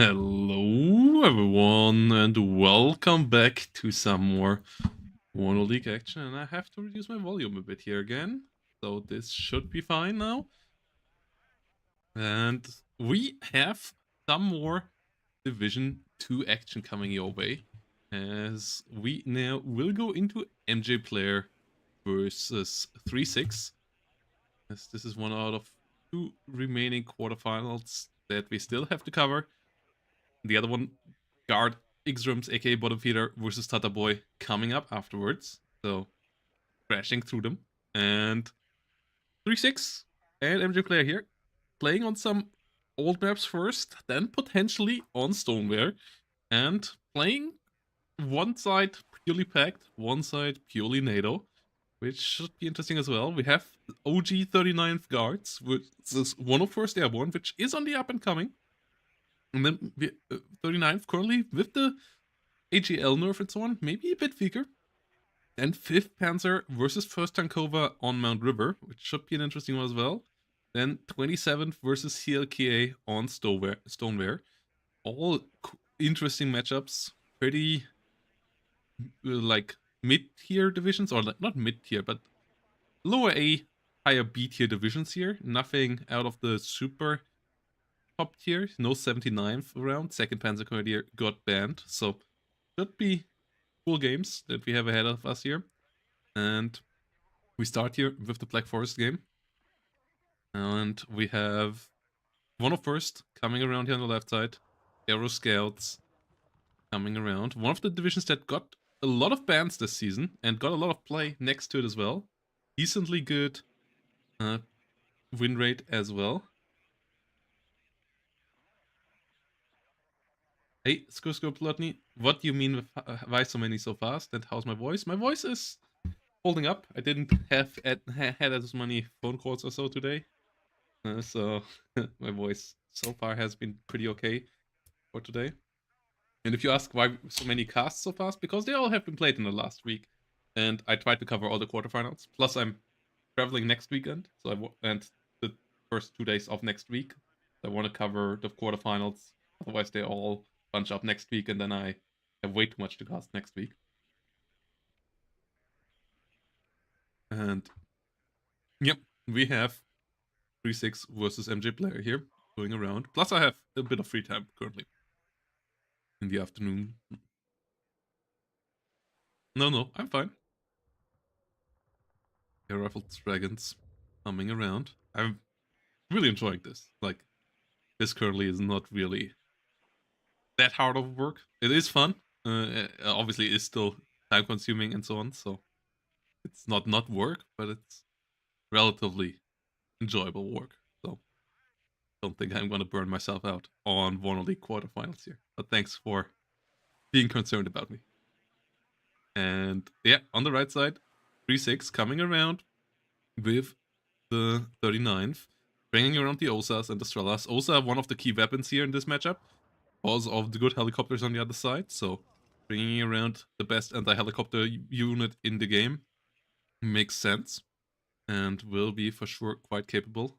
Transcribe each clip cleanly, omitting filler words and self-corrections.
Hello everyone and welcome back to some more WARNO League action, and I have to reduce my volume a bit here again, so this should be fine now. And we have some more Division 2 action coming your way, as we now will go into MjBlair versus ThreeSix, as this is one out of two remaining quarterfinals that we still have to cover. The other one, guard Xrams, aka Bottomfeeder versus Tatarboy, coming up afterwards. So crashing through them. And ThreeSix and MjBlair here, playing on some old maps first, then potentially on Stoneware, and playing one side purely packed, one side purely NATO, which should be interesting as well. We have OG 39th guards, which is one of First Airborne, which is on the up and coming. And then 39th currently with the AGL nerf and so on, maybe a bit weaker. And 5th Panzer versus 1st Tankova on Mount River, which should be an interesting one as well. Then 27th versus CLKA on Stoneware. All interesting matchups. Pretty like mid-tier divisions, or not mid-tier, but lower A, higher B-tier divisions here. Nothing out of the super top tier, no 79th round. 2nd Panzer Grenadier got banned, so should be cool games that we have ahead of us here. And we start here with the Black Forest game. And we have one of First coming around here on the left side. Aero Scouts coming around. One of the divisions that got a lot of bans this season and got a lot of play next to it as well. Decently good win rate as well. Hey, Plotny, what do you mean with why so many so fast? And how's my voice? My voice is holding up. I didn't have had as many phone calls or so today. So my voice so far has been pretty okay for today. And if you ask why so many casts so fast, because they all have been played in the last week. And I tried to cover all the quarterfinals. Plus I'm traveling next weekend. And the first 2 days of next week. I want to cover the quarterfinals. Otherwise they all bunch up next week, and then I have way too much to cast next week. And yep, we have ThreeSix versus MjBlair here going around. Plus I have a bit of free time currently in the afternoon. No, I'm fine. Air Rifled Dragons coming around. I'm really enjoying this. Like, this currently is not really that hard of work. It is fun. Obviously, it's still time consuming and so on, so it's not work, but it's relatively enjoyable work. So don't think I'm gonna burn myself out on WARNO League quarterfinals here. But thanks for being concerned about me. And yeah, on the right side, ThreeSix coming around with the 39th, bringing around the Osas and the Strellas. Osa, one of the key weapons here in this matchup, because of the good helicopters on the other side. So bringing around the best anti-helicopter unit in the game makes sense and will be for sure quite capable.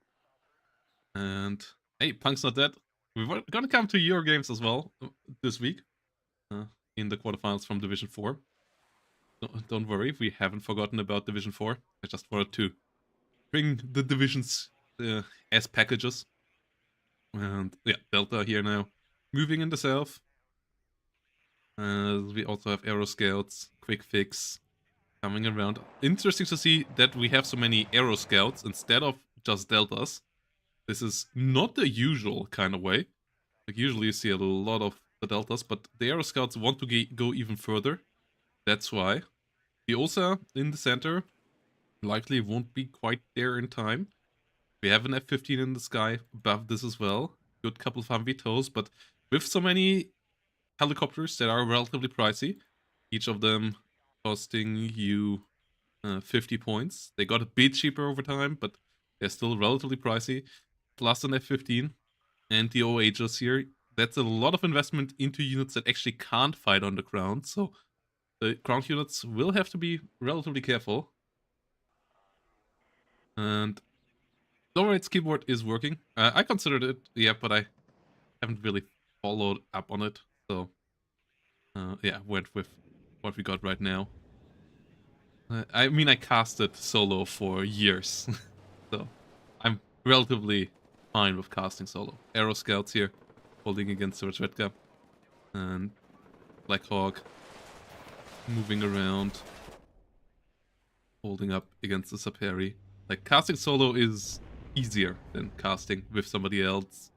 And hey, Punk's not dead. We're gonna come to your games as well this week in the quarterfinals from Division 4. Don't worry, we haven't forgotten about Division 4. I just wanted to bring the divisions as packages. And yeah, Delta here now, moving in the south. We also have Aero Scouts, Quick Fix coming around. Interesting to see that we have so many Aero Scouts instead of just Deltas. This is not the usual kind of way. Like, usually you see a lot of the Deltas, but the Aero Scouts want to go even further. That's why. The OSA in the center likely won't be quite there in time. We have an F-15 in the sky above this as well. Good couple of Humvees, but with so many helicopters that are relatively pricey, each of them costing you 50 points. They got a bit cheaper over time, but they're still relatively pricey. Plus an F-15 and the OHs here. That's a lot of investment into units that actually can't fight on the ground, so the ground units will have to be relatively careful. And Lowright's keyboard is working. I considered it, yeah, but I haven't really followed up on it. So, yeah, went with what we got right now. I mean, I casted solo for years, so I'm relatively fine with casting solo. Arrow Scouts here, holding against the Redka, and Blackhawk moving around, holding up against the Saperi. Like, casting solo is easier than casting with somebody else,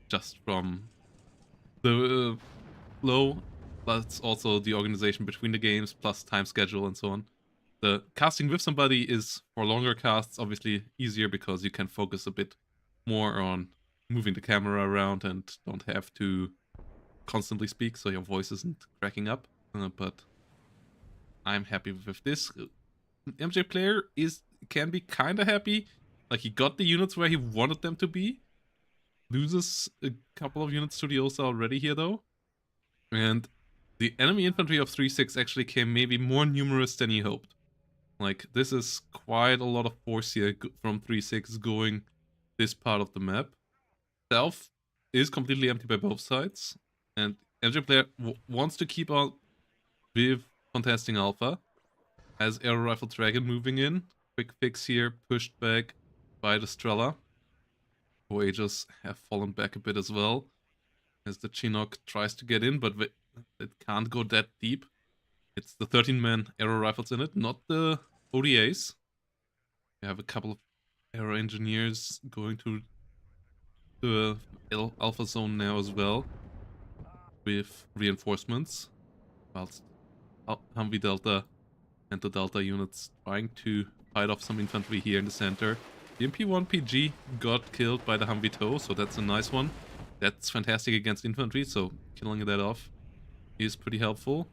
just from the flow, plus also the organization between the games, plus time schedule and so on. The casting with somebody is, for longer casts, obviously easier because you can focus a bit more on moving the camera around and don't have to constantly speak, so your voice isn't cracking up. But I'm happy with this. MjBlair can be kind of happy. Like, he got the units where he wanted them to be. Loses a couple of units to the Osa already here, though. And the enemy infantry of ThreeSix actually came maybe more numerous than he hoped. Like, this is quite a lot of force here from ThreeSix going this part of the map. South is completely empty by both sides. And MjBlair wants to keep on with contesting Alpha. Has Aero Rifle Dragon moving in. Quick fix here, pushed back by the Strela. Voyagers have fallen back a bit as well. As the Chinook tries to get in, but it can't go that deep. It's the 13-man Aero Rifles in it, not the ODAs. We have a couple of Aero Engineers going to the Alpha Zone now as well. With reinforcements. Whilst Humvee Delta and the Delta units trying to fight off some infantry here in the center. The MP1PG got killed by the Humvee TOW, so that's a nice one. That's fantastic against infantry, so killing that off is pretty helpful.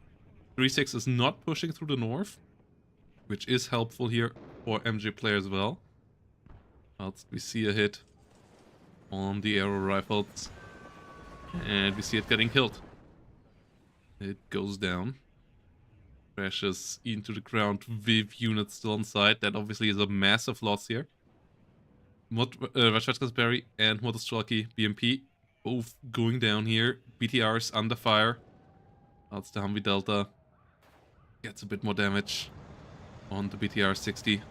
ThreeSix is not pushing through the north, which is helpful here for MjBlair as well. Whilst we see a hit on the Aero Rifles, and we see it getting killed. It goes down. Crashes into the ground with units still on site. That obviously is a massive loss here. Rashvetka's Berry and Motostrelki BMP both going down here. BTRs under fire. That's the Humvee Delta. Gets a bit more damage on the BTR 60.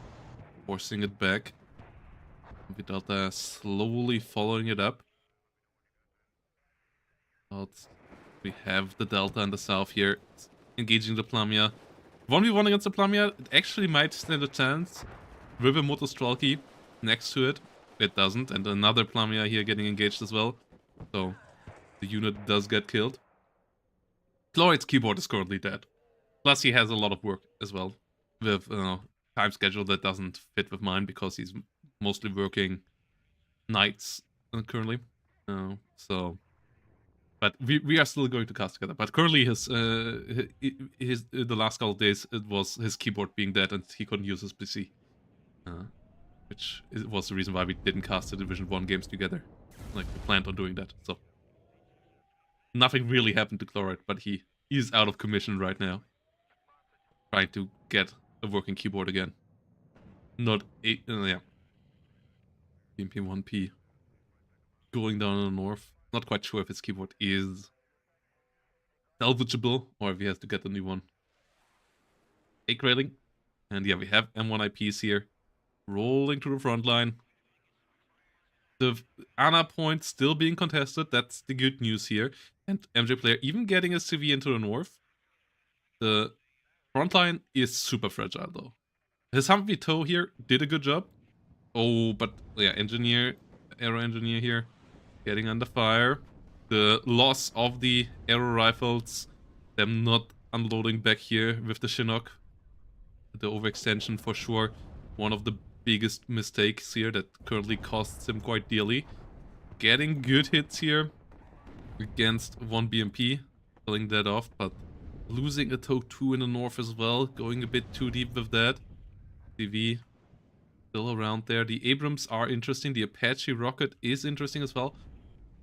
Forcing it back. Humvee Delta slowly following it up. We have the Delta in the south here. It's engaging the Plamia. 1v1 against the Plamia, it actually might stand a chance. With a Motostrelki next to it. It doesn't, and another Plamia here getting engaged as well. So, the unit does get killed. Chlorid's keyboard is currently dead. Plus, he has a lot of work as well. With time schedule that doesn't fit with mine because he's mostly working nights currently. But we are still going to cast together. But currently, the last couple of days, it was his keyboard being dead and he couldn't use his PC. Which was the reason why we didn't cast the Division 1 games together. Like, we planned on doing that, so. Nothing really happened to Chloride, but he is out of commission right now. Trying to get a working keyboard again. Yeah. BMP1P. Going down in the north. Not quite sure if his keyboard is salvageable or if he has to get a new one. Take railing. And yeah, we have M1 IPs here. Rolling to the front line. The Ana point still being contested. That's the good news here. And MjBlair even getting a CV into the north. The front line is super fragile though. His Humvee TOW here did a good job. Oh, but yeah, Aero Engineer here. Getting under fire. The loss of the Aero Rifles. Them not unloading back here with the Chinook. The overextension for sure. One of the biggest mistakes here that currently costs him quite dearly. Getting good hits here against one BMP. Killing that off, but losing a TOW 2 in the north as well. Going a bit too deep with that. CV still around there. The Abrams are interesting. The Apache rocket is interesting as well.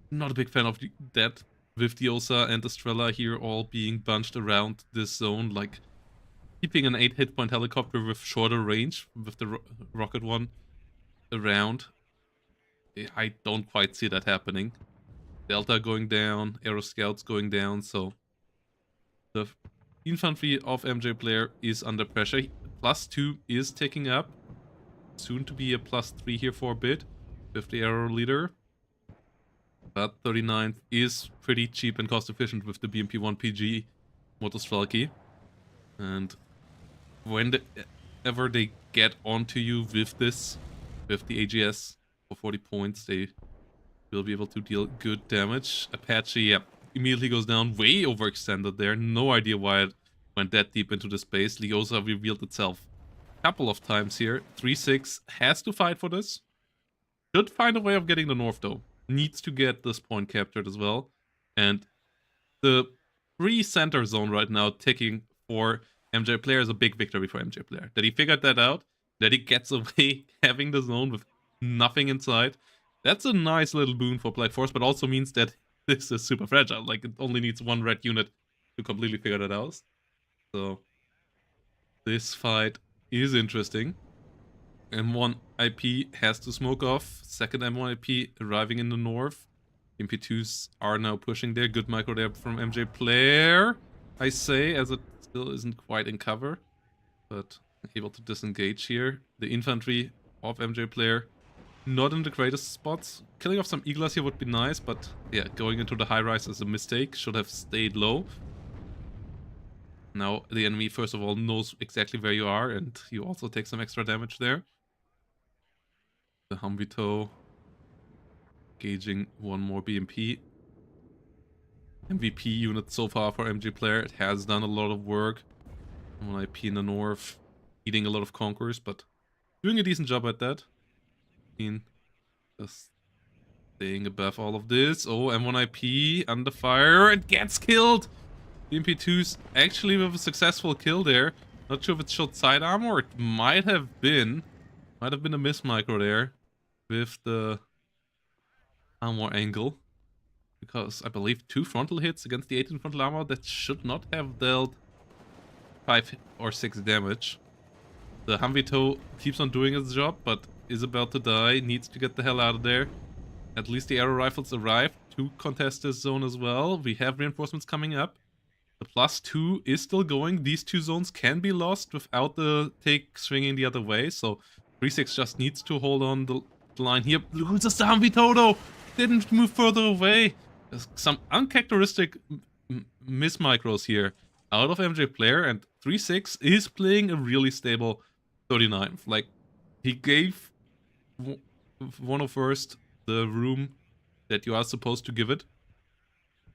Not a big fan of that with the Osa and the Strela here all being bunched around this zone. Like, keeping an 8 hit point helicopter with shorter range, with the rocket one around. I don't quite see that happening. Delta going down, Aero Scouts going down, so the infantry of MjBlair is under pressure. +2 is ticking up. Soon to be a +3 here for a bit with the Aero Leader. But 39th is pretty cheap and cost efficient with the BMP-1 PG Motostrelki. And whenever they get onto you with this, with the AGS for 40 points, they will be able to deal good damage. Apache, yeah, immediately goes down, way overextended there. No idea why it went that deep into the space. Liosa revealed itself a couple of times here. ThreeSix has to fight for this. Should find a way of getting the north though. Needs to get this point captured as well. And the free center zone right now ticking for MjBlair is a big victory for MjBlair. That he figured that out, that he gets away having the zone with nothing inside. That's a nice little boon for Black Force, but also means that this is super fragile. Like, it only needs one red unit to completely figure that out. So, this fight is interesting. M1 IP has to smoke off. Second M1 IP arriving in the north. MP2s are now pushing there. Good micro there from MjBlair, I say, as it still isn't quite in cover. But able to disengage here. The infantry of MjBlair not in the greatest spots. Killing off some Eagles here would be nice, but yeah, going into the high rise is a mistake. Should have stayed low. Now the enemy, first of all, knows exactly where you are, and you also take some extra damage there. The Humvito gauging one more BMP. MVP unit so far for MjBlair. It has done a lot of work. M1 IP in the north, eating a lot of conquerors, but doing a decent job at that. Just staying above all of this. Oh, M1 IP under fire and gets killed. BMP2's actually with a successful kill there. Not sure if it showed side armor. It might have been. Might have been a miss micro there with the armor angle. Because I believe 2 frontal hits against the 18 frontal armor that should not have dealt 5 or 6 damage. The Humvito keeps on doing its job, but is about to die. Needs to get the hell out of there. At least the arrow rifles arrived to contest this zone as well. We have reinforcements coming up. The +2 is still going. These 2 zones can be lost without the take swinging the other way. So ThreeSix just needs to hold on the line here. Loses the Humvito though. Didn't move further away. There's some uncharacteristic miss micros here out of MjBlair, and ThreeSix is playing a really stable 39th. Like, he gave WARNO first the room that you are supposed to give it.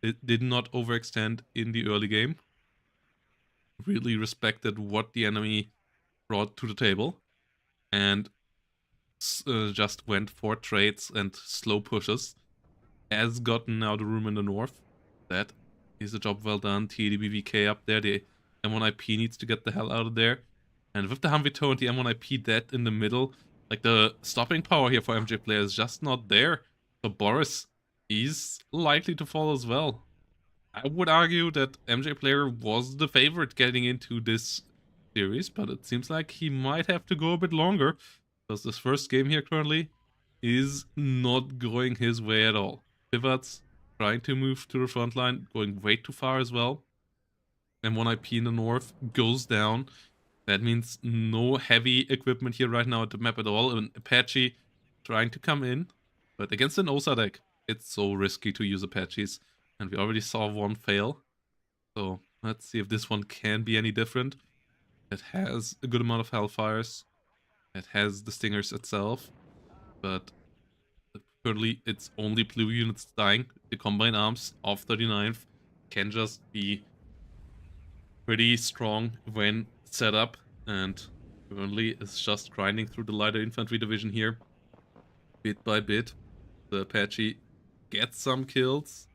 It did not overextend in the early game. Really respected what the enemy brought to the table. And just went for trades and slow pushes. Has gotten now the room in the north. That is a job well done. TADBVK up there. The M1 IP needs to get the hell out of there. And with the Humvito and the M1 IP dead in the middle, like, the stopping power here for MjBlair is just not there. So Boris is likely to fall as well. I would argue that MjBlair was the favorite getting into this series, but it seems like he might have to go a bit longer, because this first game here currently is not going his way at all. Pivots trying to move to the front line, going way too far as well. M1 IP in the north goes down. That means no heavy equipment here right now at the map at all. An Apache trying to come in, but against an OSA deck, it's so risky to use Apaches, and we already saw one fail. So let's see if this one can be any different. It has a good amount of Hellfires. It has the Stingers itself, but currently it's only blue units dying. The combined arms of 39th can just be pretty strong when set up, and currently it's just grinding through the lighter infantry division here, bit by bit. The Apache gets some kills.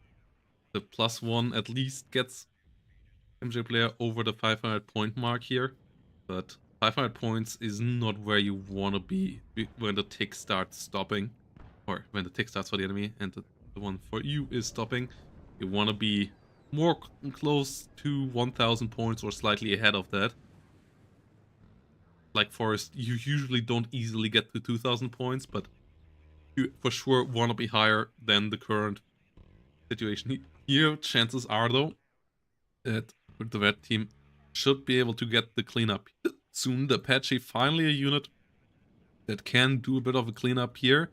The +1 at least gets MjBlair over the 500 point mark here, but 500 points is not where you want to be when the tick starts stopping, or when the tick starts for the enemy and the one for you is stopping. You want to be more close to 1000 points or slightly ahead of that. Like Forest, you usually don't easily get to 2000 points, but you for sure want to be higher than the current situation here. Chances are, though, that the red team should be able to get the cleanup soon. The Apache, finally a unit that can do a bit of a cleanup here.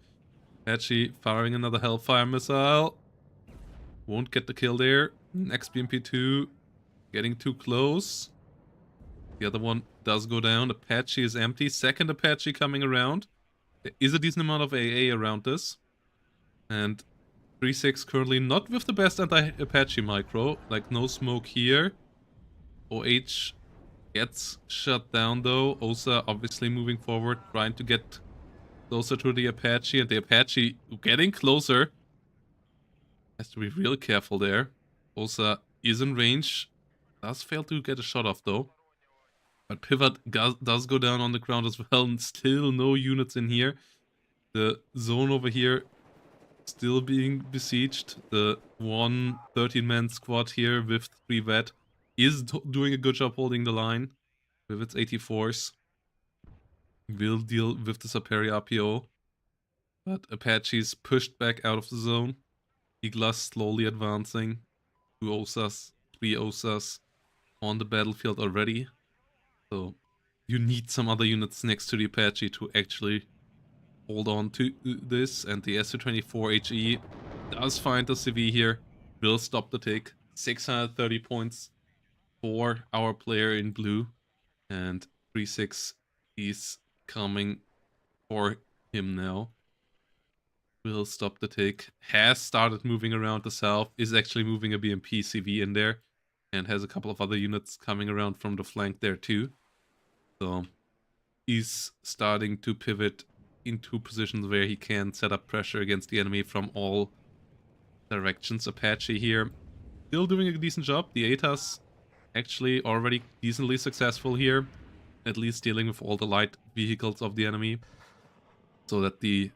Apache firing another Hellfire missile. Won't get the kill there. Next BMP2 getting too close. The other one does go down. Apache is empty. Second Apache coming around. There is a decent amount of AA around this. And ThreeSix currently not with the best anti-Apache micro. Like, no smoke here. OH gets shut down though. Osa obviously moving forward, trying to get closer to the Apache. And the Apache getting closer. Has to be real careful there. Osa is in range. Does fail to get a shot off though. But Pivot does go down on the ground as well. And still no units in here. The zone over here still being besieged. The 13-man squad here with 3 vet is doing a good job holding the line with its 84s. Will deal with the Saperi RPO. But Apache's pushed back out of the zone. Iglas slowly advancing. 2 Osas, 3 Osas on the battlefield already. So you need some other units next to the Apache to actually hold on to this. And the Su-24 HE does find the CV here. Will stop the tick. 630 points for our player in blue. And ThreeSix is coming for him now. Will stop the tick. Has started moving around the south. Is actually moving a BMP CV in there. And has a couple of other units coming around from the flank there too. So he's starting to pivot into positions where he can set up pressure against the enemy from all directions. Apache here still doing a decent job. The ATAS actually already decently successful here. At least dealing with all the light vehicles of the enemy. So that the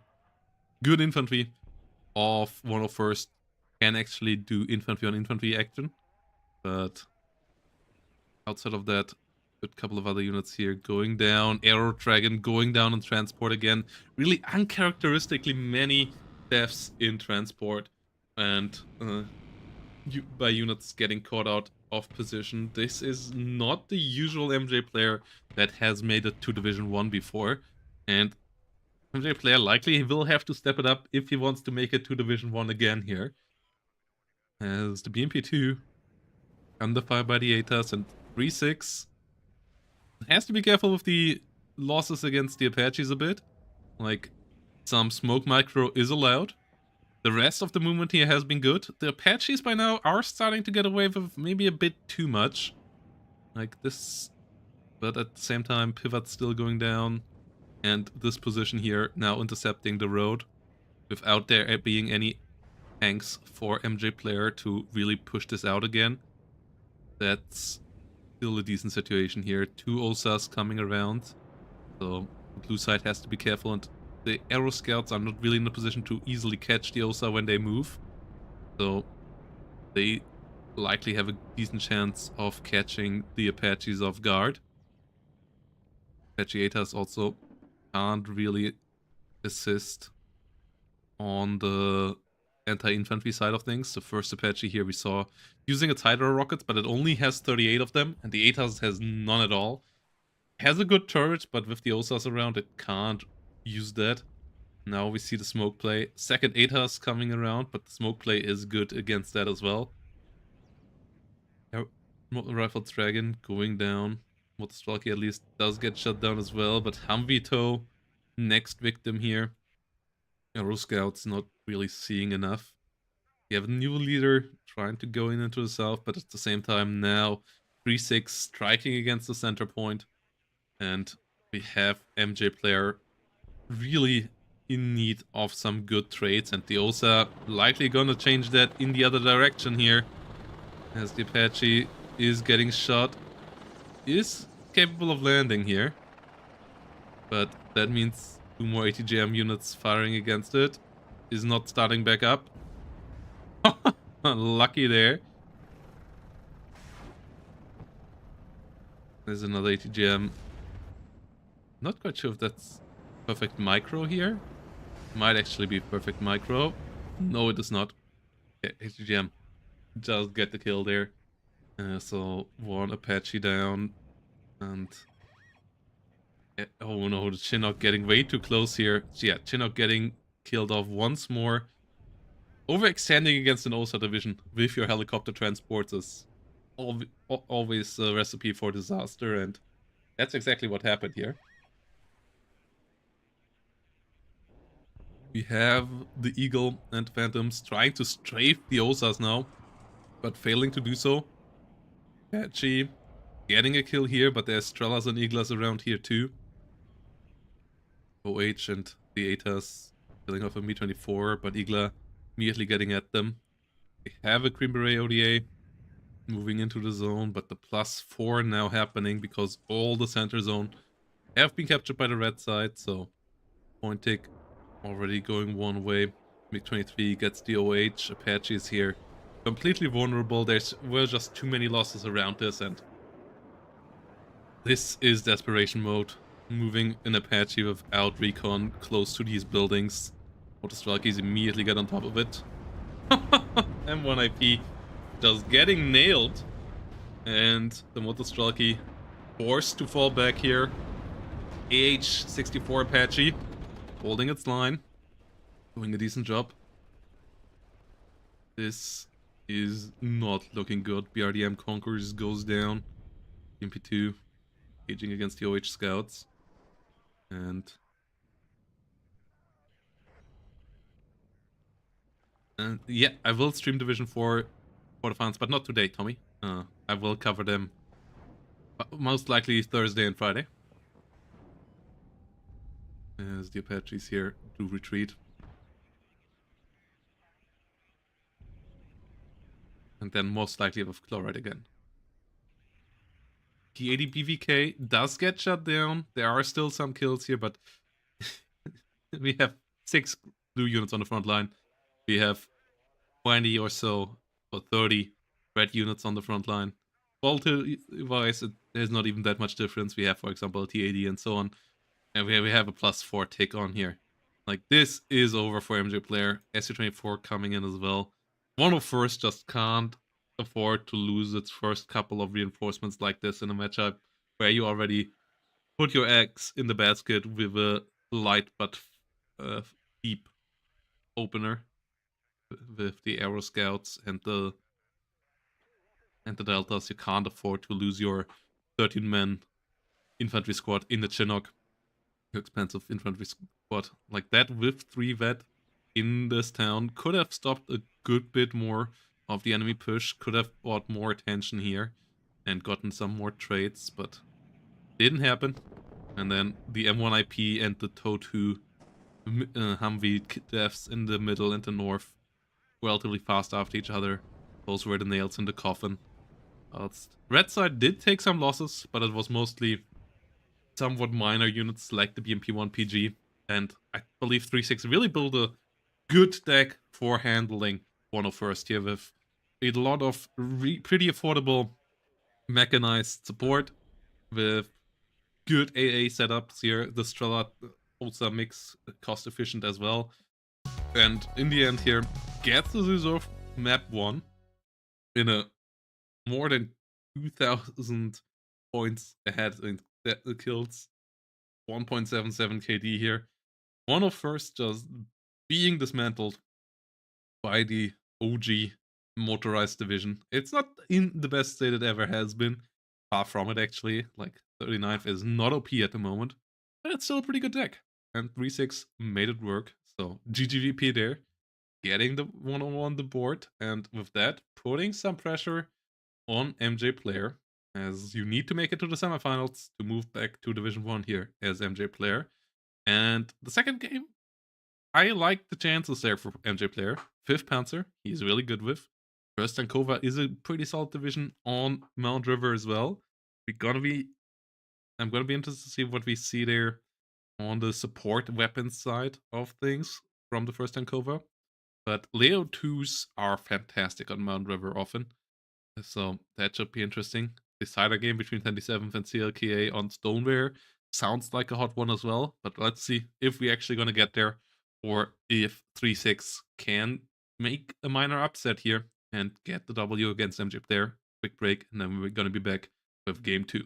good infantry of 101st can actually do infantry on infantry action. But outside of that, a couple of other units here going down. Arrow Dragon going down in transport again. Really uncharacteristically many deaths in transport. And by units getting caught out of position. This is not the usual MjBlair that has made it to Division 1 before. And MjBlair likely will have to step it up if he wants to make it to Division 1 again here. As the BMP2 under fire by the ATAS and ThreeSix has to be careful with the losses against the Apaches a bit. Like, some smoke micro is allowed. The rest of the movement here has been good. The Apaches by now are starting to get away with maybe a bit too much. Like this. But at the same time, Pivot's still going down. And this position here now intercepting the road. Without there being any tanks for MjBlair to really push this out again. That's still a decent situation here. 2 OSAs coming around. So the blue side has to be careful, and the arrow scouts are not really in a position to easily catch the OSA when they move. So they likely have a decent chance of catching the Apaches off guard. Apache ATAS also can't really assist on the anti-infantry side of things. The first Apache here we saw using its Hydra rockets, but it only has 38 of them, and the ATAS has none at all. Has a good turret, but with the OSAs around, it can't use that. Now we see the smoke play. Second ATAS coming around, but the smoke play is good against that as well. Rifled Dragon going down. Motostralky at least does get shut down as well, but Humvee next victim here. Arrow Scouts not really seeing enough. You have a new leader trying to go into the south, but at the same time now ThreeSix striking against the center point. And we have MjBlair really in need of some good trades, and the OSA likely gonna change that in the other direction here. As the Apache is getting shot. Is capable of landing here. But that means 2 more ATGM units firing against it. Is not starting back up. Lucky there. There's another ATGM. Not quite sure if that's perfect micro here. Might actually be perfect micro. No, it is not. Yeah, HGM just get the kill there. So one Apache down, and oh no, the Chinook getting way too close here. Yeah, Chinook getting killed off once more. Overextending against an OSA division with your helicopter transports is always a recipe for disaster, and that's exactly what happened here. We have the Eagle and Phantoms trying to strafe the OSAs now, but failing to do so. Apache getting a kill here, but there's Strellas and Eagles around here too. OH and the ATAS killing off a Mi-24, but Igla immediately getting at them. They have a Green Beret ODA moving into the zone, but the +4 now happening because all the center zone have been captured by the red side, so point tick already going one way. MiG-23 gets the OH, Apache is here completely vulnerable. There were just too many losses around this, and this is desperation mode. Moving an Apache without recon close to these buildings. Motostralkis immediately get on top of it. M1IP just getting nailed. And the Motostralki forced to fall back here. AH-64 Apache holding its line. Doing a decent job. This is not looking good. BRDM Conquerors goes down. MP2 engaging against the OH Scouts. And yeah, I will stream Division 4 Quarterfinals, but not today, Tommy. I will cover them most likely Thursday and Friday. As the Apaches here do retreat. And then most likely with Chloride again. T80 BVK does get shut down. There are still some kills here, but we have 6 blue units on the front line. We have 20 or so, or 30 red units on the front line. Quality-wise, there's not even that much difference. We have, for example, a T80 and so on. And we have a +4 tick on here. Like, this is over for MjBlair. SU-24 coming in as well. WARNO first just can't afford to lose its first couple of reinforcements like this in a matchup where you already put your eggs in the basket with a light but deep opener with the Aero Scouts and the Deltas. You can't afford to lose your 13-man infantry squad in the Chinook. Your expensive infantry squad like that with 3 vet in this town could have stopped a good bit more of the enemy push, could have brought more attention here and gotten some more trades, but didn't happen. And then the M1IP and the TOW2 Humvee deaths in the middle and the north relatively fast after each other. Those were the nails in the coffin. Red side did take some losses, but it was mostly somewhat minor units like the BMP-1 PG, and I believe ThreeSix really built a good deck for handling WARNO first here with a lot of pretty affordable mechanized support with good AA setups here. The Strela also mix cost efficient as well. And in the end here, gets the reserve map 1 in a more than 2,000 points ahead in kills. 1.77 KD here. WARNO first just being dismantled by the OG motorized division. It's not in the best state it ever has been. Far from it, actually. Like, 39th is not OP at the moment. But it's still a pretty good deck. And ThreeSix made it work. So, GGVP there. Getting the 1-on-1 on the board. And with that, putting some pressure on MjBlair. As you need to make it to the semifinals to move back to Division 1 here as MjBlair. And the second game, I like the chances there for MjBlair. 5th Panzer, he's really good with. 1st Ankova is a pretty solid division on Mount River as well. I'm gonna be interested to see what we see there on the support weapons side of things from the 1st Ankova. But Leo 2s are fantastic on Mount River often. So that should be interesting. Decider game between 27th and CLKA on Stoneware sounds like a hot one as well. But let's see if we're actually gonna get there, or if ThreeSix can make a minor upset here and get the W against MjBlair. Quick break, and then we're gonna be back with game 2.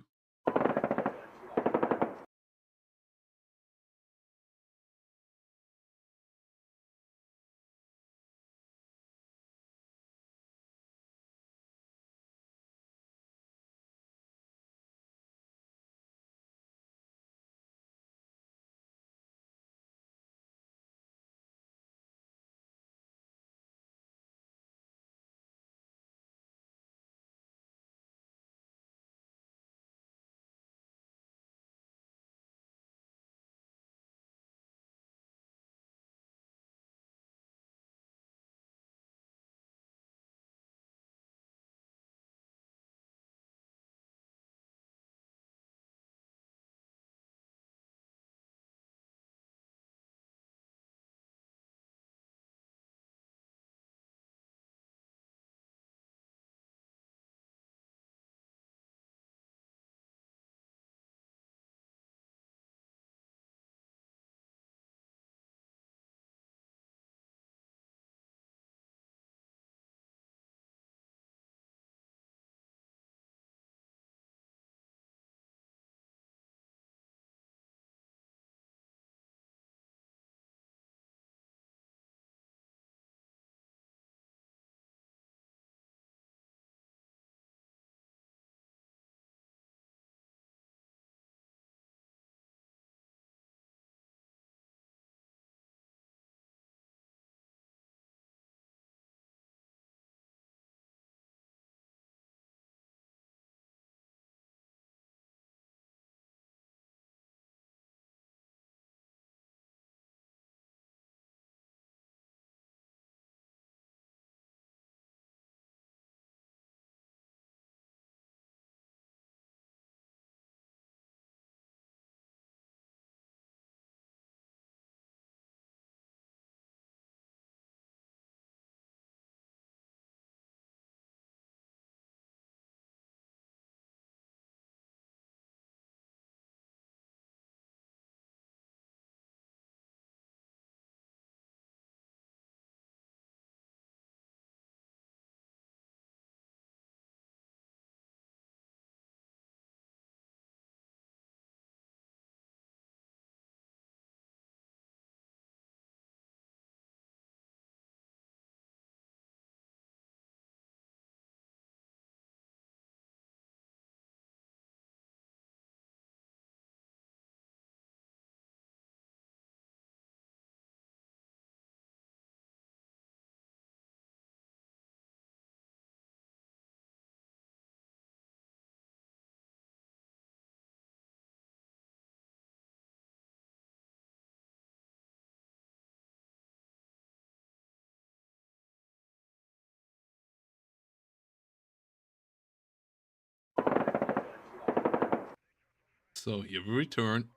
So here we return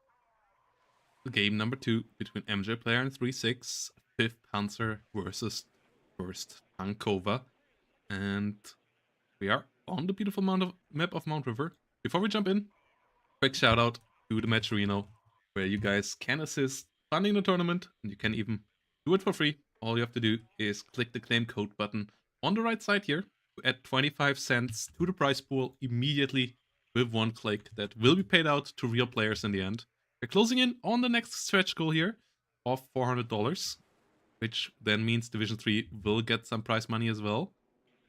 to game number 2 between MjBlair and ThreeSix, 5th Panzer versus 1st Tankova. And we are on the beautiful map of Mount River. Before we jump in, quick shout out to the Matcherino, where you guys can assist funding the tournament, and you can even do it for free. All you have to do is click the claim code button on the right side here to add 25 cents to the prize pool immediately with one click. That will be paid out to real players in the end. We're closing in on the next stretch goal here of $400, which then means Division 3 will get some prize money as well.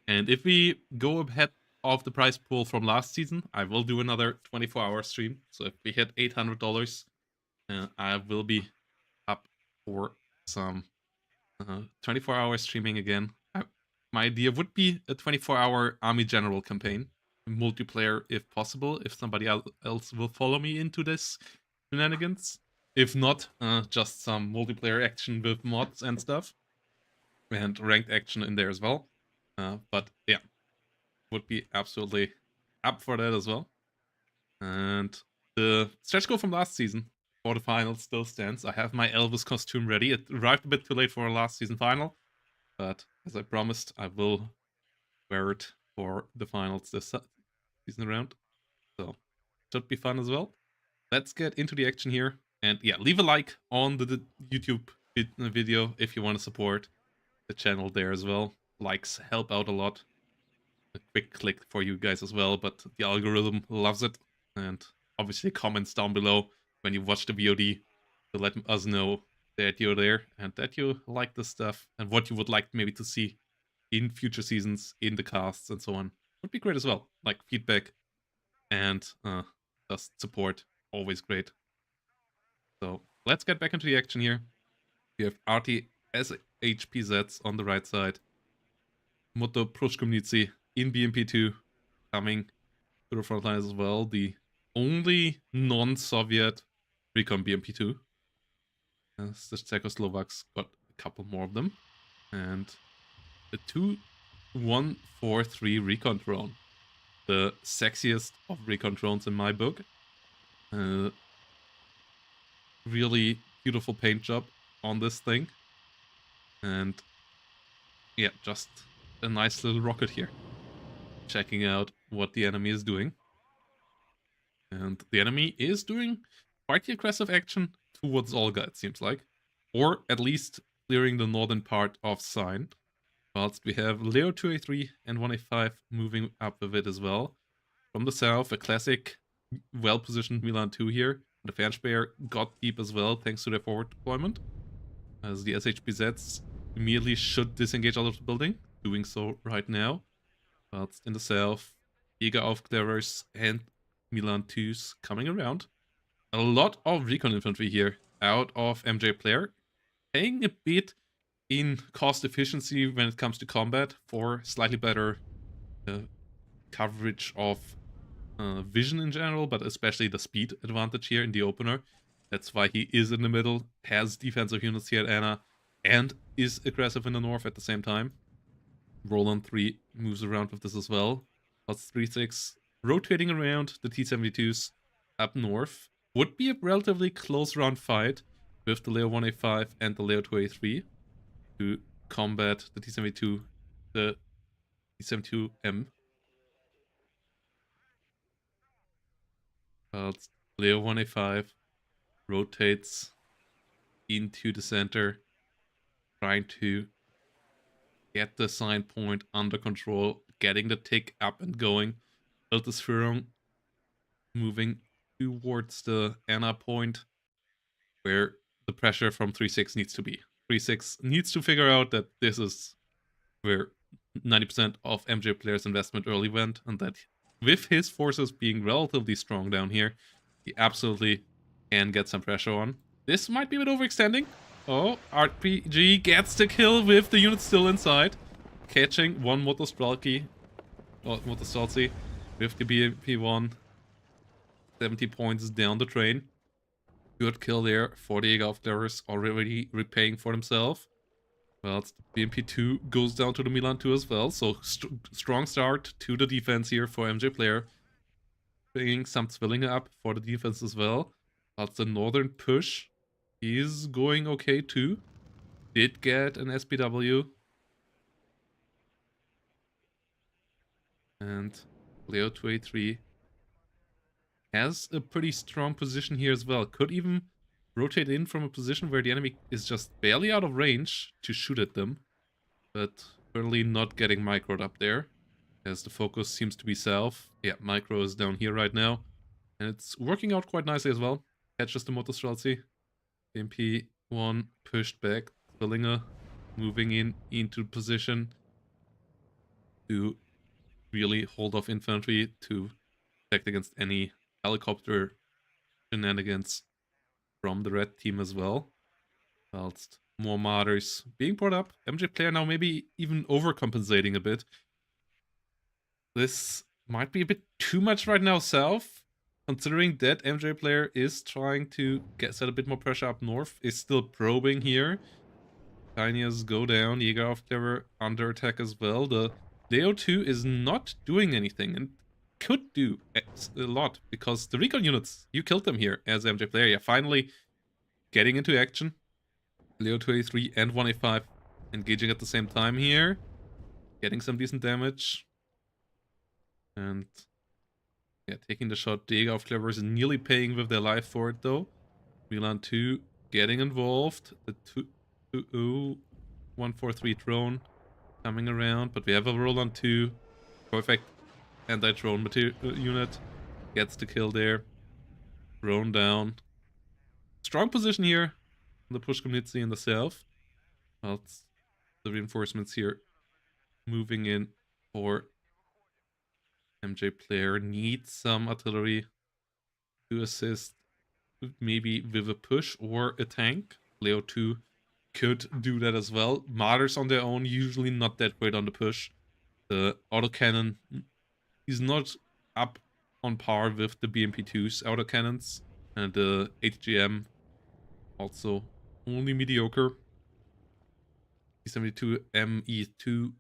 And if we go ahead of the prize pool from last season, I will do another 24-hour stream. So if we hit $800, I will be up for some 24-hour streaming again. My idea would be a 24-hour Army General campaign, multiplayer if possible, if somebody else will follow me into this shenanigans. If not, just some multiplayer action with mods and stuff, and ranked action in there as well. But yeah, would be absolutely up for that as well. And the stretch goal from last season for the final still stands. I have my Elvis costume ready. It arrived a bit too late for our last season final, but as I promised, I will wear it for the finals this season around. So should be fun as well. Let's get into the action here. And yeah, leave a like on the YouTube video if you want to support the channel there as well. Likes help out a lot. A quick click for you guys as well, but the algorithm loves it. And obviously comments down below when you watch the VOD to let us know that you're there and that you like this stuff and what you would like maybe to see in future seasons, in the casts and so on. Would be great as well. Like feedback and just support, always great. So let's get back into the action here. We have RT as HPZs on the right side. Motto Proshkomnici in BMP2 coming to the front line as well. The only non-Soviet recon BMP2. As the Czechoslovaks got a couple more of them. And the 2143 recon drone. The sexiest of recon drones in my book. Really beautiful paint job on this thing. And yeah, just a nice little rocket here. Checking out what the enemy is doing. And the enemy is doing quite the aggressive action towards Olga, it seems like. Or at least clearing the northern part of Sign. Whilst we have Leo 2A3 and 1A5 moving up with it as well. From the south, a classic, well-positioned Milan 2 here. The MjBlair got deep as well, thanks to their forward deployment. As the SHPZs immediately should disengage out of the building. Doing so right now. Whilst in the south, Jägeraufklärers and Milan 2s coming around. A lot of recon infantry here out of MjBlair. Paying a bit in cost efficiency when it comes to combat for slightly better coverage of vision in general, but especially the speed advantage here in the opener. That's why he is in the middle, has defensive units here at Anna, and is aggressive in the north at the same time. Roland 3 moves around with this as well. Plus ThreeSix rotating around the T-72s up north. Would be a relatively close round fight with the Leo 1A5 and the Leo 2A3 to combat the T-72, the T-72M. But Leo 1A5 rotates into the center, trying to get the sign point under control, getting the tick up and going. Iltisfirung moving towards the Anna point, where the pressure from ThreeSix needs to be. ThreeSix needs to figure out that this is where 90% of MjBlair's investment early went, and that with his forces being relatively strong down here, he absolutely can get some pressure on. This might be a bit overextending. Oh, RPG gets the kill with the unit still inside. Catching one Motostrelki, or Motostrelci, with the BMP1. 70 points down the train. Good kill there for the Jägeraufklärers, already repaying for himself. Well, BMP2 goes down to the Milan 2 as well, so strong start to the defense here for MjBlair. Bringing some Zwillinge up for the defense as well. But the northern push is going okay too. Did get an SPW. And Leo 2A3 has a pretty strong position here as well. Could even rotate in from a position where the enemy is just barely out of range to shoot at them. But currently not getting microed up there, as the focus seems to be south. Yeah, micro is down here right now. And it's working out quite nicely as well. Catches the Motostrelci. MP1 pushed back. Zwillinge moving into position to really hold off infantry to protect against any helicopter shenanigans from the red team as well. Whilst more martyrs being brought up. MjBlair now maybe even overcompensating a bit. This might be a bit too much right now south, considering that MjBlair is trying to set a bit more pressure up north, is still probing here. Tinias go down, Jägeraufklärer under attack as well. The Leo 2 is not doing anything and could do a lot, because the recon units, you killed them here as MjBlair. Yeah, finally getting into action. Leo 2A3 and 1A5 engaging at the same time here. Getting some decent damage. And yeah, taking the shot. The Jägeraufklärer is nearly paying with their life for it though. Milan 2 getting involved. The 2 143 drone coming around, but we have a roll on 2. Perfect anti-drone unit. Gets the kill there. Drone down. Strong position here. The push community in the south. Well, the reinforcements here moving in for MjBlair. Needs some artillery to assist, maybe with a push or a tank. Leo 2 could do that as well. Martyrs on their own, usually not that great on the push. The autocannon is not up on par with the BMP2's autocannons. And the HGM also only mediocre. T-72 ME2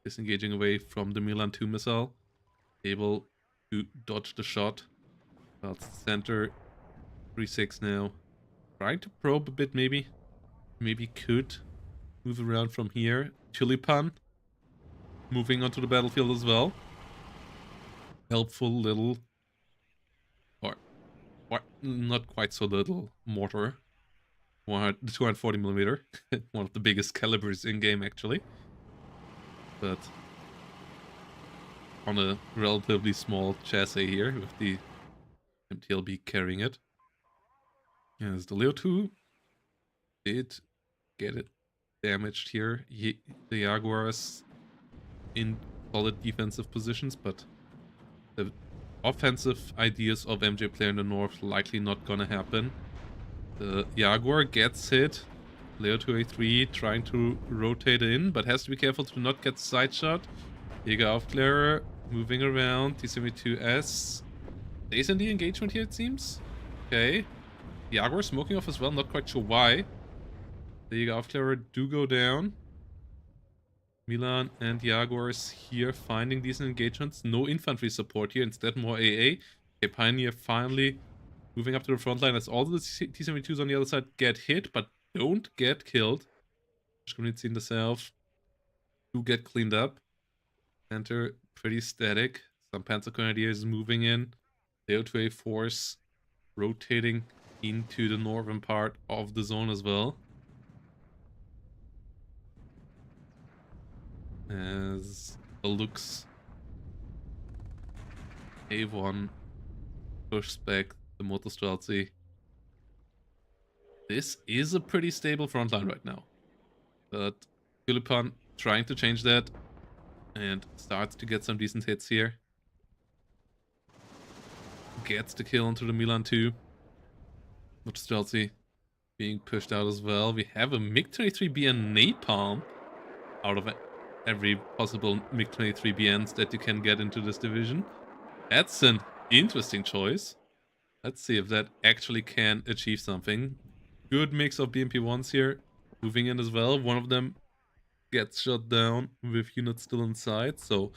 disengaging away from the Milan 2 missile. Able to dodge the shot. Well, center 3-6 now. Trying to probe a bit, maybe. Maybe could move around from here. Tulipan moving onto the battlefield as well. Helpful little, or not quite so little, mortar. 240mm. One of the biggest calibers in game, actually. But on a relatively small chassis here, with the MTLB carrying it. Yes, the Leo 2 did get it damaged here. The Jaguars in solid defensive positions, but the offensive ideas of MjBlair in the north likely not gonna happen. The Jaguar gets hit. Leo 2A3 trying to rotate in, but has to be careful to not get side shot. Jäger Aufklärer moving around. T-72S stays in the engagement here, it seems. Okay. Jaguar smoking off as well, not quite sure why. The Jäger Aufklärer do go down. Milan and Jaguars here finding decent engagements. No infantry support here, instead more AA. Okay, Pioneer finally moving up to the front line as all the T-72s on the other side get hit, but don't get killed. Community in the south do get cleaned up. Center pretty static. Some Panzer Grenadiers moving in. Leo 2A force rotating into the northern part of the zone as well. As it looks, A1 pushes back the Motorstraße. This is a pretty stable front line right now. But Tulipan trying to change that and starts to get some decent hits here. Gets the kill onto the Milan 2. Motorstraße being pushed out as well. We have a MiG-23B and Napalm out of every possible MiG-23BNs that you can get into this division. That's an interesting choice. Let's see if that actually can achieve something. Good mix of BMP-1s here. Moving in as well. One of them gets shot down with units still inside. So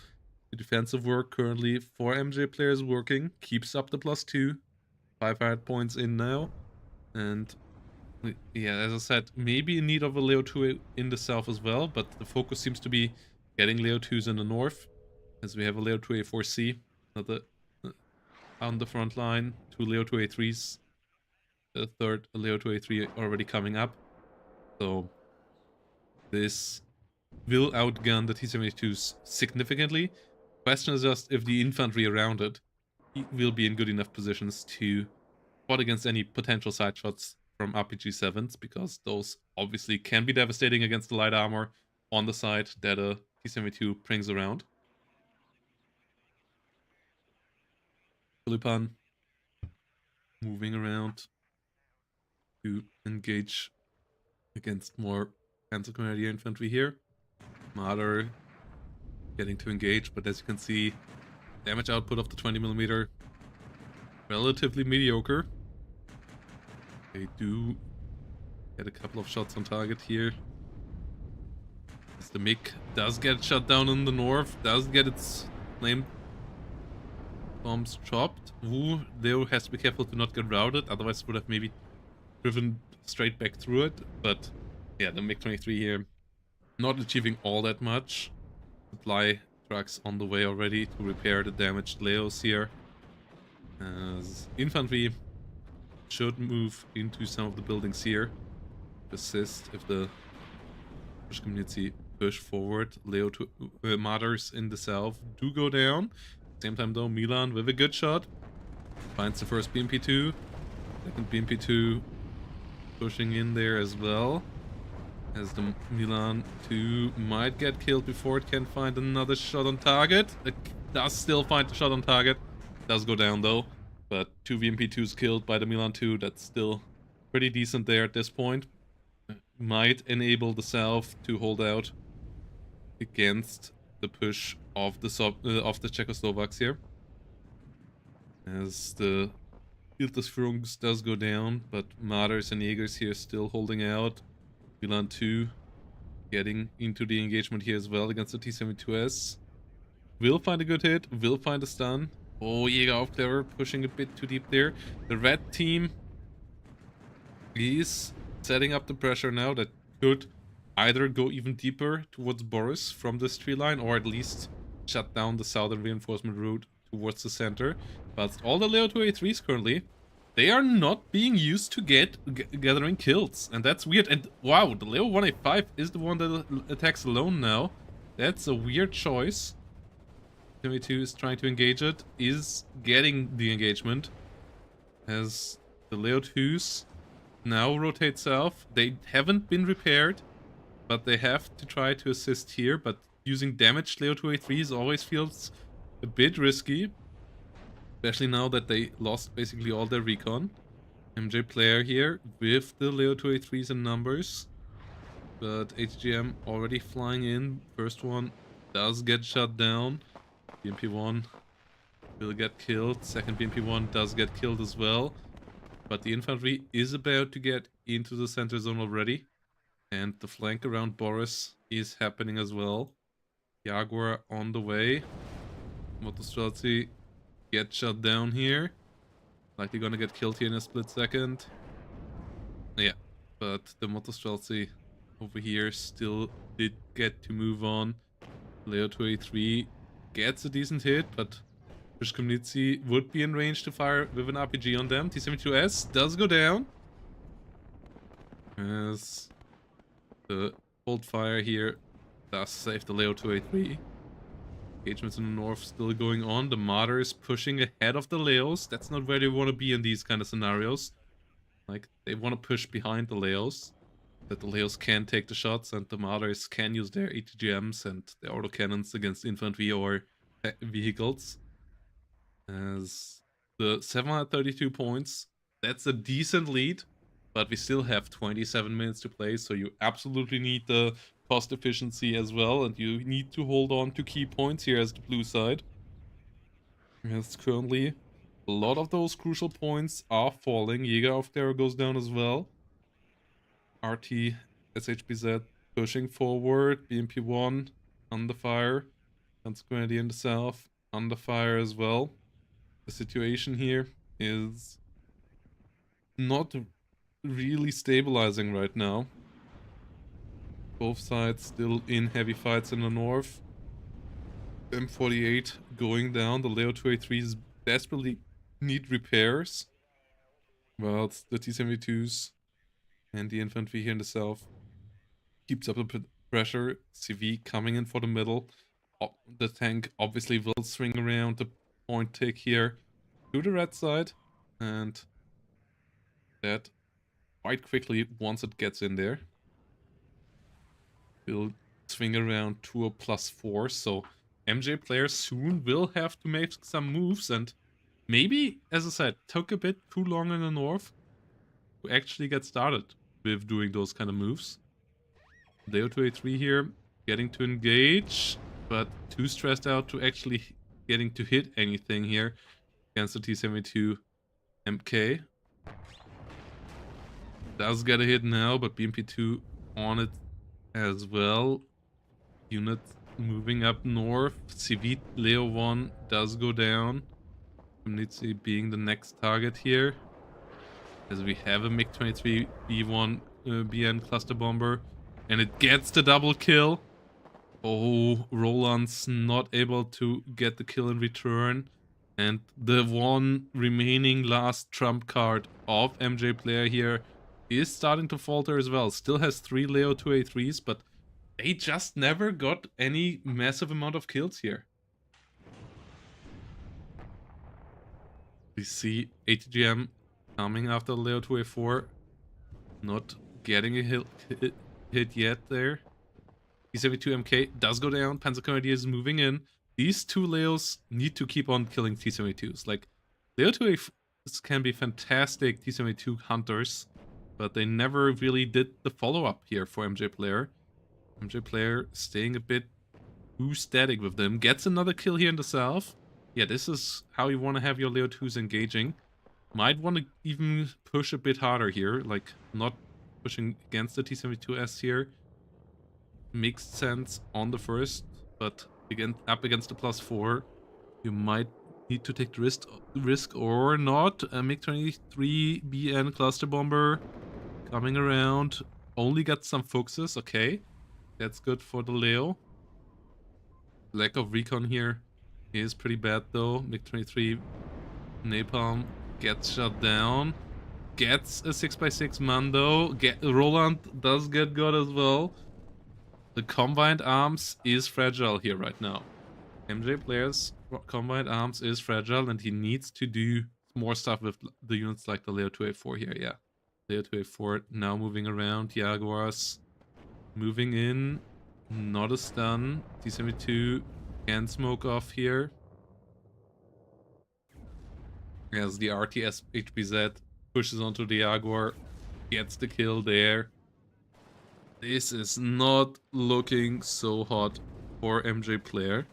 the defensive work currently for MjBlair is working. Keeps up the +2. 500 points in now. And yeah, as I said, maybe in need of a Leo 2 in the south as well, but the focus seems to be getting Leo 2s in the north, as we have a Leo 2A4C on the front line, 2 Leo 2A3s, the third Leo 2A3 already coming up. So this will outgun the T-72s significantly. Question is just if the infantry around it will be in good enough positions to fought against any potential side shots from RPG-7s, because those obviously can be devastating against the light armor on the side that a T-72 brings around. Tulipan moving around to engage against more Panzer Grenadier infantry here. Marder getting to engage, but as you can see, damage output of the 20mm relatively mediocre. They do get a couple of shots on target here. As the MiG does get shut down in the north, does get its flame bombs chopped. Wu, Leo has to be careful to not get routed, otherwise would have maybe driven straight back through it. But yeah, the MiG-23 here not achieving all that much. Supply trucks on the way already to repair the damaged Leos here. As infantry should move into some of the buildings here to assist if the Push community, push forward. Leo to Martyrs in the south do go down. Same time though, Milan with a good shot. Finds the first BMP2. Second BMP2 pushing in there as well. As the Milan 2 might get killed before it can find another shot on target. It does still find the shot on target. Does go down though. But 2 VMP2s killed by the Milan 2. That's still pretty decent there at this point. Might enable the South to hold out against the push of the Czechoslovaks here. As the Field des Führungs does go down, but Martyrs and Jägers here still holding out. Milan 2 getting into the engagement here as well against the T-72S. Will find a good hit, will find a stun. Oh, Jägeraufklärer pushing a bit too deep there. The red team is setting up the pressure now that could either go even deeper towards Boris from this tree line, or at least shut down the southern reinforcement route towards the center. But all the Leo 2A3s currently, they are not being used to gathering kills, and that's weird. And wow, the Leo 1A5 is the one that attacks alone now. That's a weird choice. Timmy 2 is trying to engage it, is getting the engagement. As the Leo 2s now rotate south. They haven't been repaired, but they have to try to assist here. But using damaged Leo 2A3s always feels a bit risky. Especially now that they lost basically all their recon. MjBlair here with the Leo 2A3s in numbers. But HGM already flying in. First one does get shut down. BMP1 will get killed. Second BMP1 does get killed as well. But the infantry is about to get into the center zone already. And the flank around Boris is happening as well. Jaguar on the way. Motostrelci get shut down here. Likely gonna get killed here in a split second. Yeah, but the Motostrelci over here still did get to move on. Leo 2A3 gets a decent hit, but Pushkomnitsi would be in range to fire with an RPG on them. T-72S does go down. As the hold fire here does save the Leo 2A3. Engagements in the north still going on. The Martyr is pushing ahead of the Leos. That's not where they want to be in these kind of scenarios. Like, they want to push behind the Leos. That the Leos can take the shots and the Martyrs can use their ATGMs and their autocannons against infantry or vehicles. As the 732 points, that's a decent lead, but we still have 27 minutes to play, so you absolutely need the cost efficiency as well, and you need to hold on to key points here as the blue side. As currently, a lot of those crucial points are falling. Jägeraufklärer goes down as well. RT, SHBZ pushing forward. BMP1 under fire. Consequently in the south, under fire as well. The situation here is not really stabilizing right now. Both sides still in heavy fights in the north. M48 going down. The Leo 2A3s desperately need repairs. Whilst the T-72s and the infantry here in the south keeps up the pressure. CV coming in for the middle. The tank obviously will swing around the point tick here to the red side. And that quite quickly once it gets in there. Will swing around to a +4, so MjBlair soon will have to make some moves, and maybe, as I said, took a bit too long in the north to actually get started with doing those kind of moves. Leo 2A3 here, getting to engage, but too stressed out to actually getting to hit anything here against the T-72 MK. Does get a hit now, but BMP2 on it as well. Unit moving up north. CV Leo 1 does go down. Komnitsi being the next target here. As we have a MiG-23 B1 BN cluster bomber. And it gets the double kill. Oh, Roland's not able to get the kill in return. And the one remaining last trump card of MjBlair here is starting to falter as well. Still has 3 Leo 2A3s, but They just never got any massive amount of kills here. We see ATGM coming after Leo 2A4. Not getting a hit yet there. T72MK does go down. Panzer Grenadier is moving in. These two Leos need to keep on killing T72s. Like, Leo 2A4s can be fantastic T72 hunters, but they never really did the follow-up here for MjBlair. MjBlair staying a bit too static with them. Gets another kill here in the south. Yeah, this is how you want to have your Leo 2s engaging. Might want to even push a bit harder here, like not pushing against the T72S here. Makes sense on the first, but again, up against the +4, you might need to take the risk or not. A MiG-23BN cluster bomber coming around. Only got some focuses, okay. That's good for the Leo. Lack of recon here is pretty bad though. MiG-23 Napalm gets shut down. Gets a 6x6 Mando. Roland does get good as well. The combined arms is fragile here right now. MjBlair's combined arms is fragile and he needs to do more stuff with the units like the Leo 2A4 here, yeah. Leo 2A4 now moving around. Jaguars moving in. Not a stun. T72 can smoke off here. As the RTS HBZ pushes onto the Jaguar, gets the kill there. This is not looking so hot for MjBlair.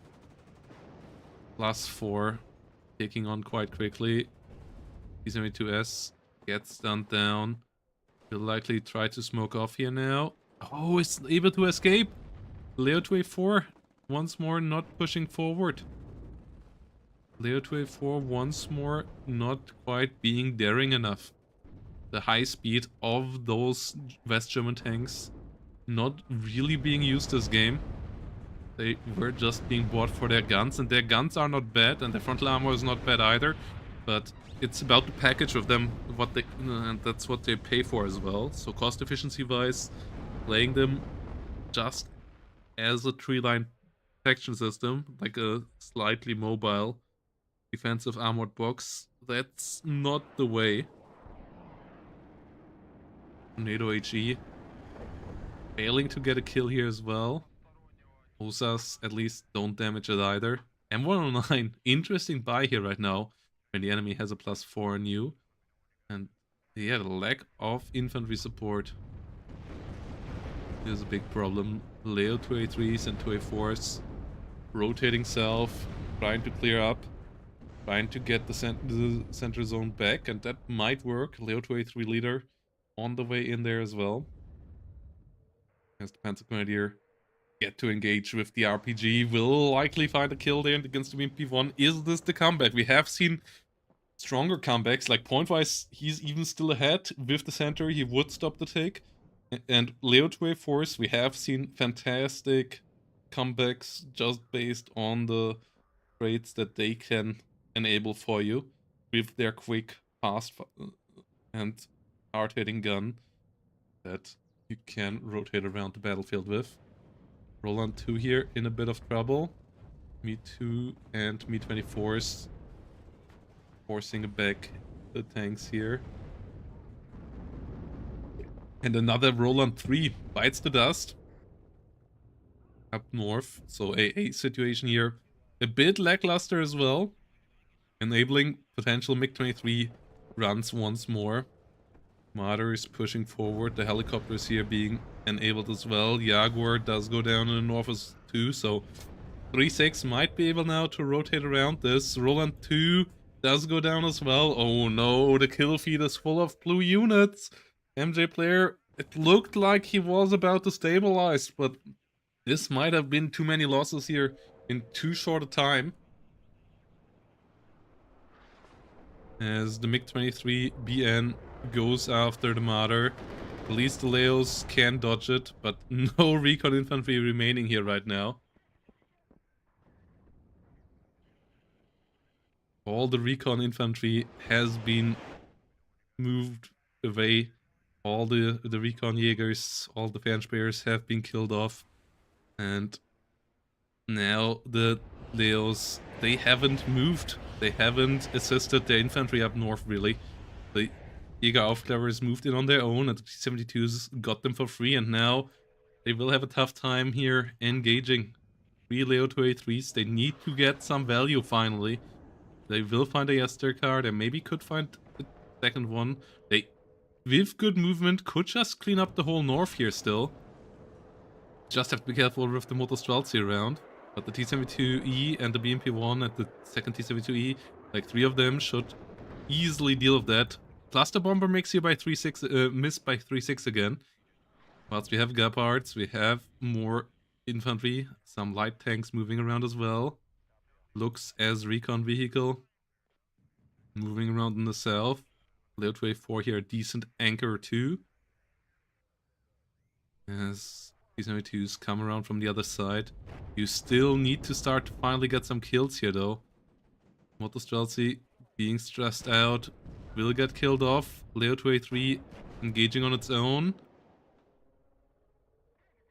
+4, taking on quite quickly. T72S gets stunned down. He'll likely try to smoke off here now. Oh, it's able to escape. Leo 2A4 once more not pushing forward. Leo 2A4 once more not quite being daring enough. The high speed of those West German tanks not really being used this game. They were just being bought for their guns, and their guns are not bad, and their frontal armor is not bad either. But it's about the package of them, and that's what they pay for as well. So cost efficiency wise, playing them just as a tree-line protection system, like a slightly mobile defensive armored box, that's not the way. NATO HE failing to get a kill here as well. Osas at least don't damage it either. M109, interesting buy here right now when the enemy has a +4 on you. And yeah, the lack of infantry support is a big problem. Leo 2A3s and 2A4s rotating south, trying to clear up, trying to get the center zone back, and that might work. Leo 2A3 leader on the way in there as well. As the Panzer Grenadier get to engage with the RPG, will likely find a kill there against the MP1. Is this the comeback? We have seen stronger comebacks, like point-wise, he's even still ahead with the center. He would stop the take. And Leo 2A4s, we have seen fantastic comebacks just based on the traits that they can enable for you with their quick, fast, and hard-hitting gun that you can rotate around the battlefield with. Roland 2 here in a bit of trouble. Me 2 and Me 24s forcing back the tanks here. And another Roland 3 bites the dust up north. So a situation here a bit lackluster as well, enabling potential MiG-23 runs once more. Marder is pushing forward. The helicopters here being enabled as well. Jaguar does go down in the north as too, so ThreeSix might be able now to rotate around this. Roland 2 does go down as well. Oh no, the kill feed is full of blue units. MjBlair, it looked like he was about to stabilize, but this might have been too many losses here in too short a time. As the MiG-23BN goes after the Marder. At least the Leos can dodge it, but no recon infantry remaining here right now. All the recon infantry has been moved away. All the recon Jägers, all the Fernspeyers have been killed off. And now the Leos, they haven't moved. They haven't assisted their infantry up north, really. The Jäger Aufklärers moved in on their own, and the T-72s got them for free, and now they will have a tough time here engaging. 3 Leo 2A3s, they need to get some value finally. They will find a Yester card, and maybe could find the second one. They, with good movement, could just clean up the whole north here still. Just have to be careful with the Motostreltsy around. But the T-72E and the BMP-1 and the second T-72E, like 3 of them should easily deal with that. Cluster Bomber makes you by 3-6, miss by 3-6 again. Whilst we have Gepards, we have more infantry, some light tanks moving around as well. Looks as recon vehicle. Moving around in the south. Leo 2A4 here, a decent anchor too. As T-72s come around from the other side. You still need to start to finally get some kills here though. Motostreltsy being stressed out, will get killed off. Leo 2A3 engaging on its own.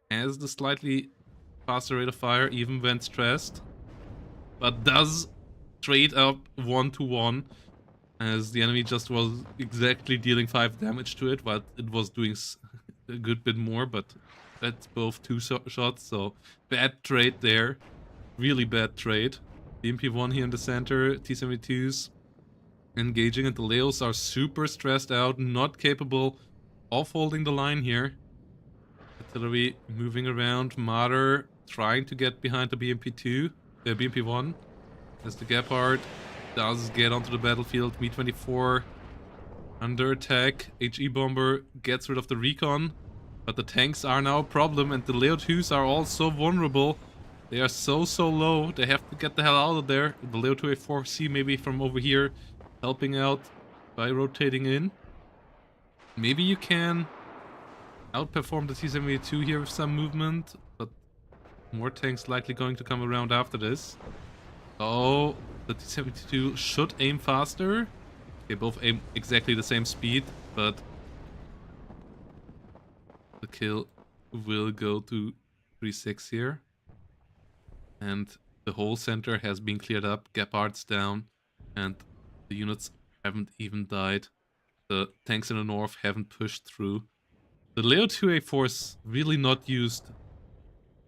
Has the slightly faster rate of fire even when stressed. But does trade up 1-1. As the enemy just was exactly dealing 5 damage to it, but it was doing a good bit more, but that's both 2 shots, so bad trade there. Really bad trade. The MP1 here in the center, T-72s engaging, and the Leos are super stressed out, not capable of holding the line here. Artillery moving around, Marder trying to get behind the BMP1, as the Gepard does get onto the battlefield. Mi-24 under attack. HE Bomber gets rid of the recon, but the tanks are now a problem, and the Leo 2s are all so vulnerable. They are so low, they have to get the hell out of there. The Leo 2A4C maybe from over here helping out by rotating in. Maybe you can outperform the T-72 here with some movement, but more tanks likely going to come around after this. Oh, the T-72 should aim faster. They both aim exactly the same speed, but the kill will go to 3-6 here. And the whole center has been cleared up, Gepard's down, and the units haven't even died. The tanks in the north haven't pushed through. The Leo 2A4 is really not used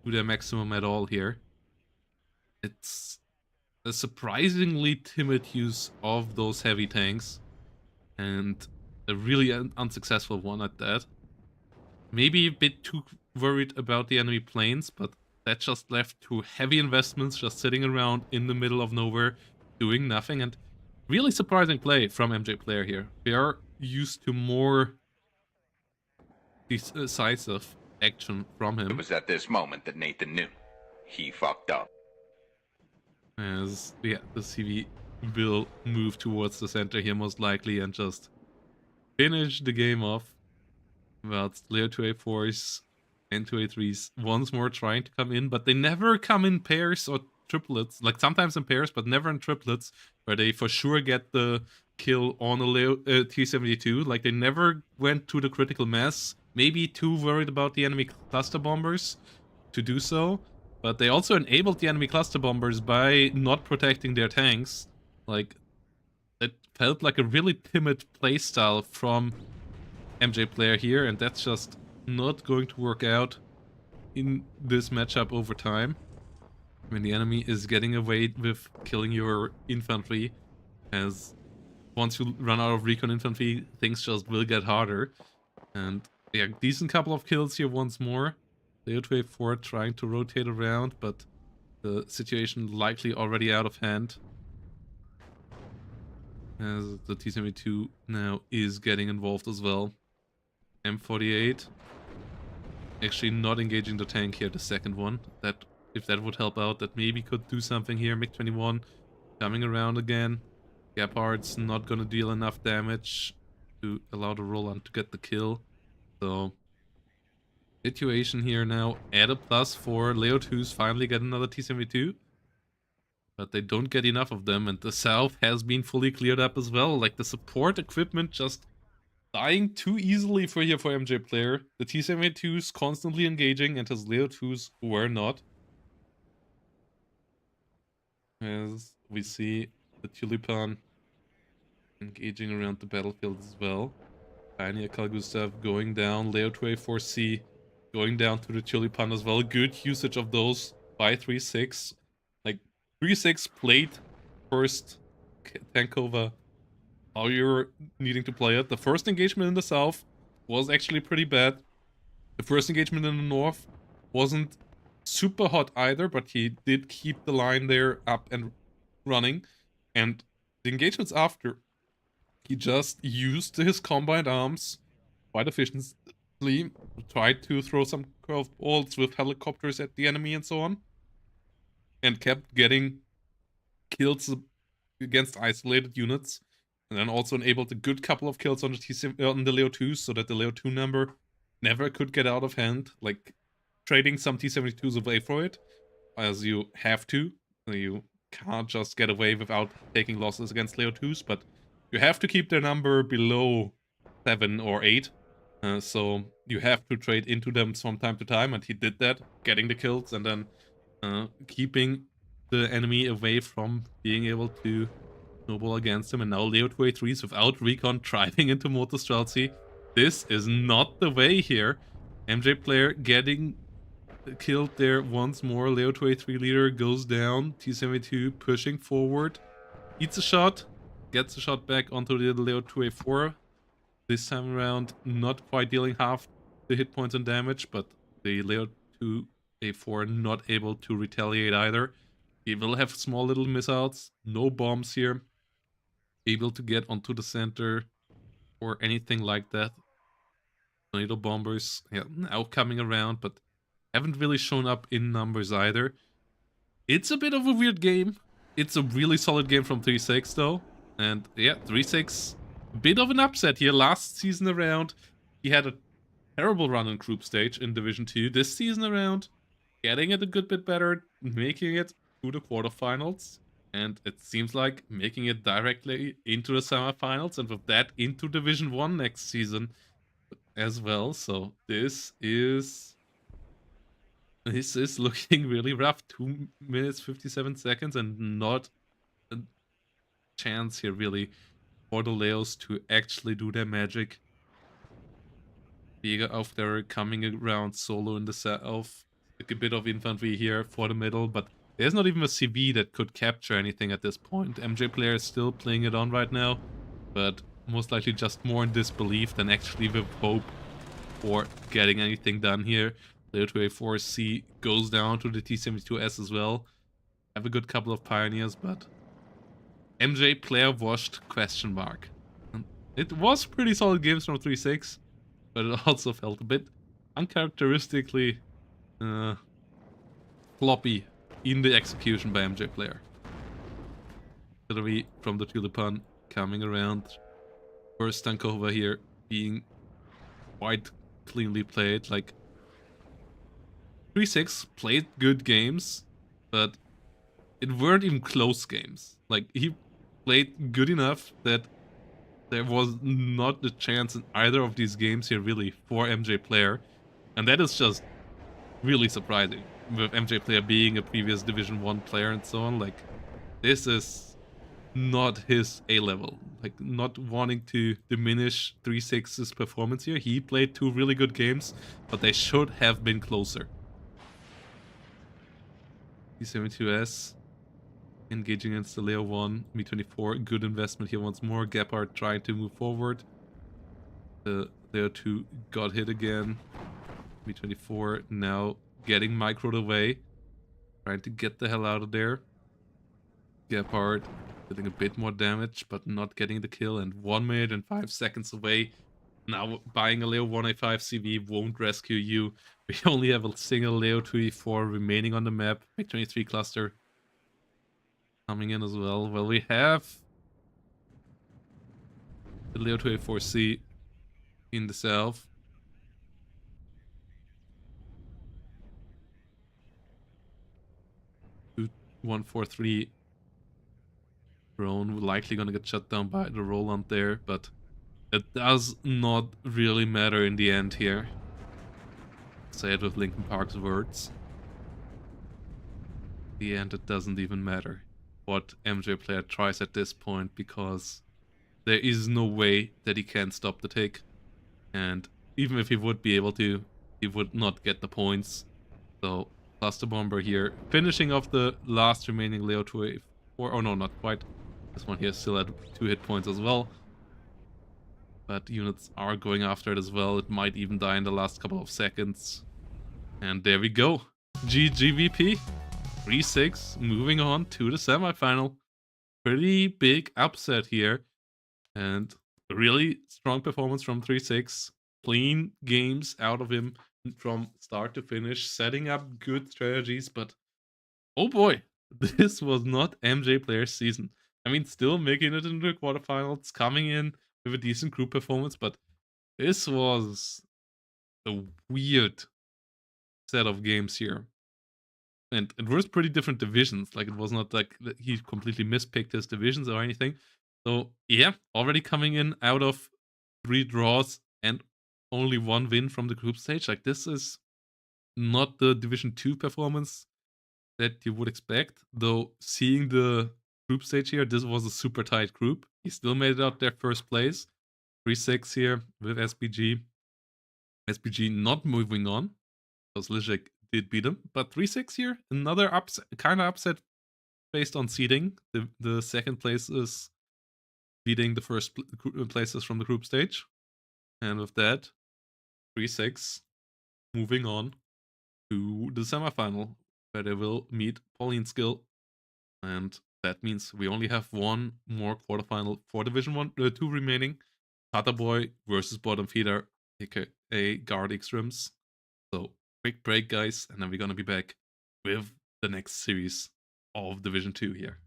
to their maximum at all here. It's a surprisingly timid use of those heavy tanks, and a really unsuccessful one at that. Maybe a bit too worried about the enemy planes, but that just left to heavy investments just sitting around in the middle of nowhere doing nothing, and really surprising play from MjBlair here. We are used to more decisive action from him. It was at this moment that Nathan knew. He fucked up. As, yeah, the CV will move towards the center here most likely and just finish the game off. But Leo 2A4s and 2A3s once more trying to come in, but they never come in pairs or triplets. Like sometimes in pairs, but never in triplets, where they for sure get the kill on a Leo T-72. Like they never went to the critical mass. Maybe too worried about the enemy cluster bombers to do so. But they also enabled the enemy cluster bombers by not protecting their tanks. Like, it felt like a really timid playstyle from MjBlair here, and that's just not going to work out in this matchup over time. When the enemy is getting away with killing your infantry, as once you run out of recon infantry, things just will get harder. And yeah, decent couple of kills here once more. Leo 2A4 trying to rotate around, but the situation likely already out of hand. As the T-72 now is getting involved as well. M48 actually not engaging the tank here, the second one. That, if that would help out, that maybe could do something here. MiG-21 coming around again. Gepard's not gonna deal enough damage to allow the Roland to get the kill. So situation here now at a plus for Leo 2s finally get another T-72. But they don't get enough of them, and the south has been fully cleared up as well. Like the support equipment just dying too easily for MjBlair. The T-72s constantly engaging and his Leo 2s were not. As we see the Tulipan engaging around the battlefield as well. Pioneer Carl Gustav going down, Leo 2A4C going down to the Tulipan as well. Good usage of those by ThreeSix. Like, ThreeSix played first tank over how you're needing to play it. The first engagement in the south was actually pretty bad. The first engagement in the north wasn't super hot either, but he did keep the line there up and running. And the engagements after, he just used his combined arms quite efficiently, tried to throw some curveballs with helicopters at the enemy and so on, and kept getting kills against isolated units, and then also enabled a good couple of kills on the Leo 2s, so that the Leo 2 number never could get out of hand, like trading some T-72s away for it, as you have to. You can't just get away without taking losses against Leo 2s, but you have to keep their number below 7 or 8. So you have to trade into them from time to time, and he did that, getting the kills and then keeping the enemy away from being able to snowball against him. And now Leo 2A3s without recon driving into Mortar Streltsy. This is not the way here. MjBlair getting killed there once more. Leo 2A3 leader goes down. T-72 pushing forward. Eats a shot. Gets a shot back onto the Leo 2A4. This time around, not quite dealing half the hit points and damage, but the Leo 2A4 not able to retaliate either. He will have small little missiles. No bombs here. Able to get onto the center or anything like that. Tornado bombers, yeah, now coming around, but haven't really shown up in numbers either. It's a bit of a weird game. It's a really solid game from ThreeSix though. And yeah, ThreeSix, a bit of an upset here. Last season around, he had a terrible run in group stage in Division 2. This season around, getting it a good bit better, making it to the quarterfinals. And it seems like making it directly into the semifinals, and with that into Division 1 next season as well. So this is looking really rough. 2 minutes 57 seconds and not a chance here really for the Leos to actually do their magic. Vega out there coming around solo in the south. Like a bit of infantry here for the middle, but there's not even a CV that could capture anything at this point. MjBlair is still playing it on right now, but most likely just more in disbelief than actually with hope for getting anything done here. Leo 2A4C goes down to the T-72S as well. Have a good couple of pioneers, but MjBlair washed question mark. It was pretty solid games from ThreeSix, but it also felt a bit uncharacteristically floppy in the execution by MjBlair. Artillery from the Tulipan coming around. First tank over here being quite cleanly played. Like, ThreeSix played good games, but it weren't even close games. Like, he played good enough that there was not a chance in either of these games here really for MjBlair, and that is just really surprising. With MjBlair being a previous Division 1 player and so on, like, this is not his A level. Like, not wanting to diminish ThreeSix's performance here. He played 2 really good games, but they should have been closer. T-72S engaging against the Leo 1, Mi-24, good investment here once more. Gepard trying to move forward. The Leo 2 got hit again. Mi-24 now getting microed away. Trying to get the hell out of there. Gepard getting a bit more damage, but not getting the kill. And 1 minute and 5 seconds away. Now buying a Leo 1A5 CV won't rescue you. We only have a single Leo 2E4 remaining on the map. Mi-23 cluster coming in as well. Well, we have the Leo 2A4C in the south. Two 143 drone likely gonna get shut down by the Roland there, but It does not really matter in the end here. Say it with Linkin Park's words. In the end, it doesn't even matter what MjBlair tries at this point, because there is no way that he can stop the tick. And even if he would be able to, he would not get the points. So Cluster Bomber here, finishing off the last remaining Leo 2A4. Oh no, not quite. This one here is still at 2 hit points as well. But units are going after it as well. It might even die in the last couple of seconds. And there we go. GGVP. 3-6, moving on to the semifinal. Pretty big upset here. And a really strong performance from 3-6. Clean games out of him from start to finish, setting up good strategies. But oh boy, this was not MjBlair's season. I mean, still making it into the quarterfinals, coming in with a decent group performance, but this was a weird set of games here. And it was pretty different divisions. Like, it was not like he completely mispicked his divisions or anything. So yeah, already coming in out of 3 draws and only 1 win from the group stage. Like, this is not the Division 2 performance that you would expect. Though seeing the group stage here, this was a super tight group. He still made it out there first place. 3-6 here with SBG. SBG not moving on, because Lizek did beat him. But 3-6 here, another kind of upset based on seeding. The second place is beating the first places from the group stage. And with that, 3-6 moving on to the semifinal, where they will meet Pauline Skill. And that means we only have one more quarterfinal for Division 2 remaining. Tatarboy versus Bottomfeeder, aka Guard Extremes. So quick break, guys, and then we're gonna be back with the next series of Division 2 here.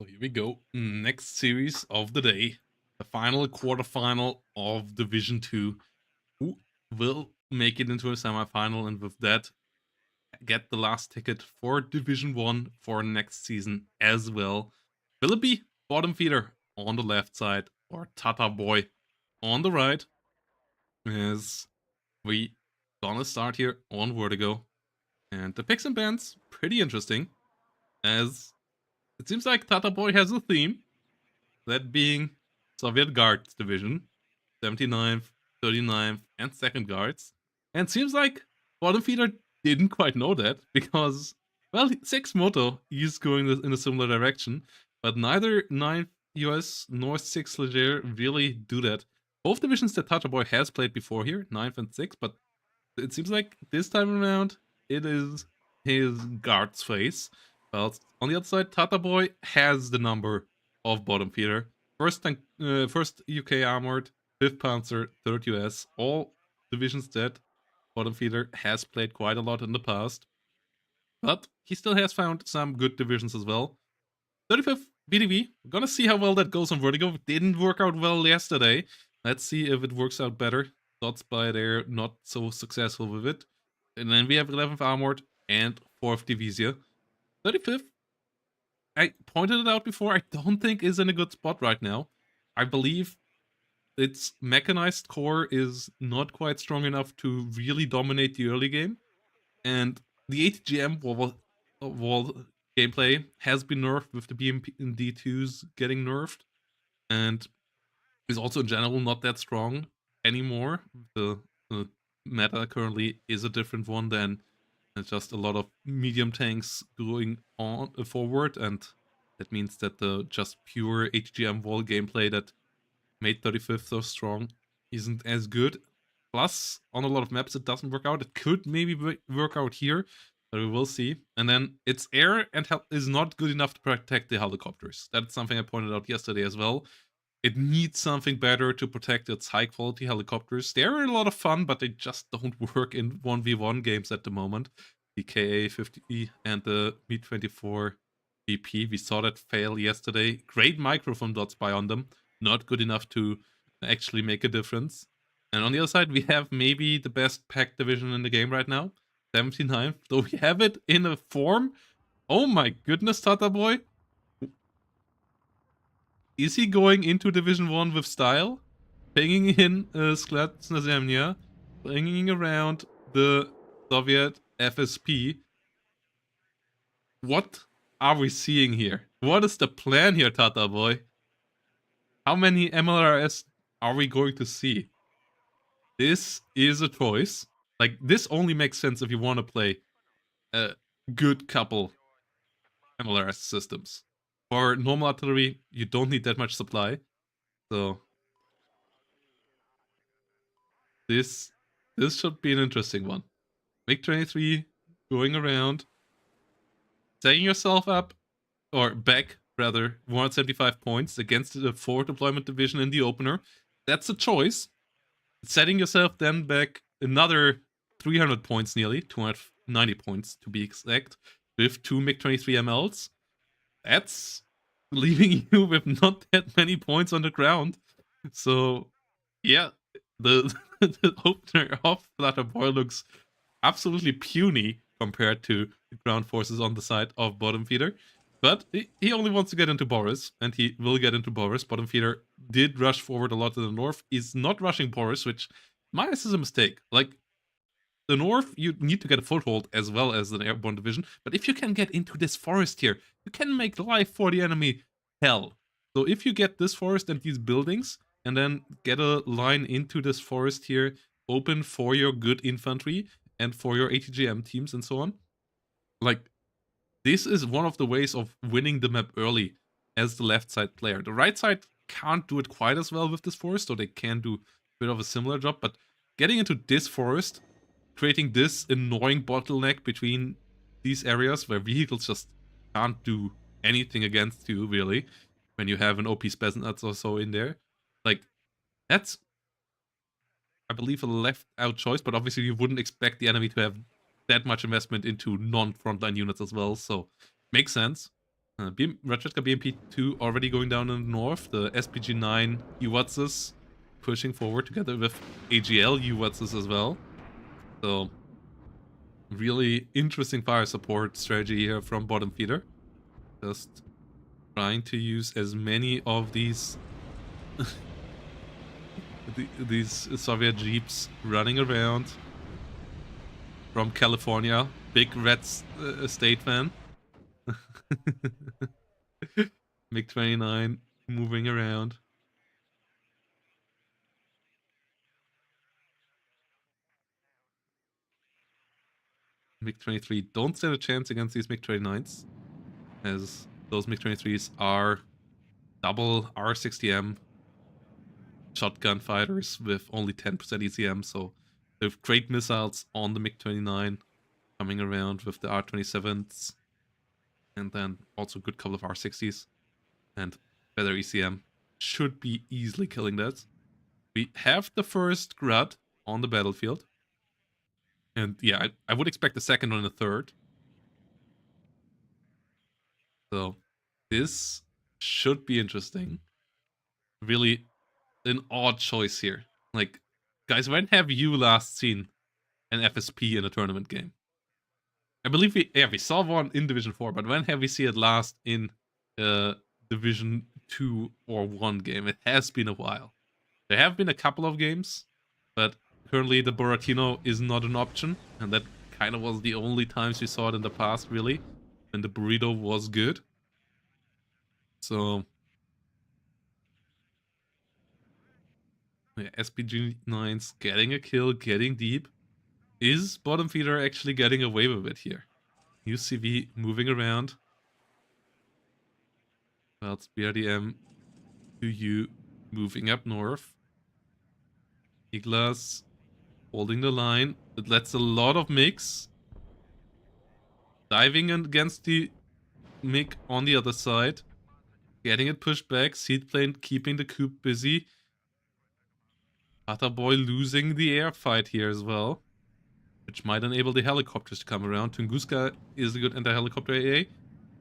So here we go. Next series of the day. The final quarterfinal of Division 2. Who will make it into a semifinal, and with that, get the last ticket for Division 1 for next season as well. Will it be Bottomfeeder on the left side or Tatarboy on the right? as we gonna start here on Vertigo. And the picks and bans, pretty interesting, as it seems like Tatarboy has a theme, that being Soviet Guards Division, 79th, 39th, and 2nd Guards. And seems like Bottomfeeder didn't quite know that, because, well, 6 Moto is going in a similar direction, but neither 9th US nor 6th Leger really do that. Both divisions that Tatarboy has played before here, 9th and 6th, but it seems like this time around it is his guard's face. Well, on the other side, Tatarboy has the number of Bottomfeeder. First UK armored, 5th Panzer, 3rd US, all divisions that Bottomfeeder has played quite a lot in the past. But he still has found some good divisions as well. 35th BDV, we're gonna see how well that goes on Vertigo. It didn't work out well yesterday. Let's see if it works out better. Dots by there, not so successful with it. And then we have 11th Armored and 4th Divisia. 35th, I pointed it out before, I don't think is in a good spot right now. I believe its mechanized core is not quite strong enough to really dominate the early game. And the ATGM wall gameplay has been nerfed with the BMP and D2s getting nerfed. And is also in general not that strong anymore. The meta currently is a different one than just a lot of medium tanks going on forward, and that means that the just pure HGM wall gameplay that made 35th so strong isn't as good. Plus, on a lot of maps, it doesn't work out. It could maybe work out here, but we will see. And then its air and is not good enough to protect the helicopters. That's something I pointed out yesterday as well. It needs something better to protect its high-quality helicopters. They're a lot of fun, but they just don't work in 1v1 games at the moment. The KA-50 and the Mi-24 BP, we saw that fail yesterday. Great micro from Dotspy on them. Not good enough to actually make a difference. And on the other side, we have maybe the best pack division in the game right now. 79th, though we have it in a form. Oh my goodness, Tatarboy. Is he going into Division 1 with style? Bringing in Skladna Zemlya, bringing around the Soviet FSP. What are we seeing here? What is the plan here, Tatarboy? How many MLRS are we going to see? This is a choice. Like, this only makes sense if you want to play a good couple MLRS systems. For normal artillery, you don't need that much supply. So this should be an interesting one. MiG-23 going around, setting yourself up, or back rather, 175 points against the 4 deployment division in the opener. That's a choice. Setting yourself then back another 300 points nearly, 290 points to be exact, with 2 MiG-23 MLs. That's leaving you with not that many points on the ground. So, yeah, the opener of Tatarboy looks absolutely puny compared to the ground forces on the side of Bottomfeeder. But he only wants to get into Boris, and he will get into Boris. Bottomfeeder did rush forward a lot in the north. He's not rushing Boris, which my guess is a mistake. Like, the north, you need to get a foothold as well as an airborne division. But if you can get into this forest here, you can make life for the enemy hell. So if you get this forest and these buildings, and then get a line into this forest here, open for your good infantry and for your ATGM teams and so on, like, this is one of the ways of winning the map early as the left side player. The right side can't do it quite as well with this forest, so they can do a bit of a similar job, but getting into this forest, creating this annoying bottleneck between these areas where vehicles just can't do anything against you, really, when you have an OP Spetsnaz or so in there. Like, that's, I believe, a left-out choice, but obviously you wouldn't expect the enemy to have that much investment into non-frontline units as well, so makes sense. Ratchetka BMP-2 already going down in the north, the SPG-9 UWATSs pushing forward together with AGL UWATSs as well. So, really interesting fire support strategy here from Bottomfeeder. Just trying to use as many of these these Soviet jeeps running around from California. Big Red State fan. MiG-29 moving around. MiG-23 don't stand a chance against these MiG-29s, as those MiG-23s are double R60M shotgun fighters with only 10% ECM, so they have great missiles on the MiG-29 coming around with the R27s, and then also a good couple of R60s, and better ECM. Should be easily killing that. We have the first Grud on the battlefield. And yeah, I would expect the second and the third. So this should be interesting. Really an odd choice here. Like, guys, when have you last seen an FSP in a tournament game? I believe we saw one in Division 4, but when have we seen it last in Division 2 or 1 game? It has been a while. There have been a couple of games, but currently the Buratino is not an option, and that kind of was the only times we saw it in the past, really, when the burrito was good. So yeah, SPG9's getting a kill, getting deep. Is Bottomfeeder actually getting away with it here? UCV moving around. Well, it's BRDM to you moving up north. Iglas holding the line. It lets a lot of MiGs diving against the MiG on the other side. Getting it pushed back. Seedplane keeping the coop busy. Tatarboy losing the air fight here as well, which might enable the helicopters to come around. Tunguska is a good anti-helicopter AA,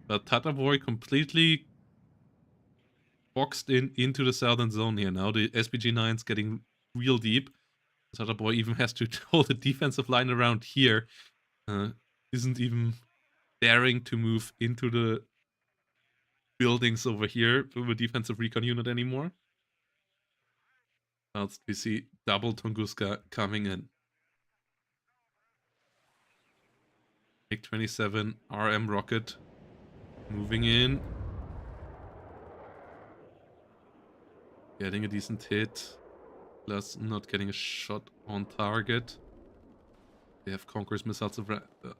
but Tatarboy completely boxed into the southern zone here now. The SPG-9's getting real deep. Tatarboy even has to hold the defensive line around here. Isn't even daring to move into the buildings over here with a defensive recon unit anymore. Else we see double Tunguska coming in. MiG-27 RM rocket moving in. Getting a decent hit. Plus not getting a shot on target. They have Conqueror's missiles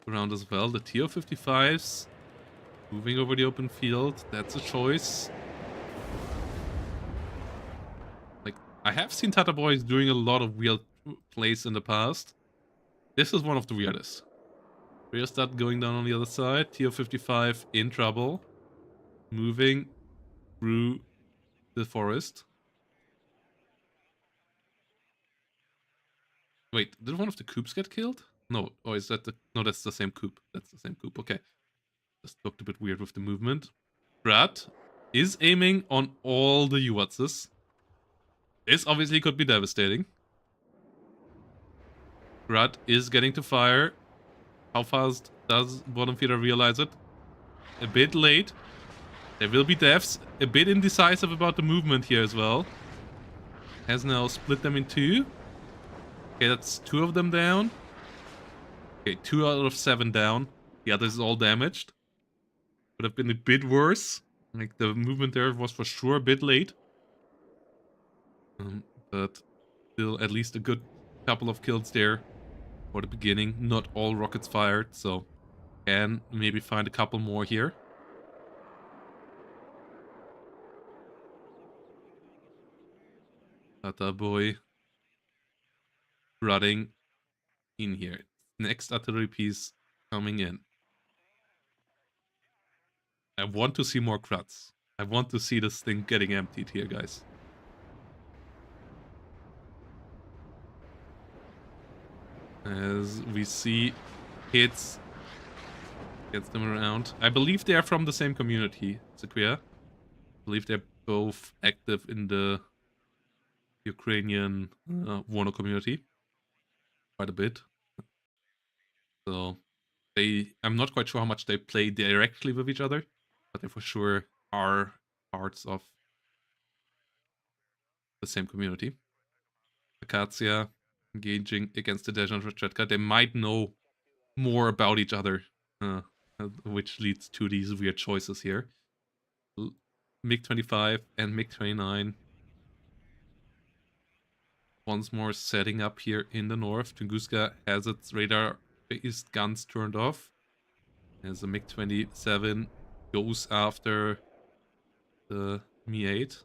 around as well. The TO-55s moving over the open field. That's a choice. Like, I have seen Tatarboy doing a lot of weird plays in the past. This is one of the weirdest. Rear start going down on the other side. TO-55 in trouble. Moving through the forest. Wait, did one of the coops get killed? No, or is that the... No, that's the same coop. That's the same coop, okay. Just looked a bit weird with the movement. Brad is aiming on all the UATs. This obviously could be devastating. Brad is getting to fire. How fast does Bottomfeeder realize it? A bit late. There will be deaths. A bit indecisive about the movement here as well. Has now split them in two. Okay, that's 2 of them down. Okay, 2 out of 7 down. The others is all damaged. Could have been a bit worse. Like, the movement there was for sure a bit late. But still at least a good couple of kills there for the beginning. Not all rockets fired, so can maybe find a couple more here. Tatarboy running in here. Next artillery piece coming in. I want to see more cruts. I want to see this thing getting emptied here, guys. As we see hits, gets them around. I believe they are from the same community, Sequia. I believe they're both active in the Ukrainian WARNO community. Quite a bit. So I'm not quite sure how much they play directly with each other, but they for sure are parts of the same community. Akacia engaging against the Dejan Retretka. They might know more about each other, which leads to these weird choices here. MiG-25 and MiG-29 once more setting up here in the north. Tunguska has its radar-based guns turned off as the MiG-27 goes after the Mi-8.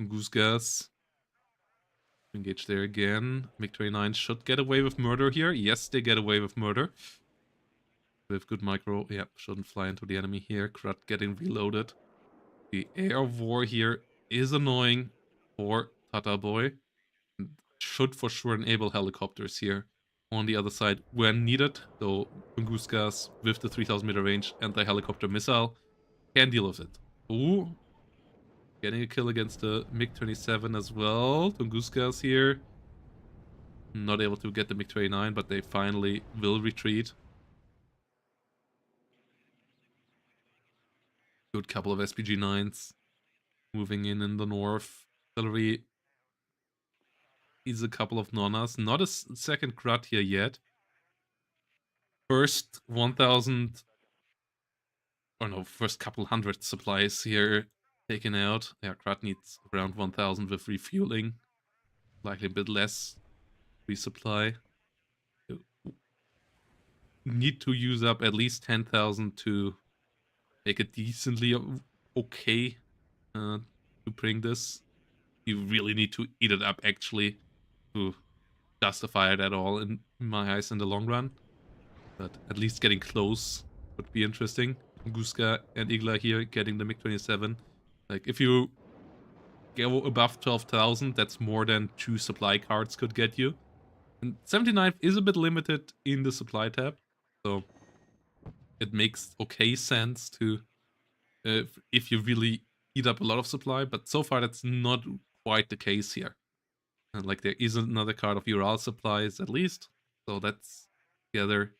Tunguska's engage there again. MiG-29 should get away with murder here. Yes, they get away with murder. With good micro. Yep, shouldn't fly into the enemy here. Crud getting reloaded. The air war here is annoying for Tatarboy. Should for sure enable helicopters here on the other side when needed. Though Tunguska's with the 3000 meter range and the helicopter missile can deal with it. Ooh. Getting a kill against the MiG-27 as well. Tunguska's here. Not able to get the MiG-29, but they finally will retreat. Good couple of SPG-9s moving in the north. Artillery is a couple of Nonas. Not a second Crud here yet. First 1,000... or no, first couple hundred supplies here taken out. Yeah, Crud needs around 1,000 with refueling. Likely a bit less resupply. Need to use up at least 10,000 to make it decently okay to bring this. You really need to eat it up actually to justify it at all in my eyes in the long run. But at least getting close would be interesting. Guska and Igla here getting the MiG-27. Like if you go above 12,000, that's more than 2 supply cards could get you. And 79 is a bit limited in the supply tab, so it makes okay sense to if you really eat up a lot of supply, but so far that's not quite the case here. And like there is another card of Ural supplies at least, so that's together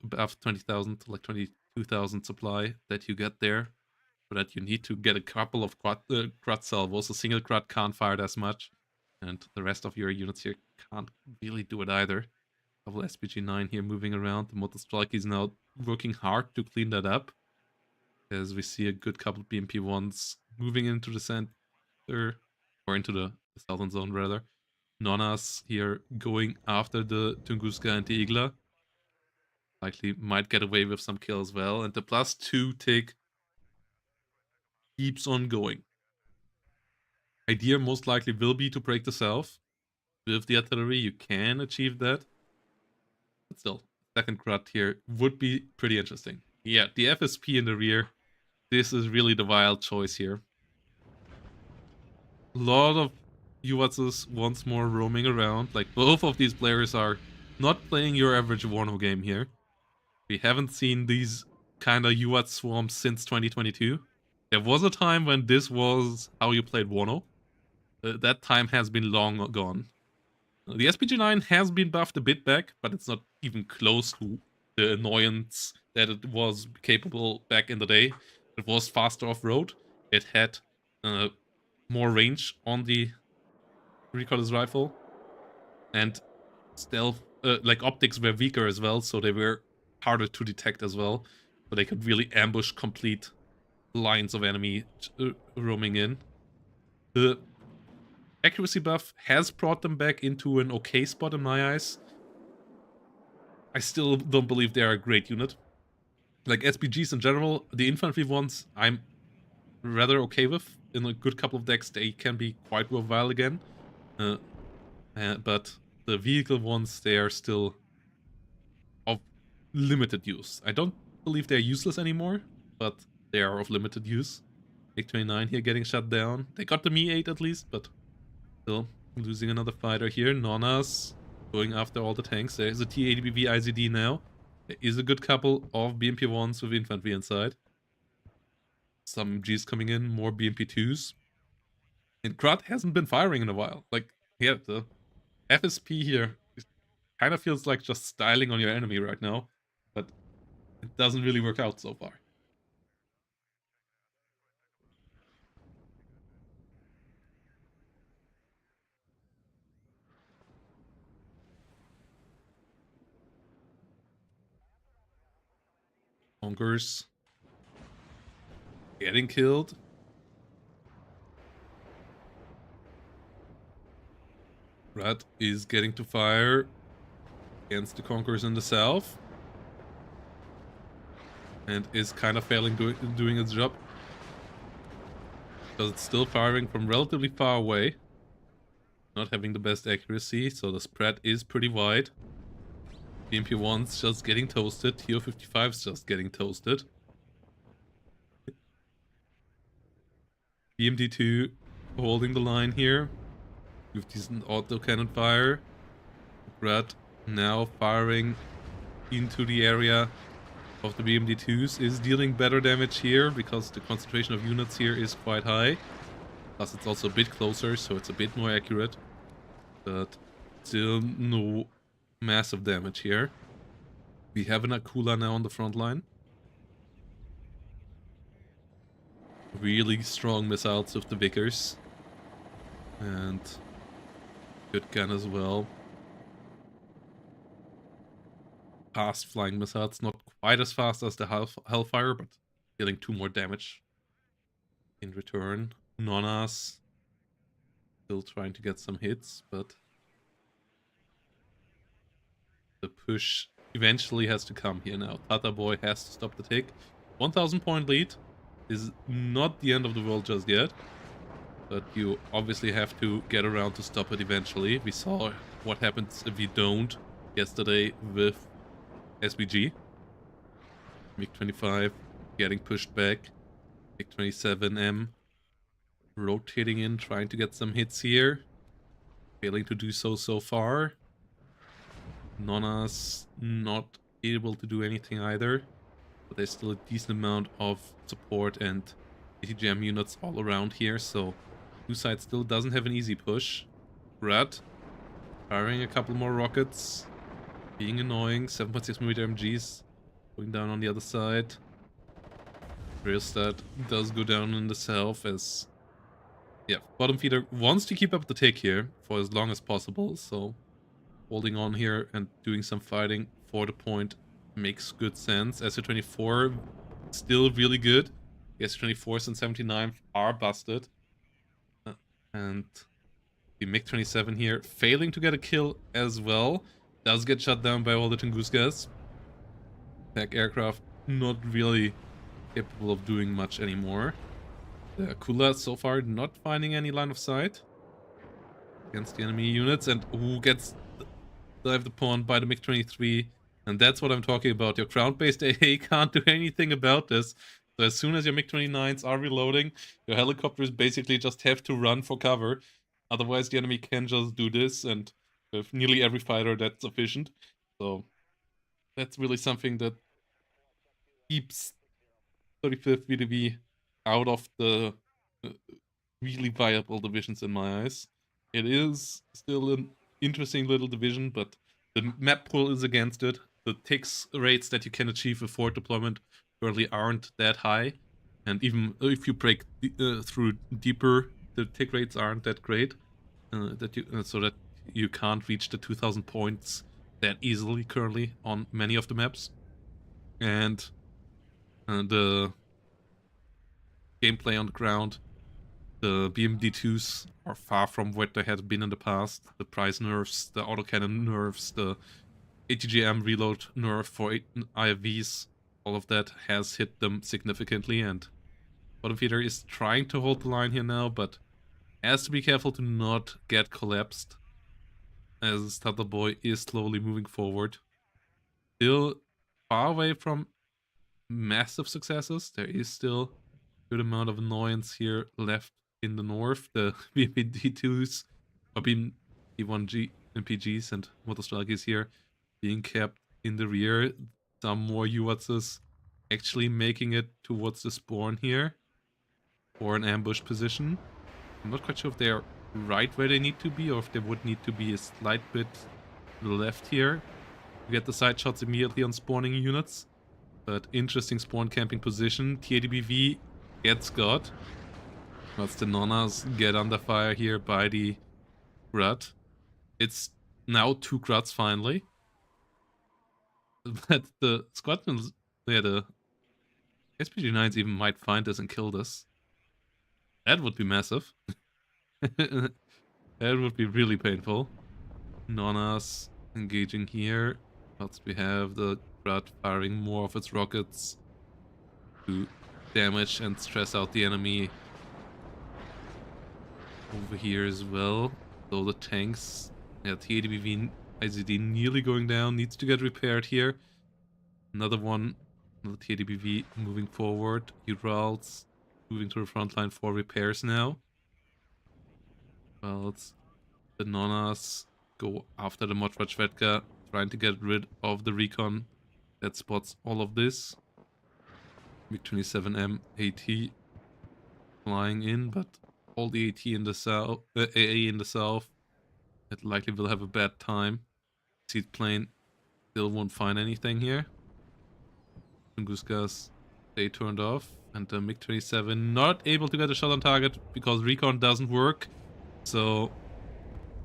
above 20,000, like 22,000 supply that you get there. So that you need to get a couple of Crud salvos. A single Crud can't fire as much, and the rest of your units here can't really do it either. Couple SPG-9 here moving around. The Motor Strike is now working hard to clean that up, as we see a good couple of BMP-1s moving into the center, or into the southern zone rather. Nonas here going after the Tunguska and the Igla. Likely might get away with some kill as well, and the +2 tick keeps on going. Idea most likely will be to break the south. With the artillery, you can achieve that. But still, second Crud here would be pretty interesting. Yeah, the FSP in the rear. This is really the wild choice here. A lot of UATs once more roaming around. Like, both of these players are not playing your average WARNO game here. We haven't seen these kind of UAT swarms since 2022. There was a time when this was how you played WARNO. That time has been long gone. The SPG-9 has been buffed a bit back, but it's not even close to the annoyance that it was capable back in the day. It was faster off-road. It had more range on the recoilless rifle. And stealth, like optics were weaker as well, so they were harder to detect as well. So they could really ambush complete lines of enemy roaming in. The accuracy buff has brought them back into an okay spot in my eyes. I still don't believe they are a great unit. Like SPGs in general, the infantry ones I'm rather okay with. In a good couple of decks they can be quite worthwhile again. But the vehicle ones, they are still of limited use. I don't believe they're useless anymore, but they are of limited use. MiG-29 here getting shut down. They got the Mi-8 at least, but still losing another fighter here. Nonas going after all the tanks. There is a T-80BV IZD now. There is a good couple of BMP-1s with infantry inside. Some Gs coming in, more BMP-2s. And Crud hasn't been firing in a while. Like, yeah, the FSP here kind of feels like just styling on your enemy right now, but it doesn't really work out so far. Conkers getting killed. Rat is getting to fire against the Conquerors in the south. And is kind of failing doing its job. Because it's still firing from relatively far away. Not having the best accuracy, so the spread is pretty wide. BMP1's just getting toasted. TO55's just getting toasted. BMD2 holding the line here with decent autocannon fire. Rat now firing into the area of the BMD2s, is dealing better damage here because the concentration of units here is quite high. Plus it's also a bit closer, so it's a bit more accurate. But still no massive damage here. We have an Akula now on the front line. Really strong missiles with the Vickers. And good gun as well. Fast flying missiles, not quite as fast as the Hellfire, but dealing 2 more damage in return. Nonas still trying to get some hits, but the push eventually has to come here now. Tatarboy has to stop the tick. 1000 point lead is not the end of the world just yet, but you obviously have to get around to stop it eventually. We saw what happens if you don't yesterday with SBG. MiG-25 getting pushed back. MiG-27M rotating in, trying to get some hits here. Failing to do so far. Nona's not able to do anything either. But there's still a decent amount of support and ATGM units all around here, so two sides still doesn't have an easy push. Rat firing a couple more rockets. Being annoying. 7.6mm MGs going down on the other side. Realstad does go down in the south as... yeah, Bottomfeeder wants to keep up the tick here for as long as possible, so holding on here and doing some fighting for the point makes good sense. SU-24 still really good. The SU-24s and 79 are busted. And the MiG-27 here failing to get a kill as well. Does get shut down by all the Tunguskas. Pack aircraft not really capable of doing much anymore. The Akula so far not finding any line of sight against the enemy units, and who gets dived upon by the MiG-23. And that's what I'm talking about. Your ground-based AA can't do anything about this. So as soon as your MiG-29s are reloading, your helicopters basically just have to run for cover. Otherwise the enemy can just do this, and with nearly every fighter that's sufficient. So that's really something that keeps 35th VDV out of the really viable divisions in my eyes. It is still an interesting little division, but the map pool is against it. The ticks rates that you can achieve with forward deployment currently aren't that high. And even if you break through deeper, the tick rates aren't that great. So that you can't reach the 2000 points that easily currently on many of the maps. And the gameplay on the ground, the BMD2s are far from what they had been in the past. The price nerfs, the autocannon nerfs, the ATGM reload nerf for IFVs, all of that has hit them significantly, and Bottomfeeder is trying to hold the line here now, but has to be careful to not get collapsed, as Tatarboy is slowly moving forward. Still far away from massive successes. There is still a good amount of annoyance here left in the north. The BMD2s, or BMD1G MPGs and Motostralkis here being kept in the rear. Some more UATs actually making it towards the spawn here for an ambush position. I'm not quite sure if they are right where they need to be, or if they would need to be a slight bit to the left here to get the side shots immediately on spawning units. But interesting spawn camping position. TADBV gets got. But the Nonas get under fire here by the Grud. It's now 2 Gruds finally. But the squadrons, the SPG9s even might find this and kill this. That would be massive. That would be really painful. Nonas engaging here. Else we have the Crowd firing more of its rockets to damage and stress out the enemy over here as well. So the tanks, yeah, TADBV IZD nearly going down, needs to get repaired here. Another one, another TADBV moving forward. Urals moving to the front line for repairs now. Well, it's the Nonas go after the Motrachvetka, trying to get rid of the recon that spots all of this. MiG-27M AT flying in, but all the AT in the south, AA in the south, it likely will have a bad time. Seed plane still won't find anything here. Tunguska's they turned off, and the MiG-27 not able to get a shot on target because recon doesn't work. So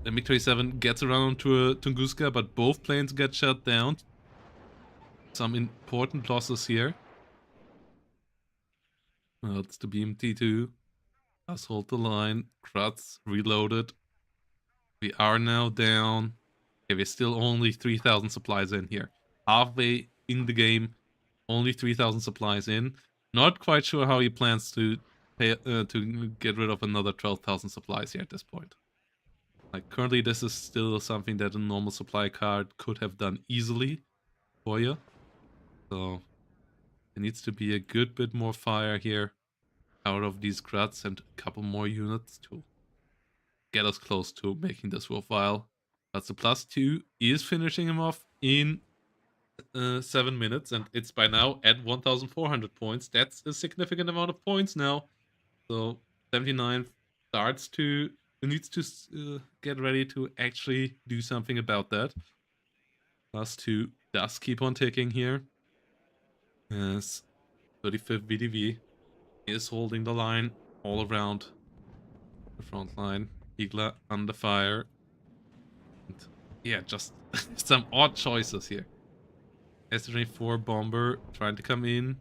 the MiG-27 gets around to a Tunguska, but both planes get shut down. Some important losses here. Well, it's the BMT2. Does hold the line. Kratz reloaded. We are now down. Okay, we're still only 3,000 supplies in here. Halfway in the game, only 3,000 supplies in. Not quite sure how he plans to get rid of another 12,000 supplies here at this point. Like, currently this is still something that a normal supply card could have done easily for you. So there needs to be a good bit more fire here out of these Kratz and a couple more units to get us close to making this worthwhile. But the +2 is finishing him off in 7 minutes, and it's by now at 1,400 points. That's a significant amount of points now. So 79 starts to needs to get ready to actually do something about that. +2 does keep on ticking here. As 35th VDV is holding the line all around the front line. Igla under fire. And yeah, just some odd choices here. S-24 bomber trying to come in.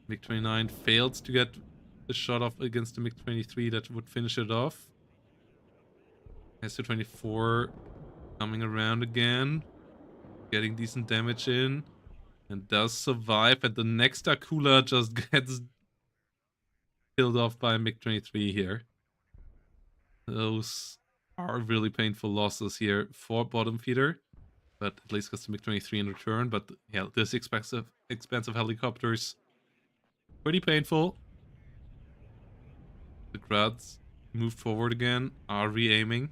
MiG-29 fails to get a shot off against the MiG-23 that would finish it off. S-24 coming around again. Getting decent damage in. And does survive. And the next Akula just gets killed off by MiG-23 here. Those are really painful losses here for Bottomfeeder. But at least gets the MiG-23 in return. But yeah, this expensive helicopters, pretty painful. The Grads moved forward again, are re-aiming.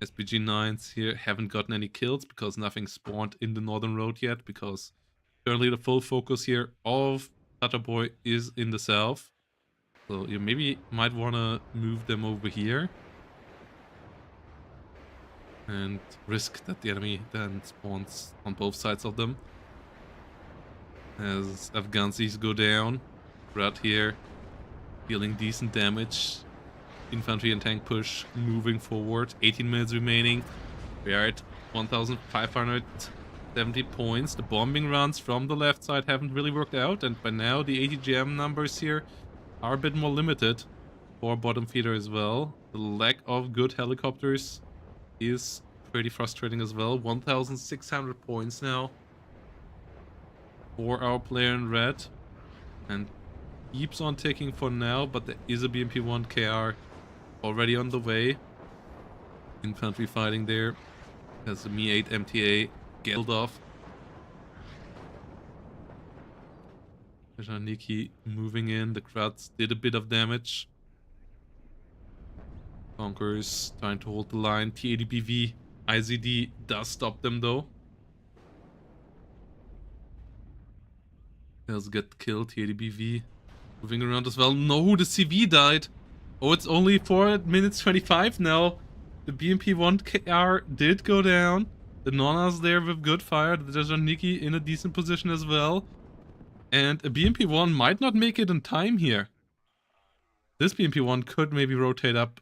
SPG-9s here haven't gotten any kills because nothing spawned in the northern road yet, because currently the full focus here of Tatarboy is in the south. So you maybe might want to move them over here and risk that the enemy then spawns on both sides of them. As Afghansis go down, Brad here dealing decent damage. Infantry and tank push moving forward. 18 minutes remaining. We are at 1,570 points. The bombing runs from the left side haven't really worked out, and by now the ATGM numbers here are a bit more limited for Bottomfeeder as well. The lack of good helicopters is pretty frustrating as well. 1,600 points now for our player in red, and keeps on ticking for now, but there is a BMP-1 KR already on the way. Infantry fighting there as the Mi-8 MTA killed off. Janiki moving in. The Kratz did a bit of damage. Conquerors trying to hold the line. TADBV IZD does stop them though. Does get killed. TADBV moving around as well. No, the CV died. Oh, it's only 4 minutes 25 now. The BMP-1 KR did go down. The Nona's there with good fire. The Janiki in a decent position as well. And a BMP-1 might not make it in time here. This BMP-1 could maybe rotate up,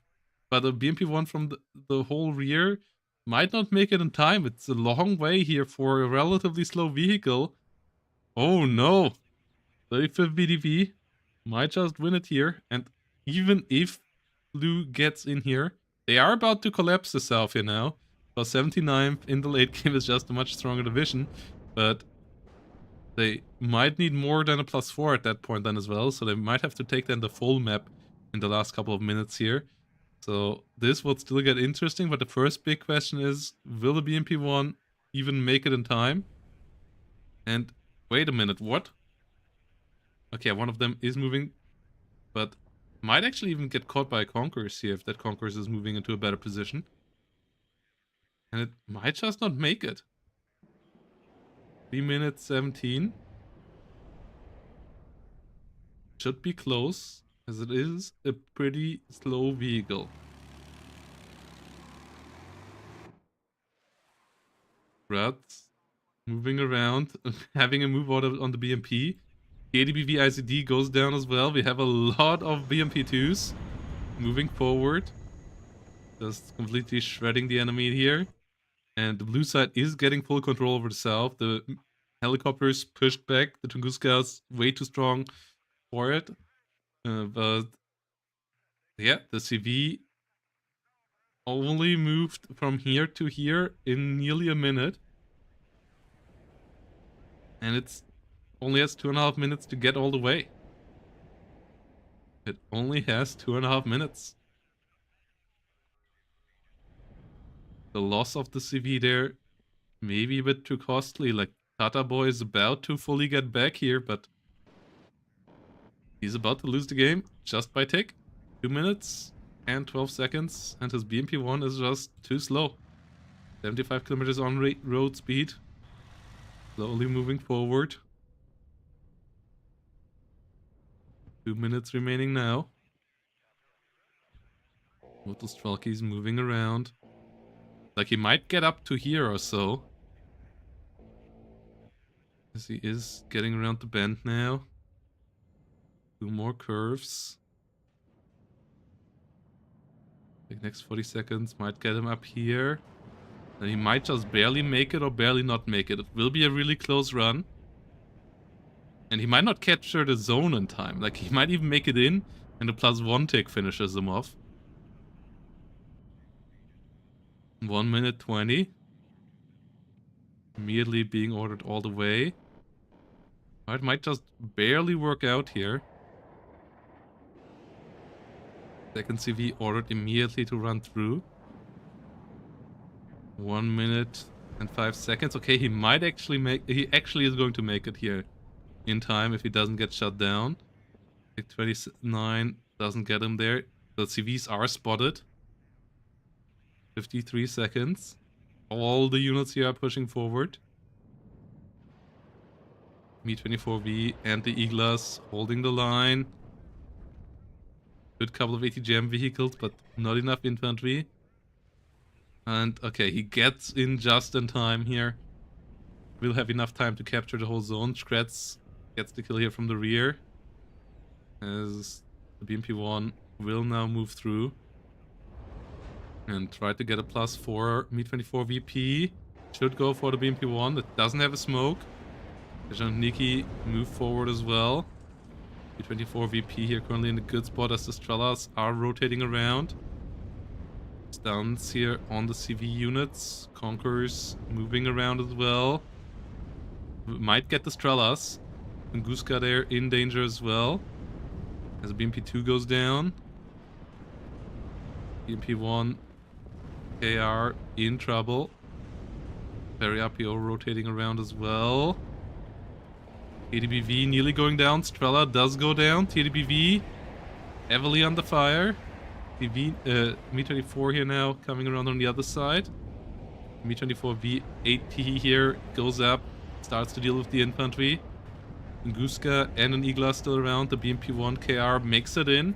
but a BMP-1 from the whole rear might not make it in time. It's a long way here for a relatively slow vehicle. Oh no. 35th VDV might just win it here. And even if blue gets in here, they are about to collapse the south here now. Because 79th in the late game is just a much stronger division. But they might need more than a +4 at that point then as well. So they might have to take then the full map in the last couple of minutes here. So this would still get interesting. But the first big question is, will the BMP1 even make it in time? And wait a minute, what? Okay, one of them is moving, but might actually even get caught by a Conquerors here if that Conquerors is moving into a better position. And it might just not make it. 3 minutes 17. Should be close, as it is a pretty slow vehicle. Rats moving around, having a move out on the BMP. The ADBV ICD goes down as well. We have a lot of BMP2s moving forward. Just completely shredding the enemy here. And the blue side is getting full control over the south. The helicopters pushed back. The Tunguska is way too strong for it. But yeah, the CV only moved from here to here in nearly a minute. And it's only has 2.5 minutes to get all the way. It only has 2.5 minutes. The loss of the CV there may be a bit too costly. Like, Tatarboy is about to fully get back here, but he's about to lose the game just by tick. 2 minutes and 12 seconds, and his BMP1 is just too slow. 75 kilometers on road speed. Slowly moving forward. 2 minutes remaining now. With the Strelkies moving around. Like, he might get up to here or so. As he is getting around the bend now. 2 more curves. Like, next 40 seconds might get him up here. And he might just barely make it or barely not make it. It will be a really close run. And he might not capture the zone in time. Like, he might even make it in, and the +1 tick finishes him off. 1 minute 20. Immediately being ordered all the way. It might just barely work out here. Second CV ordered immediately to run through. 1 minute and 5 seconds. Okay, he might actually make... He actually is going to make it here in time if he doesn't get shut down. Like 29 doesn't get him there. The CVs are spotted. 53 seconds. All the units here are pushing forward. Me-24V and the Iglas holding the line. Good couple of ATGM vehicles, but not enough infantry. And okay, he gets in just in time here. Will have enough time to capture the whole zone. Skretz gets the kill here from the rear. As the BMP1 will now move through. And try to get a +4 Me-24 VP. Should go for the BMP1 that doesn't have a smoke. Nikki move forward as well. Me-24 VP here currently in a good spot as the Strellas are rotating around. Stuns here on the CV units. Conquerors moving around as well. Might get the Strellas. Tunguska there in danger as well. As BMP2 goes down. BMP1 KR in trouble. Periapio rotating around as well. TDBV nearly going down. Strela does go down. TDBV heavily under fire. Me-24 here now coming around on the other side. Me-24 V8T here goes up. Starts to deal with the infantry. Tunguska and an Igla still around. The BMP1 KR makes it in.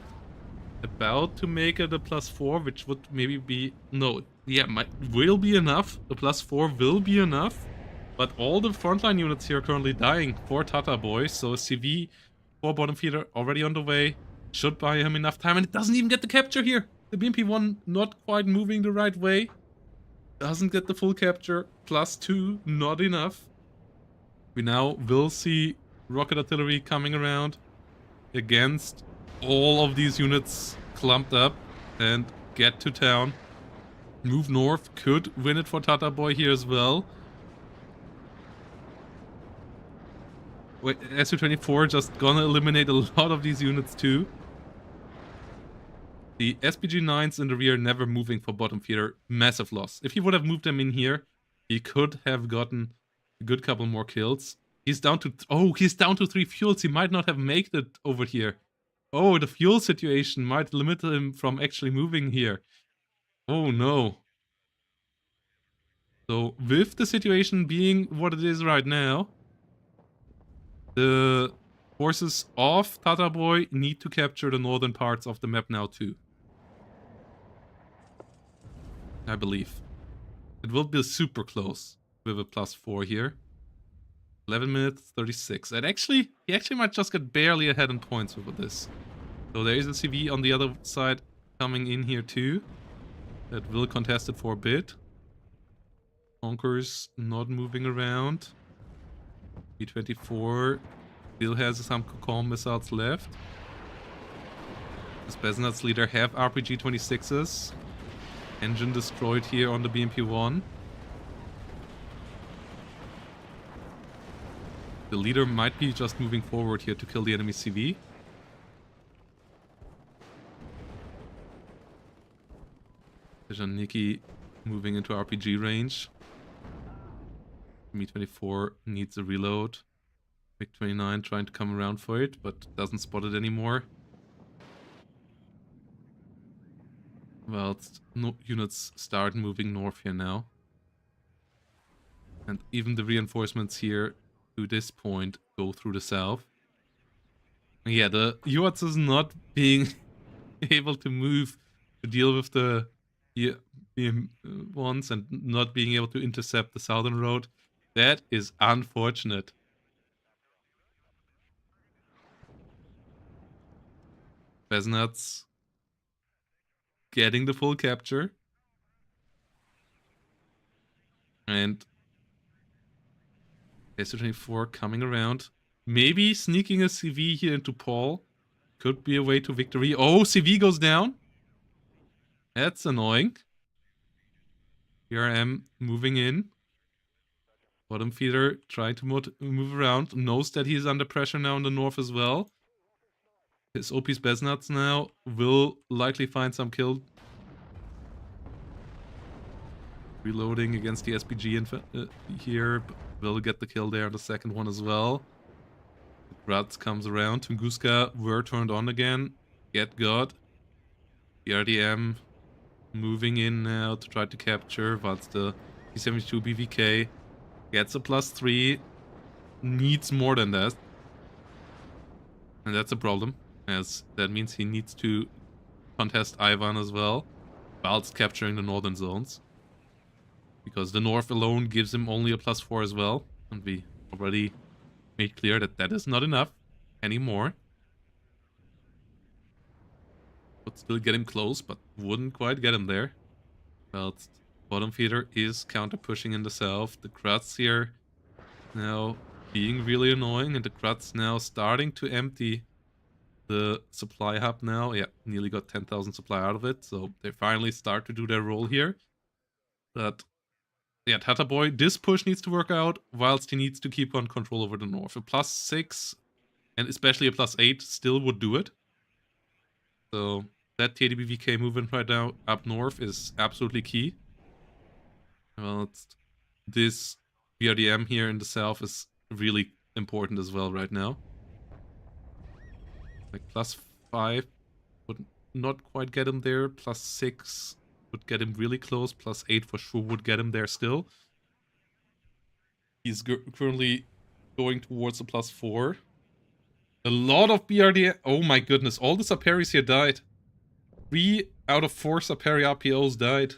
About to make it a +4, which would maybe be... No, yeah, will be enough. The +4 will be enough. But all the frontline units here are currently dying for Tatarboy. So CV for Bottomfeeder already on the way. Should buy him enough time. And it doesn't even get the capture here. The BMP1 not quite moving the right way. Doesn't get the full capture. +2, not enough. We now will see rocket artillery coming around against all of these units clumped up and get to town. Move north, could win it for Tatarboy here as well. Wait, Su-24 just gonna eliminate a lot of these units too. The SPG-9s in the rear never moving for Bottomfeeder. Massive loss. If he would have moved them in here, he could have gotten a good couple more kills. He's down to... Oh, he's down to 3 fuels. He might not have made it over here. Oh, the fuel situation might limit him from actually moving here. Oh, no. So, with the situation being what it is right now, the forces of Tatarboy need to capture the northern parts of the map now too. I believe. It will be super close with a +4 here. 11 minutes, 36. And actually, he actually might just get barely ahead in points with this. So there is a CV on the other side coming in here too. That will contest it for a bit. Conqueror's not moving around. B-24 still has some Cocon missiles left. This Beznat's leader have RPG-26s. Engine destroyed here on the BMP-1. The leader might be just moving forward here to kill the enemy CV. Nikki moving into RPG range. Mi-24 needs a reload. MiG-29 trying to come around for it, but doesn't spot it anymore. Well, no units start moving north here now. And even the reinforcements here to this point go through the south. Yeah, the UATS is not being able to move to deal with the ones and not being able to intercept the southern road. That is unfortunate. Beznats getting the full capture. And Su-24 coming around. Maybe sneaking a CV here into Paul. Could be a way to victory. Oh, CV goes down. That's annoying. Here I am moving in. Bottomfeeder trying to move around. Knows that he's under pressure now in the north as well. His OP's Beznats now will likely find some kill. Reloading against the SPG here. Will get the kill there on the second one as well. Grats comes around. Tunguska were turned on again. Get got. The RDM moving in now to try to capture. Whilst the T-72 BVK gets a +3. Needs more than that. And that's a problem, as that means he needs to contest Ivan as well, whilst capturing the northern zones. Because the north alone gives him only a +4 as well. And we already made clear that that is not enough anymore. Would still get him close, but wouldn't quite get him there. Whilst Bottomfeeder is counter-pushing in the south. The Kratz here now being really annoying, and the Kratz now starting to empty the supply hub now. Yeah, nearly got 10,000 supply out of it, so they finally start to do their role here. But yeah, Tatarboy, this push needs to work out, whilst he needs to keep on control over the north. A +6, and especially a +8, still would do it. So that TDBVK movement right now up north is absolutely key. Well, this BRDM here in the south is really important as well right now. Like +5 would not quite get him there. +6 would get him really close. +8 for sure would get him there still. He's currently going towards a +4. A lot of BRDM. Oh my goodness, all the Saperis here died. 3 out of 4 Saperi RPOs died.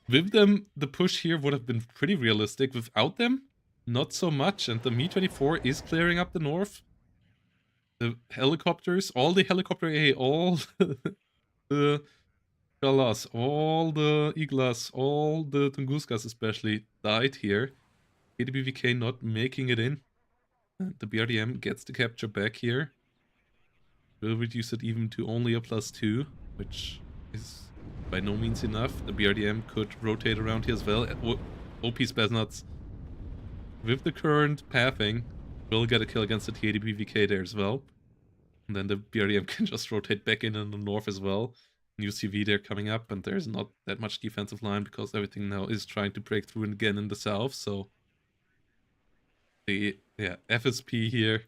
With them, the push here would have been pretty realistic. Without them, not so much. And the Mi-24 is clearing up the north. The helicopters, all the helicopter AA, all the Galas, all the Iglas, all the Tunguskas especially died here. ADBVK not making it in. And the BRDM gets the capture back here. Will reduce it even to only a +2, which is by no means enough. The BRDM could rotate around here as well. OP Spaznuts, with the current pathing, will get a kill against the T80 BVK there as well. And then the BRDM can just rotate back in the north as well. New CV there coming up, and there's not that much defensive line because everything now is trying to break through again in the south. So the FSP here,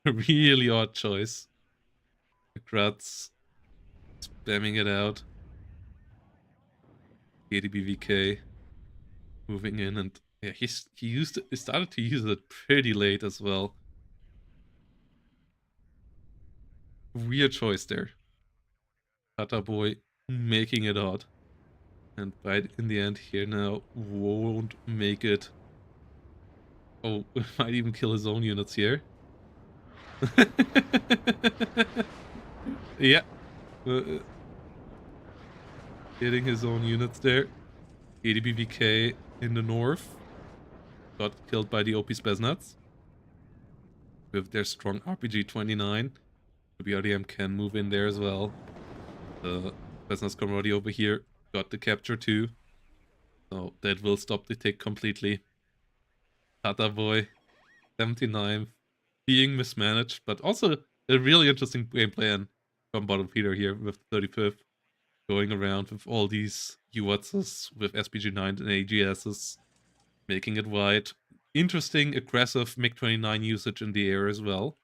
a really odd choice. Kratz spamming it out. ADBVK moving in, and yeah, he started to use it pretty late as well. Weird choice there. Tatarboy making it odd. And right in the end here now won't make it. Oh, might even kill his own units here. Yeah. Hitting his own units there. ADBVK in the north. Got killed by the OP Spaznuts. With their strong RPG 29. The BRDM can move in there as well. The Spaznuts Comrade over here got the capture too. So that will stop the tick completely. Tatarboy, 79th, being mismanaged, but also a really interesting game plan from Bottomfeeder here with 35th. Going around with all these UWATs with SPG9 and AGSs, making it wide. Interesting, aggressive MiG-29 usage in the air as well,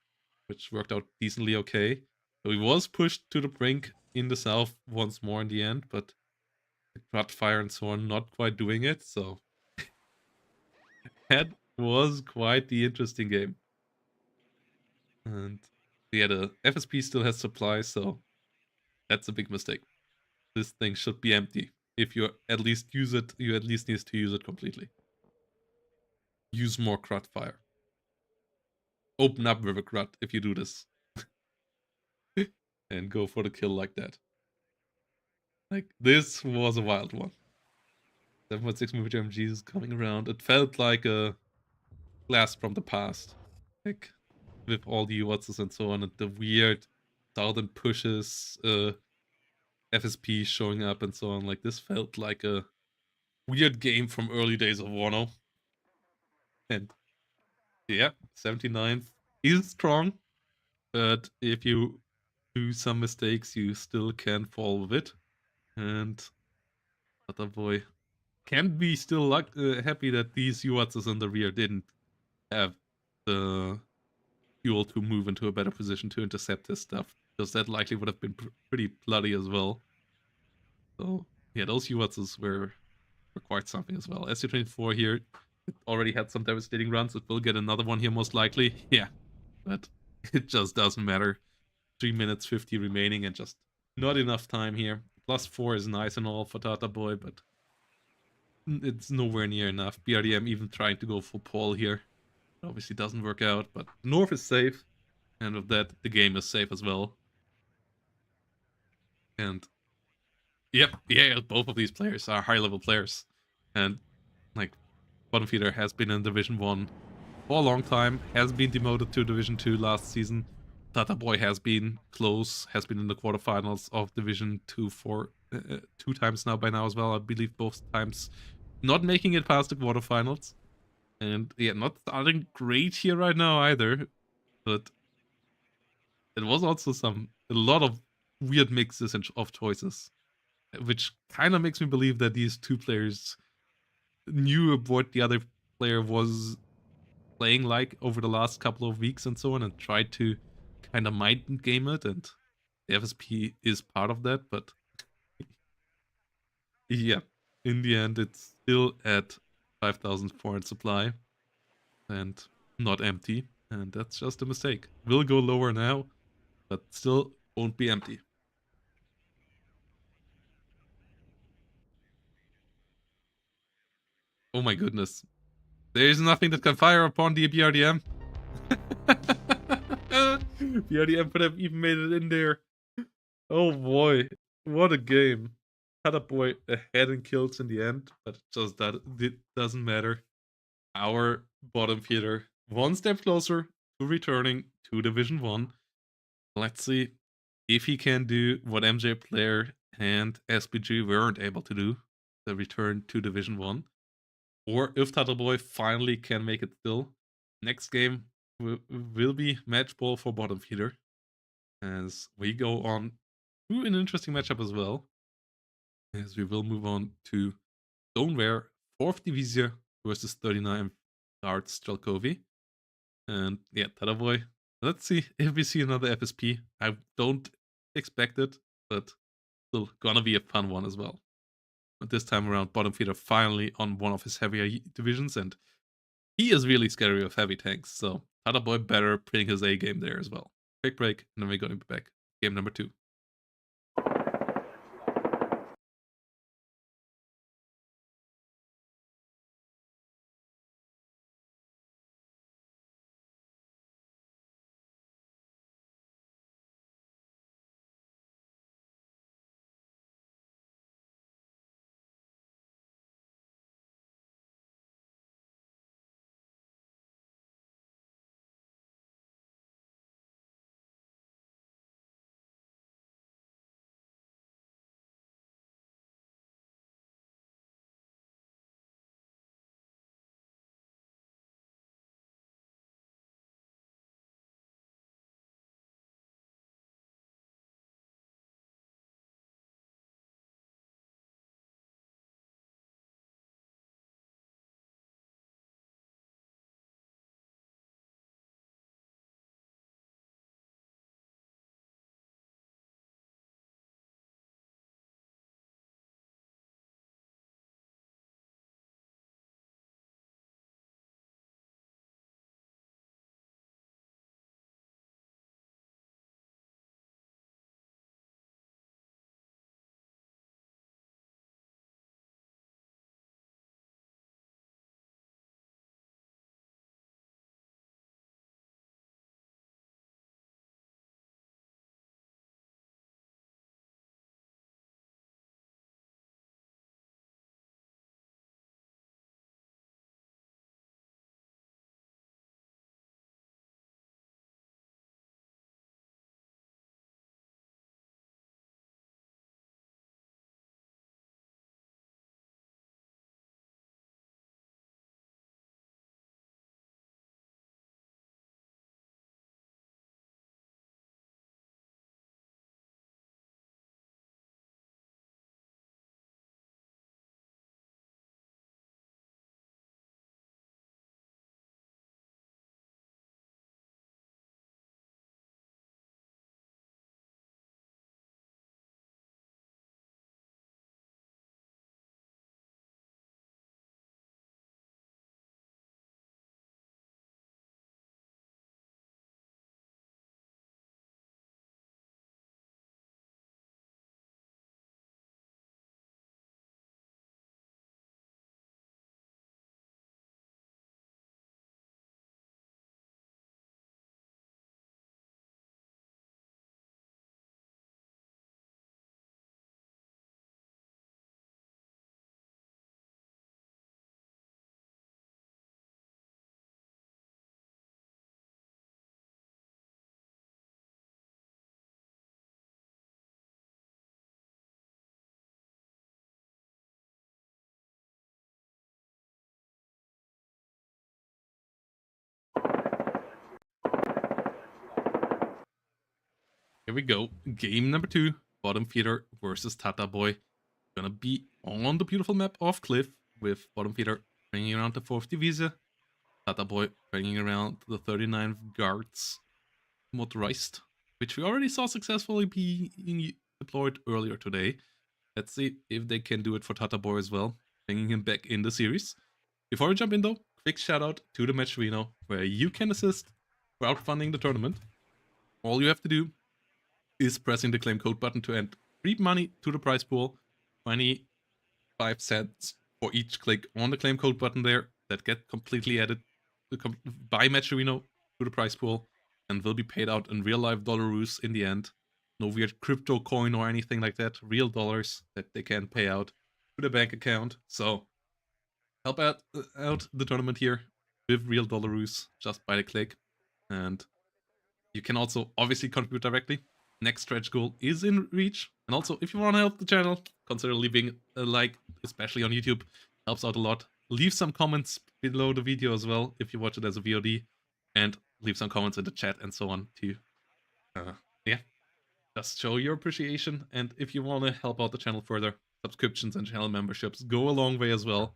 which worked out decently okay. So he was pushed to the brink in the south once more in the end, but the crowd fire and so on not quite doing it, so that was quite the interesting game. And yeah, the FSP still has supply, so that's a big mistake. This thing should be empty. If you at least use it, you at least need to use it completely. Use more crud fire. Open up with a crud if you do this. And go for the kill like that. Like, this was a wild one. 7.6 MjBlair is coming around. It felt like a blast from the past. Like, with all the UWATs and so on, and the weird southern pushes, FSP showing up and so on. Like, this felt like a weird game from early days of WARNO. And yeah, 79th is strong, but if you do some mistakes, you still can fall with it. And Tatarboy can be still happy that these UWATs in the rear didn't have the fuel to move into a better position to intercept his stuff, because that likely would have been pretty bloody as well. So yeah, those UWATs were quite something as well. SU-24 here, it already had some devastating runs. It will get another one here most likely. Yeah, but it just doesn't matter. 3 minutes 50 remaining and just not enough time here. +4 is nice and all for Tatarboy, but it's nowhere near enough. BRDM even trying to go for Paul here. It obviously doesn't work out, but North is safe. And with that, the game is safe as well. And yep, yeah, both of these players are high-level players. And like, Bottomfeeder has been in Division 1 for a long time, has been demoted to Division 2 last season. Tatarboy has been close, has been in the quarterfinals of Division 2 for 2 times now by now as well. I believe both times not making it past the quarterfinals. And yeah, not starting great here right now either. But it was also a lot of weird mixes of choices, which kind of makes me believe that these two players knew what the other player was playing like over the last couple of weeks and so on, and tried to kind of mind game it, and the FSP is part of that, but yeah, in the end it's still at 5,400 supply and not empty, and that's just a mistake. Will go lower now, but still won't be empty. Oh my goodness. There is nothing that can fire upon the BRDM. BRDM could have even made it in there. Oh boy, what a game. Tatarboy ahead in kills in the end, but just that it doesn't matter. Our Bottomfeeder one step closer to returning to Division 1. Let's see if he can do what MjBlair and SBG weren't able to do, the return to Division 1. Or if Tatarboy finally can make it still. Next game will be match ball for Bottomfeeder, as we go on to an interesting matchup as well. As we will move on to Stoneware, 4th Division versus 39 Darts Jalkovi. And yeah, Tatarboy. Let's see if we see another FSP. I don't expect it, but still gonna be a fun one as well. But this time around, Bottomfeeder finally on one of his heavier divisions, and he is really scary with heavy tanks, so Tatarboy better bring his A game there as well. Quick break, and then we're gonna be back. Game number 2. Here we go. Game number 2. Bottomfeeder versus Tatarboy. Gonna be on the beautiful map of Cliff, with Bottomfeeder bringing around the 4th Division. Tatarboy bringing around the 39 guards motorized, which we already saw successfully being deployed earlier today. Let's see if they can do it for Tatarboy as well, bringing him back in the series. Before we jump in though, quick shout out to the Matcherino, where you can assist crowdfunding the tournament. All you have to do is pressing the claim code button to add free money to the prize pool. 25 cents for each click on the claim code button there that get completely added by Matcherino to the prize pool and will be paid out in real life dollaroos in the end. No weird crypto coin or anything like that. Real dollars that they can pay out to the bank account. So help out the tournament here with real dollaroos just by the click. And you can also obviously contribute directly. Next stretch goal is in reach. And also, if you want to help the channel, consider leaving a like, especially on YouTube. Helps out a lot. Leave some comments below the video as well if you watch it as a VOD. And leave some comments in the chat and so on too. Yeah, just show your appreciation. And if you want to help out the channel further, subscriptions and channel memberships go a long way as well.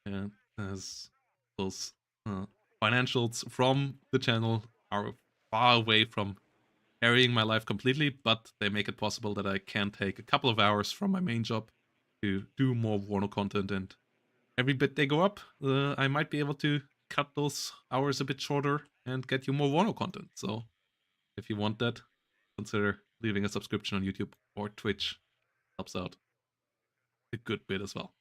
And as those financials from the channel are far away from carrying my life completely, but they make it possible that I can take a couple of hours from my main job to do more WARNO content. And every bit they go up, I might be able to cut those hours a bit shorter and get you more WARNO content. So if you want that, consider leaving a subscription on YouTube or Twitch. Helps out a good bit as well.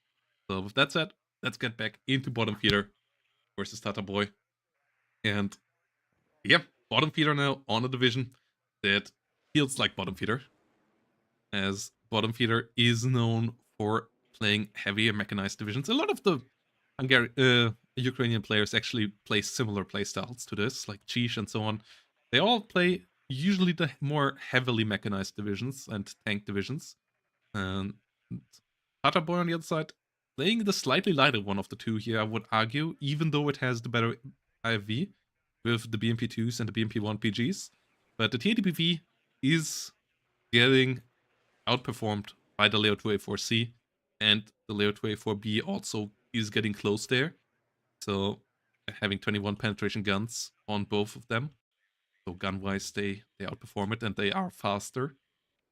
So with that said, let's get back into Bottomfeeder versus Tatarboy. And yeah, Bottomfeeder now on a division that feels like Bottomfeeder, as Bottomfeeder is known for playing heavier mechanized divisions. A lot of the Ukrainian players actually play similar playstyles to this, like Cheesh and so on. They all play usually the more heavily mechanized divisions and tank divisions. And Tatarboy on the other side, playing the slightly lighter one of the two here, I would argue, even though it has the better IFV with the BMP2s and the BMP1 PGs. But the TADPV is getting outperformed by the Leo 2A4C, and the Leo 2A4B also is getting close there. So having 21 penetration guns on both of them. So gun-wise, they outperform it, and they are faster.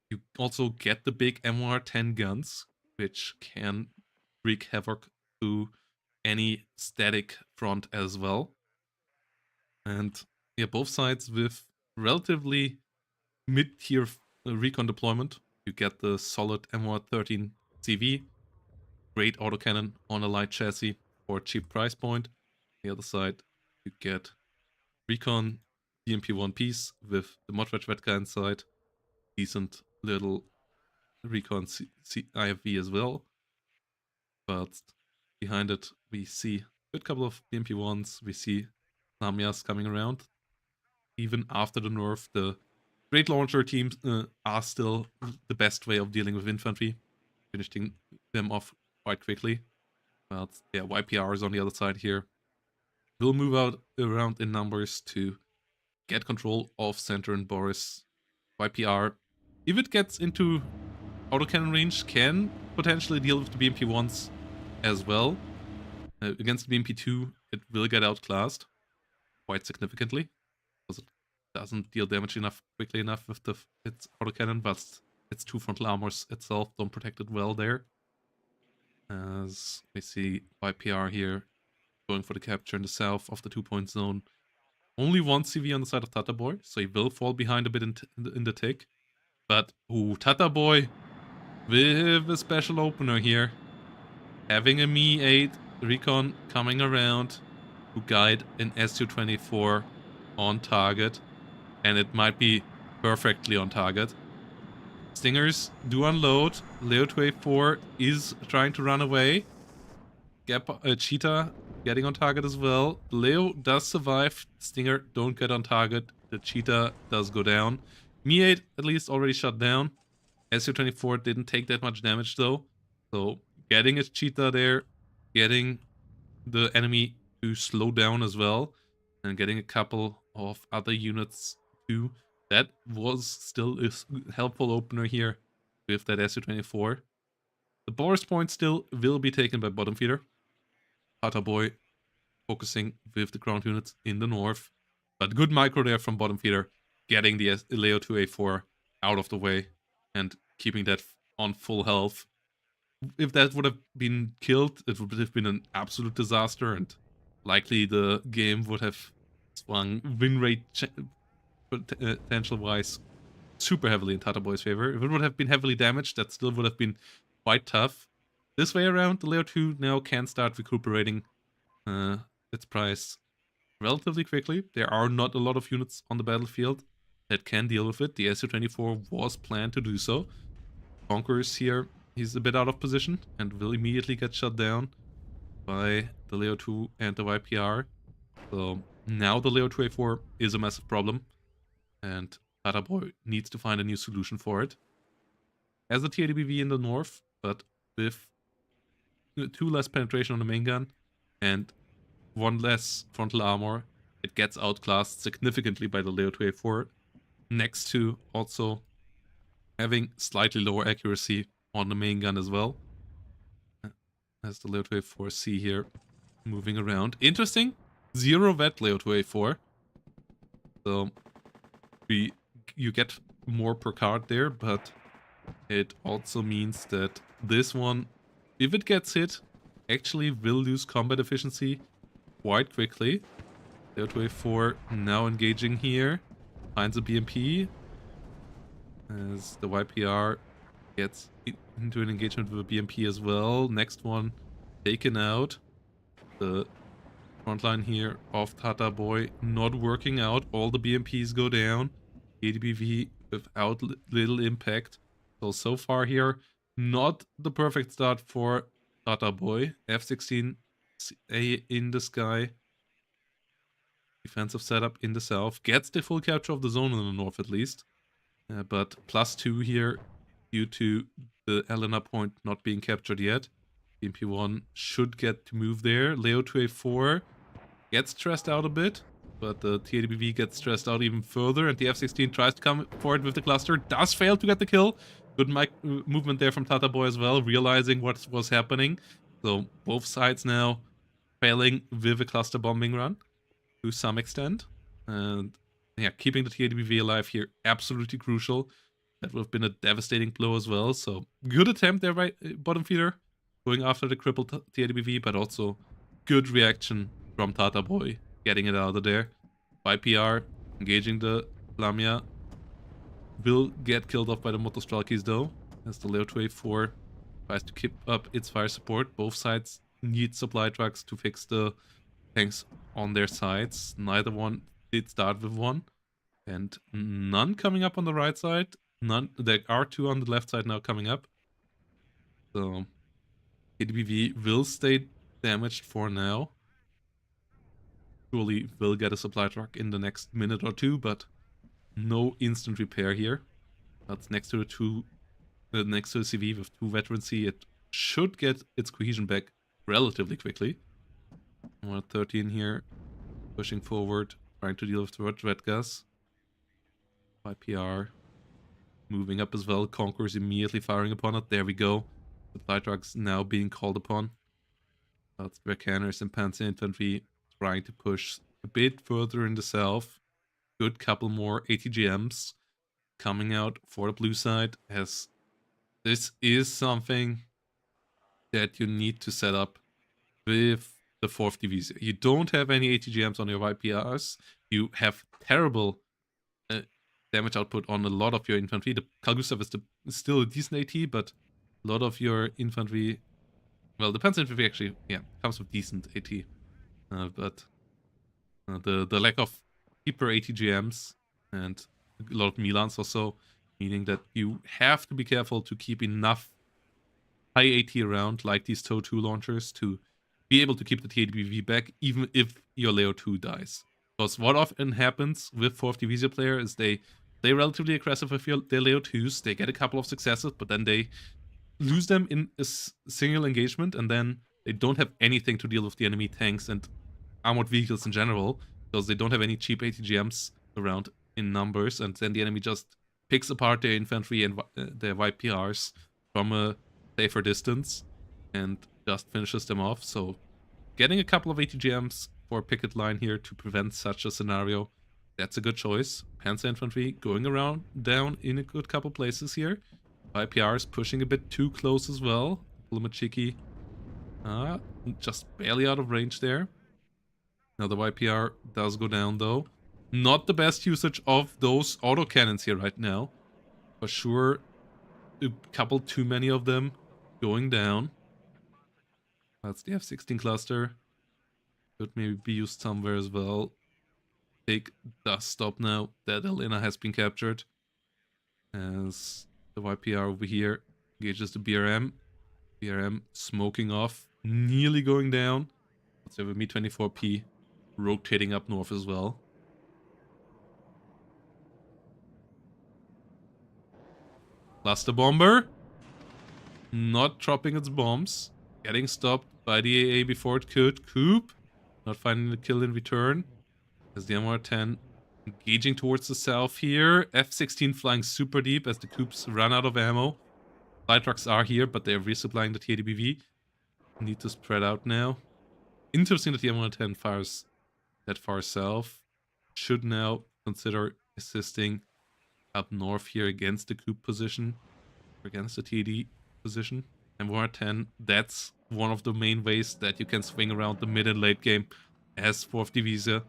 You also get the big MR10 guns, which can wreak havoc to any static front as well. And yeah, both sides with relatively mid-tier recon deployment. You get the solid MR13 CV, great autocannon on a light chassis for a cheap price point. The other side, you get recon BMP1 piece with the Modwedge Vetka inside, decent little recon IFV as well. But behind it, we see a good couple of BMP1s. We see Lamias coming around. Even after the nerf, the great launcher teams are still the best way of dealing with infantry, finishing them off quite quickly. But yeah, YPR is on the other side here. Will move out around in numbers to get control of Center and Boris. YPR, if it gets into autocannon range, can potentially deal with the BMP1s as well. Against the BMP2, it will get outclassed quite significantly, because it doesn't deal damage quickly enough with its autocannon, but its two frontal armors itself don't protect it well there. As we see YPR here going for the capture in the south of the 2-point zone. Only one CV on the side of Tatarboy, so he will fall behind a bit in the tick. But, Tatarboy with a special opener here. Having a Mi-8 recon coming around to guide an Su-24 on target. And it might be perfectly on target. Stingers do unload. Leo 2A4 is trying to run away. Cheetah getting on target as well. Leo does survive. Stinger don't get on target. The Cheetah does go down. Mi-8 at least already shut down. Su-24 didn't take that much damage though. So getting a Cheetah there, getting the enemy to slow down as well, and getting a couple of other units too. That was still a helpful opener here with that Su-24. The Boris point still will be taken by Bottomfeeder. Tatarboy focusing with the ground units in the north. But good micro there from Bottomfeeder, getting the Leo 2A4 out of the way and keeping that on full health. If that would have been killed, it would have been an absolute disaster, and likely the game would have swung win rate potential-wise super heavily in Tatarboy's favor. If it would have been heavily damaged, that still would have been quite tough. This way around, the Leo 2 now can start recuperating its price relatively quickly. There are not a lot of units on the battlefield that can deal with it. The Su-24 was planned to do so. Conquerors here, he's a bit out of position and will immediately get shut down by the Leo 2 and the YPR. So now the Leo 2A4 is a massive problem, and Tatarboy needs to find a new solution for it. Has a TADBV in the north, but with 2 less penetration on the main gun and 1 less frontal armor, it gets outclassed significantly by the Leo 2A4, next to also having slightly lower accuracy on the main gun as well. As the Leo 2A4C here moving around. Interesting, 0 vet Leo 2A4. So you get more per card there, but it also means that this one, if it gets hit, actually will lose combat efficiency quite quickly. Leo 2A4 now engaging here. Finds a BMP. As the YPR gets into an engagement with a BMP as well. Next one taken out. The front line here of Tatarboy not working out. All the BMPs go down. ADBV without little impact. So far here, not the perfect start for Tatarboy. F-16 in the sky. Defensive setup in the south. Gets the full capture of the zone in the north at least. But +2 here due to the Elena point not being captured yet. BMP1 should get to move there. Leo 2A4 gets stressed out a bit, but the TADBV gets stressed out even further, and the F-16 tries to come forward with the cluster. Does fail to get the kill. Good movement there from Tatarboy as well, realizing what was happening. So both sides now failing with a cluster bombing run to some extent. And yeah, keeping the TADBV alive here, absolutely crucial. That would have been a devastating blow as well. So good attempt there by Bottomfeeder, going after the crippled TADBV, but also good reaction from Tatarboy, getting it out of there. YPR engaging the Lamia. Will get killed off by the Motostralkis though, as the Leo 2A4 tries to keep up its fire support. Both sides need supply trucks to fix the tanks on their sides. Neither one did start with one. And none coming up on the right side. None. There are 2 on the left side now coming up. So ADBV will stay damaged for now. Surely will get a supply truck in the next minute or 2, but no instant repair here. That's next to the next to the CV with 2 veterancy. It should get its cohesion back relatively quickly. 113 here, pushing forward, trying to deal with the red gas. YPR moving up as well. Conqueror's immediately firing upon it. There we go. Supply trucks now being called upon. That's Vercanners and Panzer Infantry trying to push a bit further in the south. Good couple more ATGMs coming out for the blue side, as this is something that you need to set up with the 4th Division. You don't have any ATGMs on your YPRs. You have terrible damage output on a lot of your infantry. The Carl-Gustav is still a decent AT, but a lot of your infantry, well, the Panzer Infantry actually, yeah, comes with decent AT. But the lack of cheaper ATGMs and a lot of Milans also, meaning that you have to be careful to keep enough high AT around, like these TOW 2 launchers, to be able to keep the TADBV back, even if your Leo 2 dies. Because what often happens with 4th Division player is they play relatively aggressive with their Leo 2s, they get a couple of successes, but then they lose them in a single engagement, and then they don't have anything to deal with the enemy tanks and armored vehicles in general, because they don't have any cheap ATGMs around in numbers, and then the enemy just picks apart their infantry and their YPRs from a safer distance and just finishes them off. So getting a couple of ATGMs for a picket line here to prevent such a scenario, that's a good choice. Panzer Infantry going around down in a good couple places here. YPRs pushing a bit too close as well. Plumachiki just barely out of range there. Now the YPR does go down though. Not the best usage of those autocannons here right now. For sure, a couple too many of them going down. That's the F-16 cluster. Could maybe be used somewhere as well. Big dust stop now that Elena has been captured. As the YPR over here engages the BRM. BRM smoking off, nearly going down. Let's have a Mi-24P rotating up north as well. Cluster bomber. Not dropping its bombs. Getting stopped by the AA before it could. Coop. Not finding the kill in return. As the MR10 engaging towards the south here. F-16 flying super deep as the Coops run out of ammo. Flight trucks are here, but they're resupplying the TADBV. Need to spread out now. Interesting that the M110 fires that far south. Should now consider assisting up north here against the Coop position. Against the TAD position. M110, that's one of the main ways that you can swing around the mid and late game as 4th Divisa.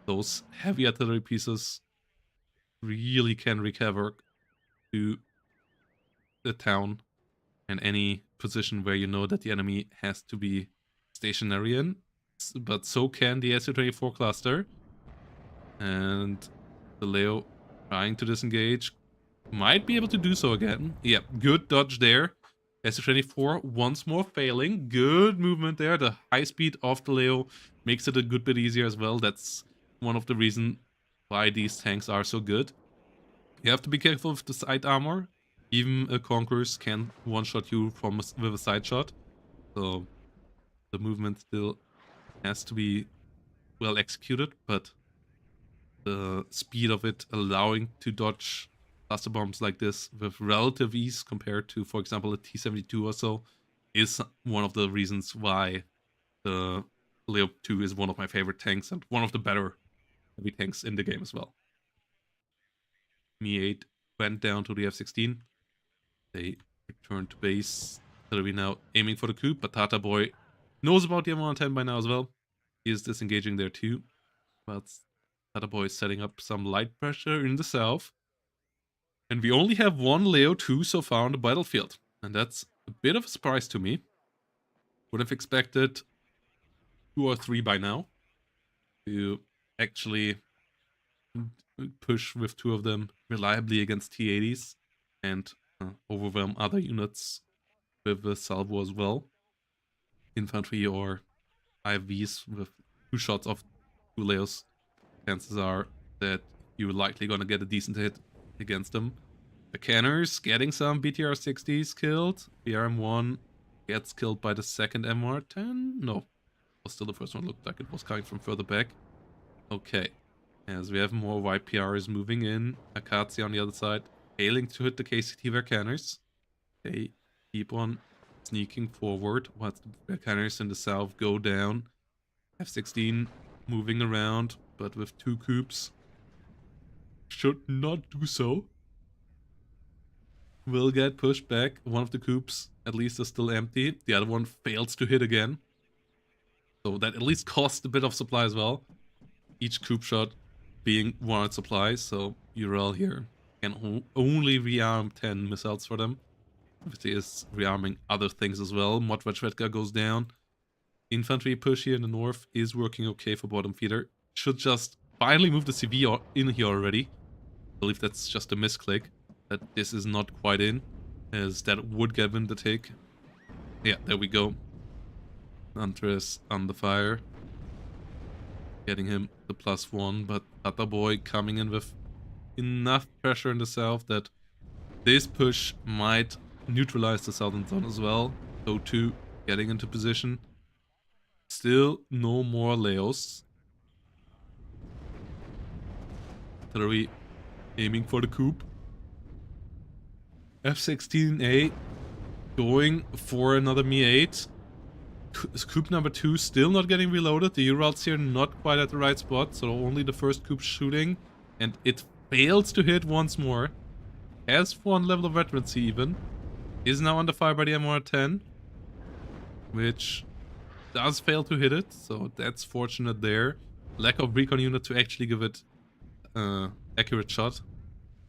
Those heavy artillery pieces really can wreak havoc to the town and any position where you know that the enemy has to be stationary in. But so can the Su-24 cluster. And the Leo trying to disengage. Might be able to do so again. Yeah, good dodge there. Su-24 once more failing. Good movement there. The high speed of the Leo makes it a good bit easier as well. That's one of the reasons why these tanks are so good. You have to be careful with the side armor. Even Conquerors can one-shot you with a side shot. So the movement still has to be well executed, but the speed of it allowing to dodge cluster bombs like this with relative ease compared to, for example, a T-72 or so is one of the reasons why the Leo 2 is one of my favorite tanks and one of the better heavy tanks in the game as well. Mi-8 went down to the F-16. They returned to base. Artillery now aiming for the coup, but Tatarboy knows about the M110 by now as well. He is disengaging there too. But Tatarboy is setting up some light pressure in the south. And we only have one Leo 2 so far on the battlefield. And that's a bit of a surprise to me. Would have expected 2 or 3 by now to actually push with 2 of them reliably against T-80s and overwhelm other units with the salvo as well. Infantry or IVs with 2 shots of 2 Leos. Chances are that you're likely gonna get a decent hit against them. The canners getting some BTR 60s killed. BRM1 gets killed by the second MR10. No, it was still the first one. Looked like it was coming from further back. Okay, as we have more YPRs moving in. Akatsi on the other side, failing to hit the KCT Vercanners. They keep on sneaking forward once the Vercanners in the south go down. F-16 moving around, but with 2 Coops. Should not do so. Will get pushed back. One of the Coops at least is still empty. The other one fails to hit again. So that at least cost a bit of supply as well. Each Coop shot being 100 supplies, so Ural here can only rearm 10 missiles for them. Obviously is rearming other things as well. Modvedvedka goes down. Infantry push here in the north is working okay for Bottomfeeder. Should just finally move the CV in here already. I believe that's just a misclick. That this is not quite in, as that would give him the take. Yeah, there we go. Andres on the fire. Getting him the +1, but Tatarboy coming in with enough pressure in the south that this push might neutralize the southern zone as well. So 2 getting into position. Still no more Leos. Artillery aiming for the coup. F-16A going for another Mi-8. Coup number 2 still not getting reloaded. The Urals here not quite at the right spot, so only the first coup shooting. And it fails to hit once more. Has 1 level of veterancy even. Is now under fire by the MR10. Which does fail to hit it, so that's fortunate there. Lack of recon unit to actually give it accurate shot.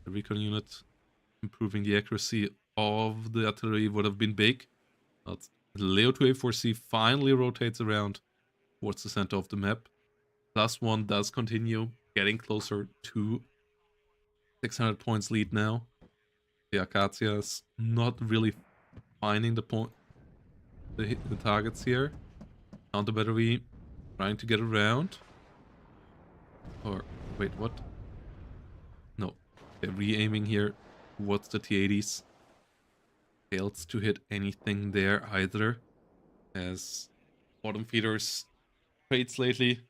The recon unit improving the accuracy of the artillery would have been big. But Leo 2A4C finally rotates around towards the center of the map. +1 does continue, getting closer to 600 points lead now. The Acacia is not really finding the targets here. Counter battery trying to get around. Or, wait, what? No. They're re-aiming here towards the T-80s. Fails to hit anything there either. As Bottomfeeder's trades lately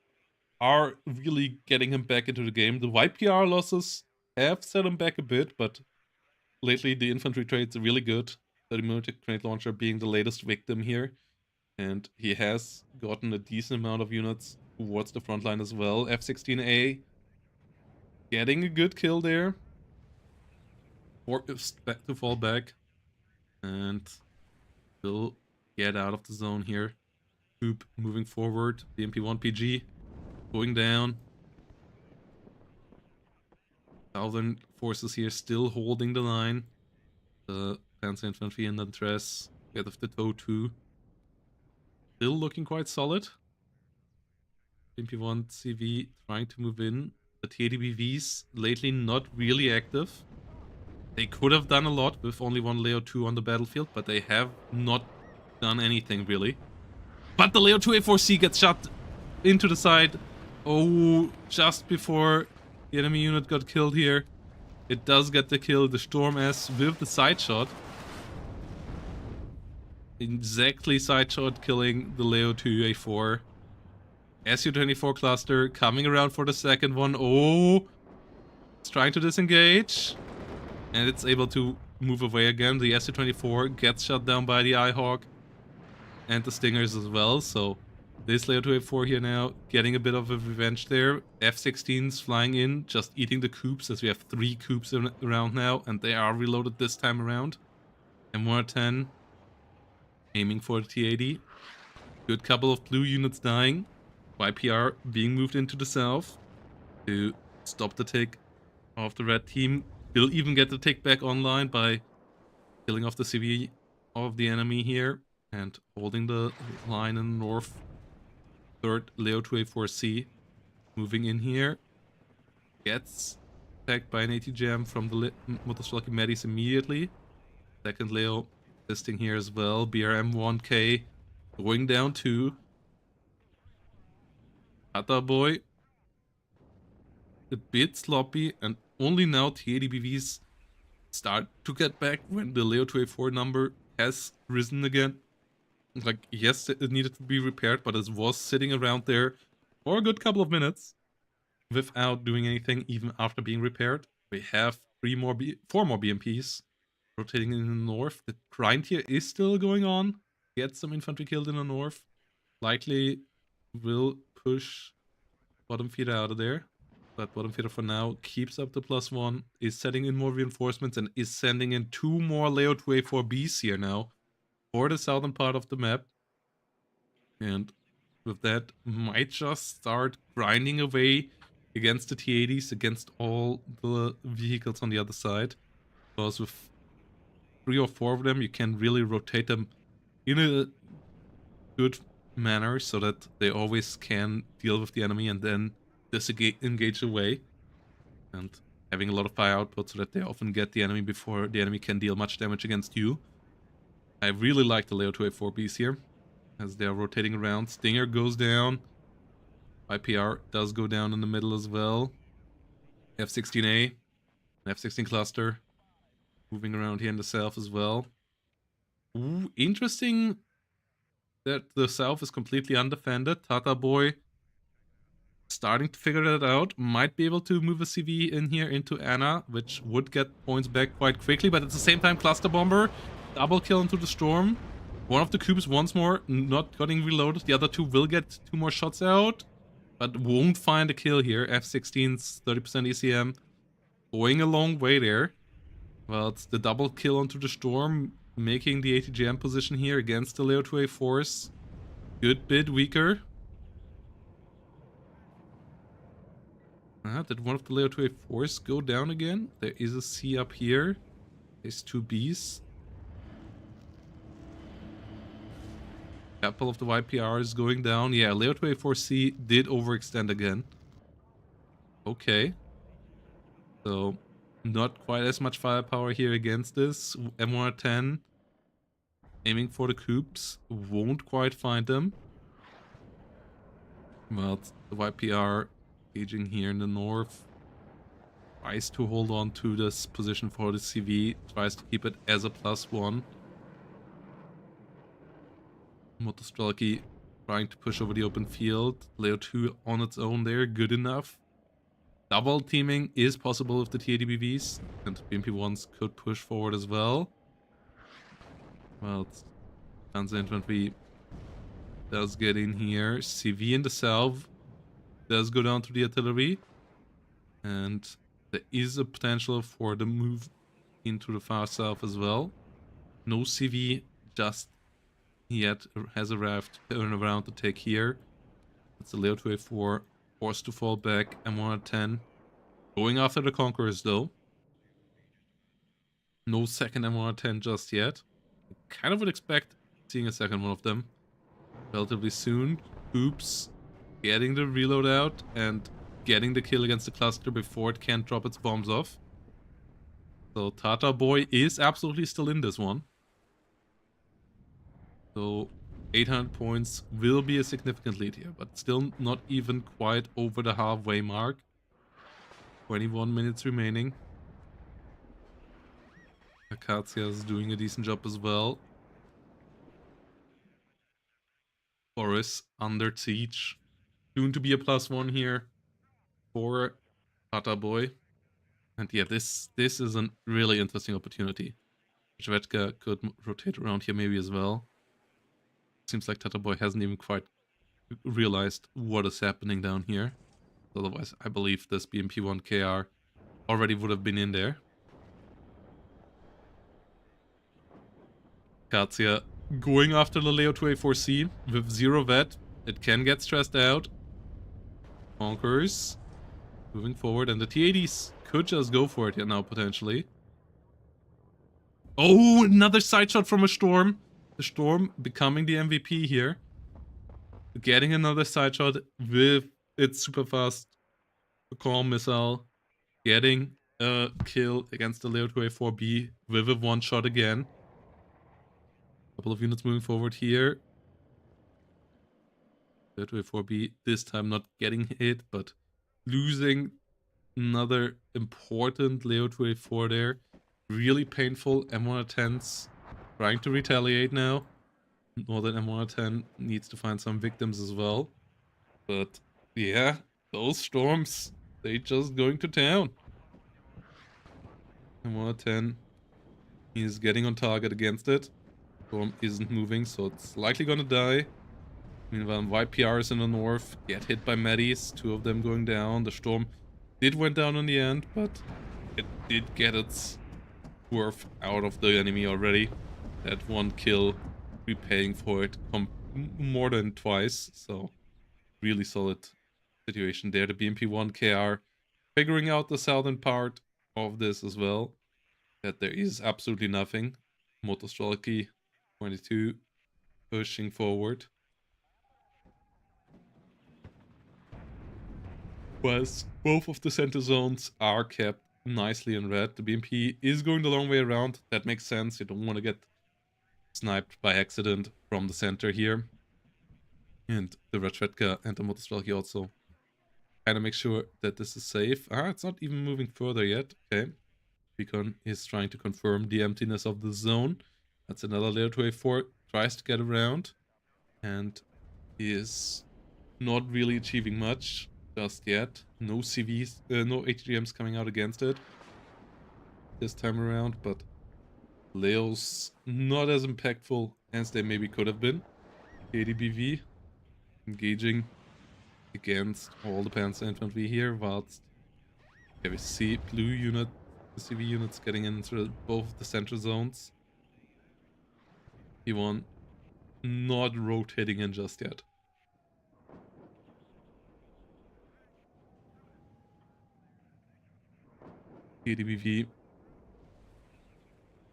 are really getting him back into the game. The YPR losses have set him back a bit, but lately the infantry trades are really good. 30mm grenade launcher being the latest victim here. And he has gotten a decent amount of units towards the front line as well. F-16A getting a good kill there. Forced back to fall back. And will get out of the zone here. Coop moving forward. The MP1 PG going down. Southern forces here still holding the line. The Panzer Infantry and the Dress get of the TOW 2. Still looking quite solid. MP1 CV trying to move in. The TADBVs lately not really active. They could have done a lot with only one Leo 2 on the battlefield, but they have not done anything really. But the Leo 2A4C gets shot into the side. Oh, just before the enemy unit got killed here. It does get the kill, the Storm S with the side shot. Exactly side shot killing the Leo 2A4. Su-24 cluster coming around for the second one. Oh, it's trying to disengage. And it's able to move away again. The Su-24 gets shot down by the Eyehawk. And the Stingers as well, so this Leo 2A4 here now getting a bit of a revenge there. F-16s flying in, just eating the coops, as we have 3 coops around now, and they are reloaded this time around. M110 aiming for the T-80. Good couple of blue units dying. YPR being moved into the south to stop the tick of the red team. Will even get the tick back online by killing off the CV of the enemy here. And holding the line in the north. Third Leo 2A4C moving in here. Gets attacked by an AT-Jam from the Motostrelki Medis immediately. Second Leo assisting here as well. BRM-1K going down too. Tatarboy a bit sloppy, and only now TADBVs start to get back when the Leo 2A4 number has risen again. Like, yes, it needed to be repaired, but it was sitting around there for a good couple of minutes without doing anything, even after being repaired. We have 4 more BMPs rotating in the north. The grind here is still going on. Get some infantry killed in the north. Likely will push Bottomfeeder out of there. But Bottomfeeder for now keeps up the +1, is setting in more reinforcements, and is sending in 2 more Leo 2A4Bs here now for the southern part of the map. And with that, might just start grinding away against the T-80s, against all the vehicles on the other side. Because with 3 or 4 of them, you can really rotate them in a good manner so that they always can deal with the enemy and then disengage away. And having a lot of fire output so that they often get the enemy before the enemy can deal much damage against you. I really like the Leo 2A4Bs here, as they are rotating around. Stinger goes down. IPR does go down in the middle as well. F-16A, F-16 cluster, moving around here in the south as well. Ooh, interesting that the south is completely undefended. Tatarboy starting to figure that out. Might be able to move a CV in here into Anna, which would get points back quite quickly, but at the same time, Cluster Bomber, double kill into the Storm. One of the cubes once more not getting reloaded. The other 2 will get 2 more shots out, but won't find a kill here. F-16's 30% ECM going a long way there. Well, it's the double kill onto the Storm, making the ATGM position here against the Leo 2A4s good bit weaker. Did one of the Leo 2A4s go down again? There is a C up here. There's 2 Bs. Couple of the YPRs going down. Yeah, Leo 2A4C did overextend again. Okay. So, not quite as much firepower here against this. M110 aiming for the coops. Won't quite find them. Well, the YPR Aging here in the north. Tries to hold on to this position for the CV. Tries to keep it as a +1. Motostrelki trying to push over the open field. Layer 2 on its own there. Good enough. Double teaming is possible with the TADBVs. And BMP1s could push forward as well. Well, Panzer Infantry does get in here. CV in the south does go down to the artillery. And there is a potential for the move into the far south as well. No CV just yet has arrived to turn around to take here. It's a Leo 2A4 forced to fall back. M110 going after the Conquerors though. No second M110 just yet. I kind of would expect seeing a second one of them relatively soon. Oops. Getting the reload out and getting the kill against the cluster before it can drop its bombs off. So Tatarboy is absolutely still in this one. So 800 points will be a significant lead here, but still not even quite over the halfway mark. 21 minutes remaining. Akacia is doing a decent job as well. Boris under siege. Soon to be a +1 here for Tatarboy. And yeah, this is a really interesting opportunity. Shvedka could rotate around here maybe as well. Seems like Tatarboy hasn't even quite realized what is happening down here. Otherwise, I believe this BMP-1 KR already would have been in there. Katsia going after the Leo 2A4C with 0 vet. It can get stressed out. Conquers moving forward, and the T80s could just go for it here now, potentially. Oh, another side shot from a Storm. The Storm becoming the MVP here. Getting another side shot with its super fast calm missile. Getting a kill against the Leo 2A4B with a one shot again. Couple of units moving forward here. Leo 2A4B this time not getting hit, but losing another important Leo 2A4 there. Really painful. M110s trying to retaliate now. Northern M110 needs to find some victims as well. But yeah, those Storms, they just going to town. M110 is getting on target against it. Storm isn't moving, so it's likely gonna die. Meanwhile, YPRs in the north get hit by Medis, 2 of them going down. The Storm did went down in the end, but it did get its worth out of the enemy already. That one kill repaying for it more than twice, so really solid situation there. The BMP-1 KR figuring out the southern part of this as well, that there is absolutely nothing. Motostrelki 22 pushing forward. Whilst both of the center zones are kept nicely in red. The BMP is going the long way around. That makes sense. You don't want to get sniped by accident from the center here. And the Rashvedka and the Motostrelki also kind of make sure that this is safe. It's not even moving further yet. Okay. Beacon is trying to confirm the emptiness of the zone. That's another Layer 2A4. Tries to get around. And is not really achieving much just yet. No CVs, no HGMs coming out against it this time around, but Leo's not as impactful as they maybe could have been. ADBV engaging against all the Panzer Infantry here, whilst we see blue unit, the CV units getting into both the central zones. P1 not rotating in just yet. ADBV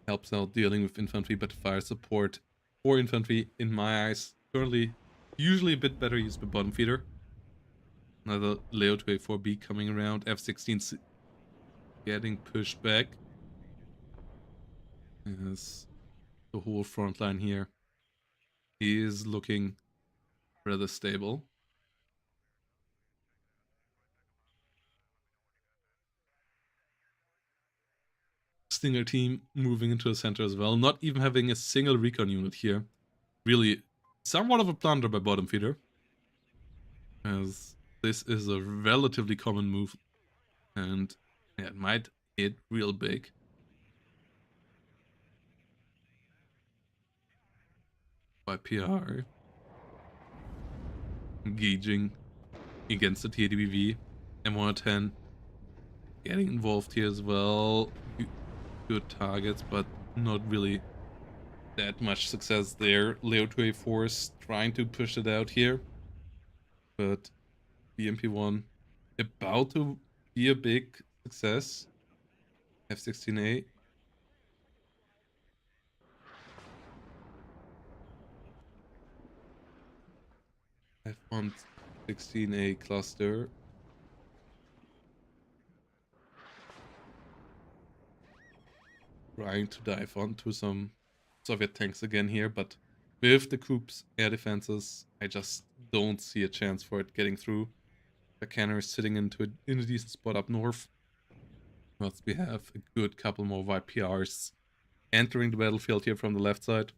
helps out dealing with infantry, but fire support for infantry, in my eyes, currently usually a bit better used by Bottomfeeder. Another Leo 2A4B coming around, F-16 getting pushed back. As the whole front line here is looking rather stable. Stinger team moving into the center as well, not even having a single recon unit here. Really, somewhat of a blunder by Bottomfeeder, as this is a relatively common move, and yeah, it might hit real big. By PR. Engaging against the TDBV. M110 getting involved here as well. Good targets, but not really that much success there. Leo 2A Force trying to push it out here. But BMP1 about to be a big success. F16A. F116A cluster. Trying to dive onto some Soviet tanks again here, but with the Coop's air defenses, I just don't see a chance for it getting through. The cannon is sitting in a decent spot up north. But we have a good couple more YPRs entering the battlefield here from the left side.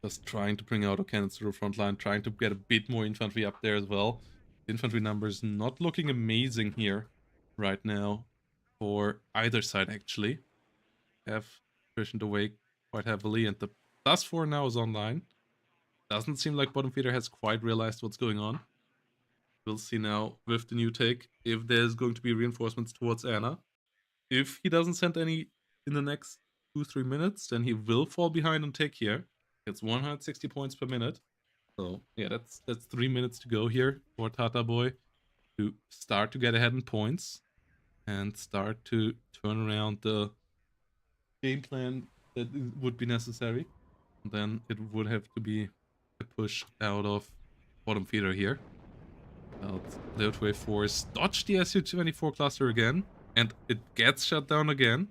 Just trying to bring out our cannons to the front line, trying to get a bit more infantry up there as well. Infantry numbers not looking amazing here right now for either side, actually. Have attritioned away quite heavily, and the +4 now is online. Doesn't seem like Bottomfeeder has quite realized what's going on. We'll see now with the new take if there's going to be reinforcements towards Anna. If he doesn't send any in the next 2-3 minutes, then he will fall behind on take here. It's 160 points per minute. So yeah, that's 3 minutes to go here for Tatarboy to start to get ahead in points and start to turn around the game plan that would be necessary. And then it would have to be a push out of Bottomfeeder here. Leo 2A Force dodge the Su-24 cluster again, and it gets shut down again.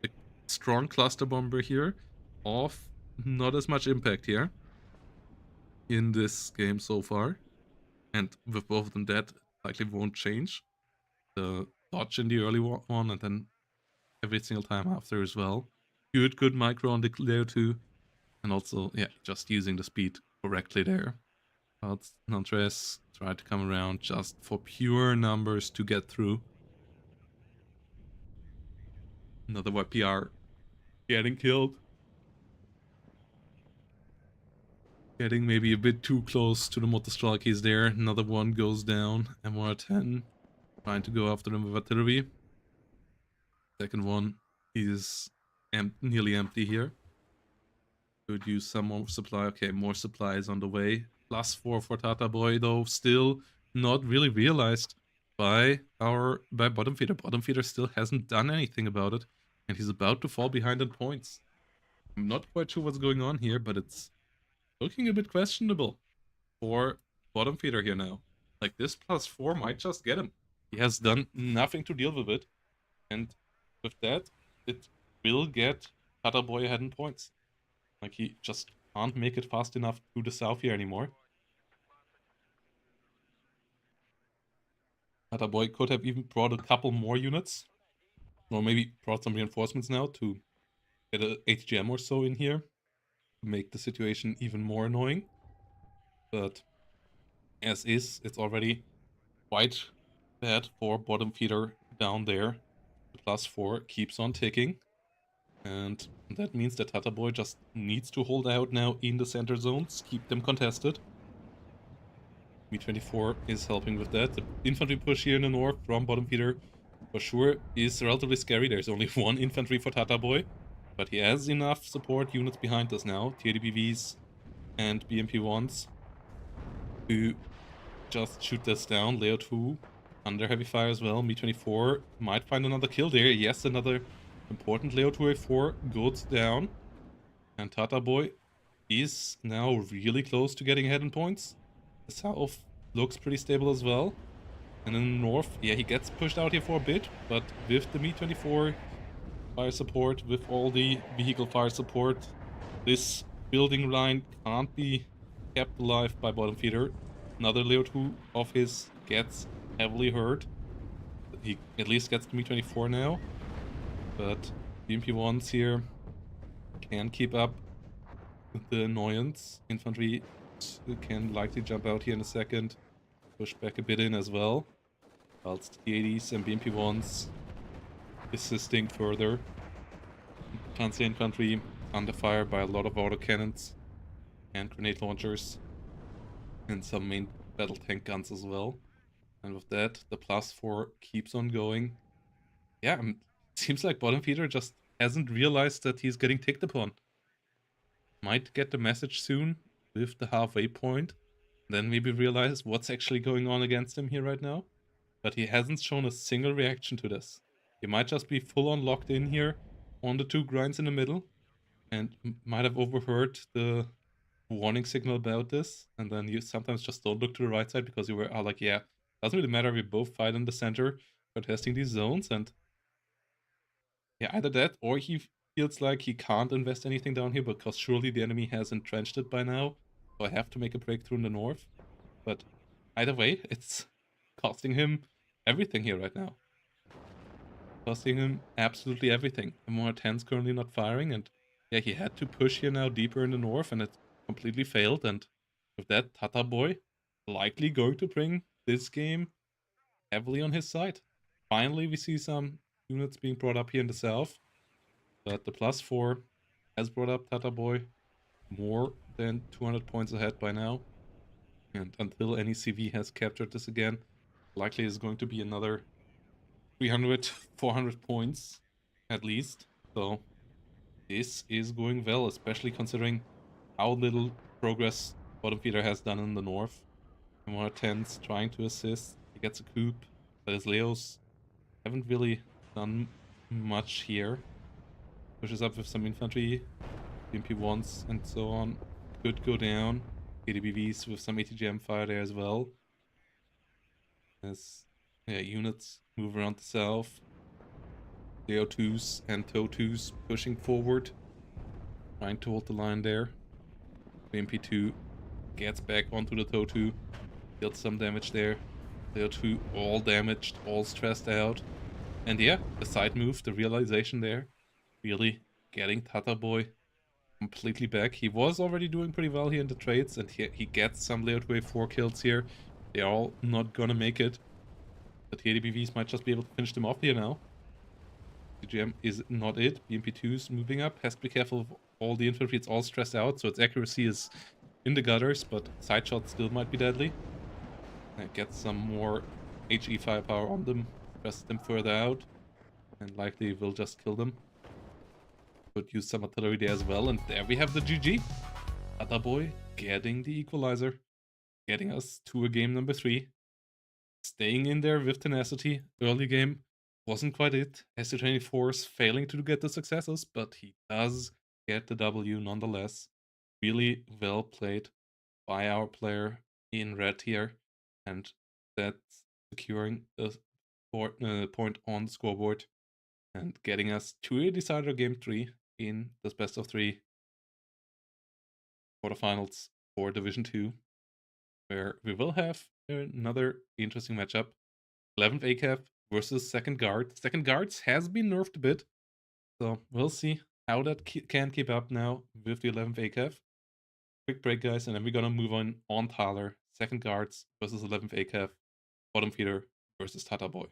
A strong cluster bomber here, off not as much impact here in this game so far. And with both of them dead, likely won't change. The dodge in the early one, and then every single time after as well. Good micro on the Leo 2, and also, yeah, just using the speed correctly there. But Nantres tried to come around just for pure numbers to get through. Another YPR getting killed. Getting maybe a bit too close to the Motostralkis there. Another one goes down. M110 trying to go after them with artillery. Second one is nearly empty here. Could use some more supply. Okay, more supply is on the way. +4 for Tatarboy, though still not really realized by Bottomfeeder. Bottomfeeder still hasn't done anything about it, and he's about to fall behind in points. I'm not quite sure what's going on here, but it's looking a bit questionable for Bottomfeeder here now. Like, this +4 might just get him. He has done nothing to deal with it, and with that, it will get Tatarboy ahead in points. Like, he just can't make it fast enough to the south here anymore. Tatarboy could have even brought a couple more units, or maybe brought some reinforcements now to get a HGM or so in here to make the situation even more annoying. But as is, it's already quite bad for Bottomfeeder down there. The +4 keeps on ticking, and that means that Tatarboy just needs to hold out now in the center zones, keep them contested. Me-24 is helping with that. The infantry push here in the north from Bottomfeeder for sure is relatively scary. There's only one infantry for Tatarboy, but he has enough support units behind us now, TDBVs and BMP1s, to just shoot this down. Leo 2 under heavy fire as well. Me-24 might find another kill there. Yes, another important Leo 2A4 goes down. And Tatarboy is now really close to getting ahead in points. The south looks pretty stable as well. And in the north, yeah, he gets pushed out here for a bit, but with the Me-24 fire support, with all the vehicle fire support, this building line can't be kept alive by Bottomfeeder. Another Leo 2 of his gets heavily hurt. He at least gets the Me-24 now. but BMP1s here can keep up with the annoyance. Infantry can likely jump out here in a second, push back a bit in as well, whilst T-80s and BMP1s assisting further. Panzer infantry under fire by a lot of autocannons and grenade launchers, and some main battle tank guns as well. And with that, the +4 keeps on going. Yeah, seems like Bottomfeeder just hasn't realized that he's getting ticked upon. Might get the message soon with the halfway point, then maybe realize what's actually going on against him here right now. But he hasn't shown a single reaction to this. He might just be full on locked in here on the 2 grinds in the middle, and might have overheard the warning signal about this, and then you sometimes just don't look to the right side because you are like, yeah, doesn't really matter, we both fight in the center for testing these zones. And yeah, either that or he feels like he can't invest anything down here because surely the enemy has entrenched it by now, so I have to make a breakthrough in the north. But either way, it's costing him everything here right now. Costing him absolutely everything. MR10's currently not firing, and yeah, he had to push here now deeper in the north, and it completely failed. And with that, Tatarboy likely going to bring this game heavily on his side. Finally, we see some units being brought up here in the south, but the +4 has brought up Tatarboy more than 200 points ahead by now. And until any CV has captured this again, likely is going to be another 300, 400 points at least. So this is going well, especially considering how little progress Bottomfeeder has done in the north. MR10's trying to assist. He gets a coup, but his Leos haven't really done much here. Pushes up with some infantry, MP1s and so on. Could go down. ADBVs with some ATGM fire there as well. As units move around the south. DO2s and TOW2s pushing forward. Trying to hold the line there. MP2 gets back onto the TOW2. Dealt some damage there. DO2 all damaged, all stressed out. And yeah, the side move, the realization there, really getting Tatarboy completely back. He was already doing pretty well here in the trades, and he gets some layout wave 4 kills here. They're all not gonna make it. But the ADBVs might just be able to finish them off here now. TGM is not it. BMP2's moving up. Has to be careful of all the infantry. It's all stressed out, so its accuracy is in the gutters, but side shots still might be deadly. Get some more HE firepower on them. Stress them further out. And likely will just kill them. Could use some artillery there as well. And there we have the GG. Tatarboy getting the equalizer. Getting us to a game number 3. Staying in there with tenacity. Early game wasn't quite it. SC24's failing to get the successes, but he does get the W nonetheless. Really well played by our player in red here. And that's securing the point on the scoreboard and getting us to a decider game 3 in this best of 3 quarterfinals for Division 2, where we will have another interesting matchup. 11th ACAF versus Second Guard. Second Guards has been nerfed a bit, so we'll see how that can keep up now with the 11th ACAF. Quick break, guys, and then we're gonna move on Thaler. Second Guards versus 11th ACAF. Bottomfeeder versus Tatarboy.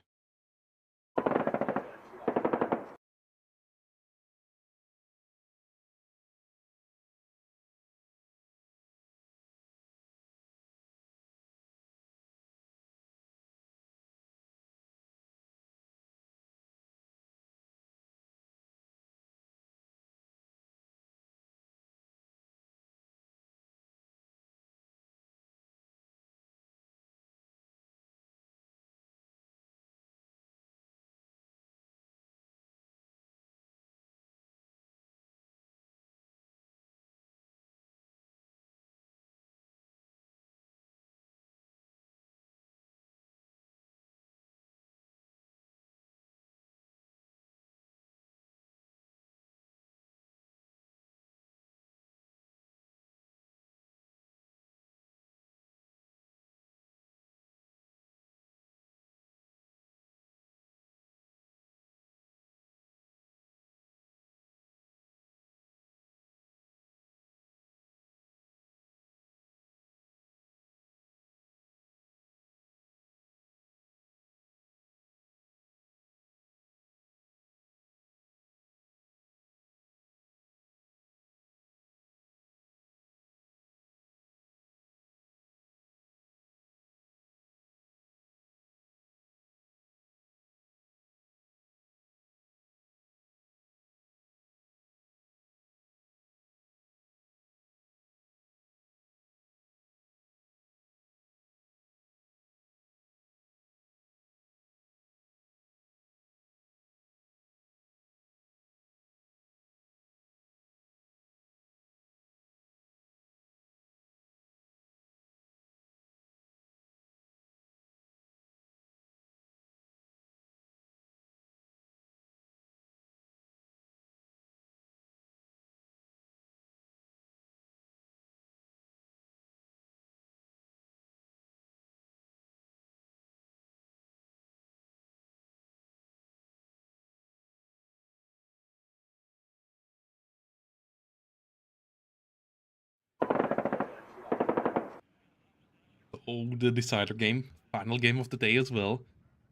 the decider game, final game of the day as well.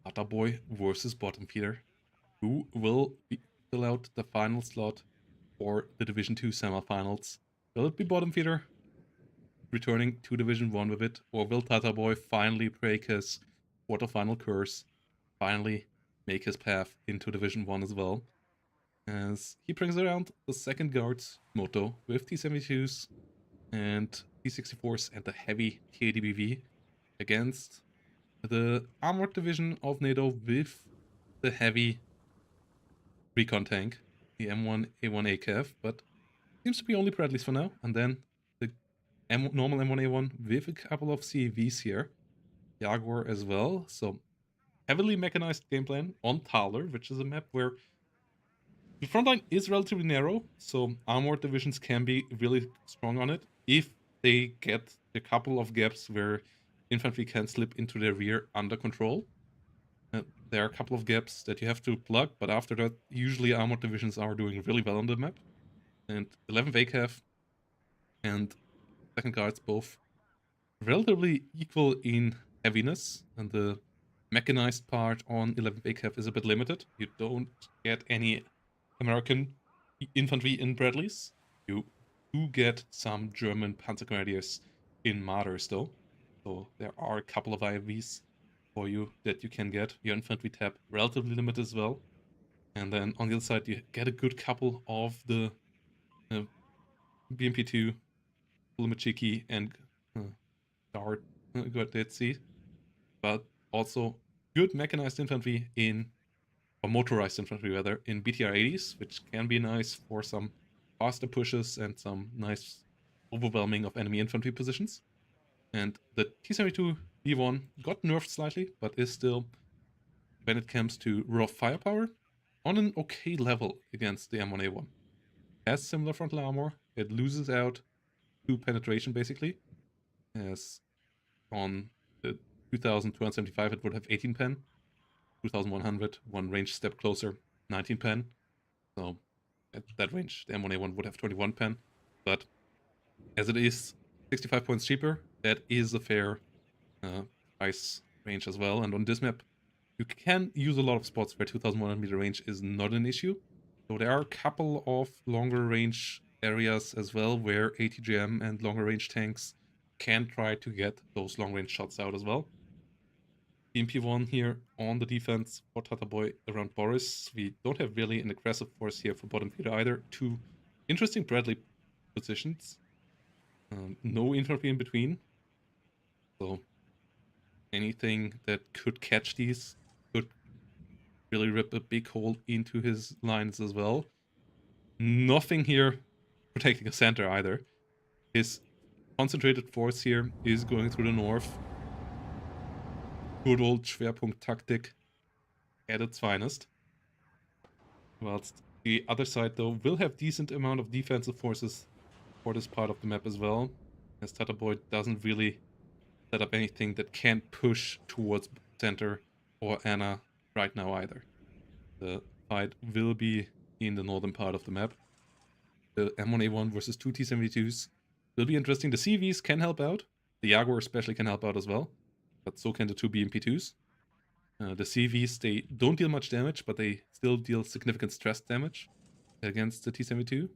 Tatarboy versus Bottomfeeder. Who will fill out the final slot for the Division 2 semifinals? Will it be Bottomfeeder returning to Division 1 with it, or will Tatarboy finally break his quarterfinal curse, finally make his path into Division 1 as well? As he brings around the second guards moto with T72s and T64s and the heavy TADBV against the armored division of NATO with the heavy recon tank, the M1A1 AKF, but seems to be only Bradleys for now. And then the normal M1A1 with a couple of CVs here, Jaguar as well. So heavily mechanized game plan on Thaler, which is a map where the front line is relatively narrow, so armored divisions can be really strong on it if they get a couple of gaps where infantry can slip into their rear under control. There are a couple of gaps that you have to plug, but after that, usually armored divisions are doing really well on the map. And 11 VKF and second guards both relatively equal in heaviness, and the mechanized part on 11 VKF is a bit limited. You don't get any American infantry in Bradleys. You do get some German Panzergrenadiers in Martyrs though. So there are a couple of IVs for you that you can get. Your infantry tab relatively limited as well. And then on the other side you get a good couple of the BMP2, Lumachiki and Guard Gordetzi. But also good mechanized infantry in or motorized infantry rather, in BTR-80s, which can be nice for some faster pushes and some nice overwhelming of enemy infantry positions. And the T-72 B1 got nerfed slightly, but is still, when it comes to raw firepower, on an okay level against the M1A1. Has similar frontal armor, it loses out 2 penetration basically, as on the 2275 it would have 18 pen, 2100, one range step closer, 19 pen. So at that range, the M1A1 would have 21 pen. But as it is 65 points cheaper, that is a fair price range as well. And on this map, you can use a lot of spots where 2100 meter range is not an issue. So there are a couple of longer range areas as well where ATGM and longer range tanks can try to get those long range shots out as well. BMP1 here on the defense for Tatarboy around Boris. We don't have really an aggressive force here for Bottomfeeder either. 2 interesting Bradley positions. No infantry in between. So anything that could catch these could really rip a big hole into his lines as well. Nothing here protecting a center either. His concentrated force here is going through the north. Good old Schwerpunkt Taktik at its finest. Whilst the other side though will have decent amount of defensive forces for this part of the map as well, as Tatarboy doesn't really set up anything that can push towards center or Anna right now either. The fight will be in the northern part of the map. The M1A1 versus 2 T72s will be interesting. The CVs can help out. The Jaguar especially can help out as well. But so can the 2 BMP2s. The CVs, they don't deal much damage, but they still deal significant stress damage against the T-72,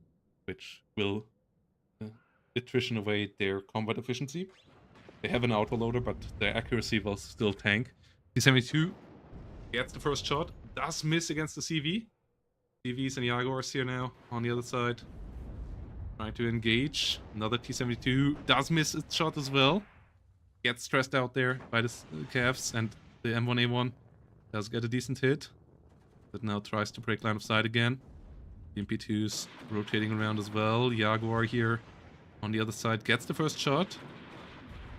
which will attrition away their combat efficiency. They have an autoloader, but their accuracy will still tank. T-72 gets the first shot, does miss against the CV. CVs and Jaguars here now on the other side. Trying to engage. Another T-72 does miss its shot as well. Gets stressed out there by the calves, and the M1A1 does get a decent hit, but now tries to break line of sight again. The MP2's rotating around as well. Jaguar here on the other side gets the first shot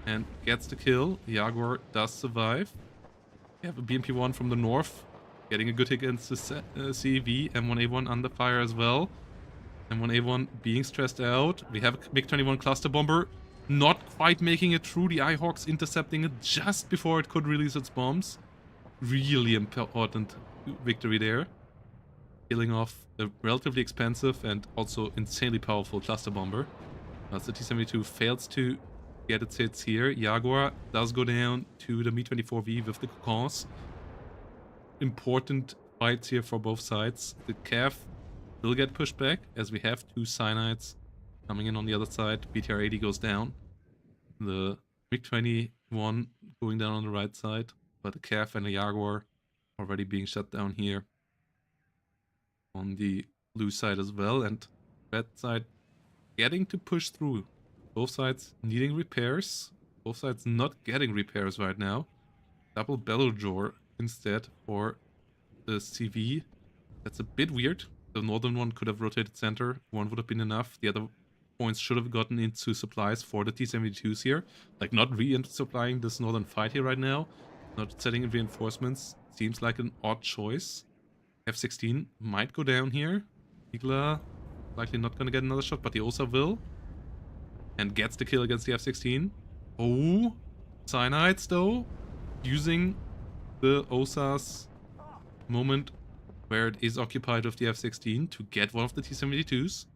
and gets the kill. Jaguar does survive. We have a BMP1 from the north getting a good hit against the CV. M1A1 under fire as well. M1A1 being stressed out. We have a MiG-21 cluster bomber not quite making it through. The iHawks intercepting it just before it could release its bombs. Really important victory there. Killing off a relatively expensive and also insanely powerful cluster bomber. As the T-72 fails to get its hits here. Jaguar does go down to the Mi-24V with the Cocons. Important fights here for both sides. The Cav will get pushed back as we have two Cyanides coming in on the other side. BTR-80 goes down. The MiG-21 going down on the right side, but the Cav and the Jaguar already being shut down here on the blue side as well, and red side getting to push through. Both sides needing repairs. Both sides not getting repairs right now. Double Bellowjaw instead for the CV. That's a bit weird. The northern one could have rotated center. One would have been enough. The other points should have gotten into supplies for the T-72s here. Like, not re-supplying this northern fight here right now. Not setting in reinforcements. Seems like an odd choice. F-16 might go down here. Igla likely not going to get another shot, but the OSA will. And gets the kill against the F-16. Oh, Cyanides though. Using the OSA's moment where it is occupied with the F-16 to get one of the T-72s.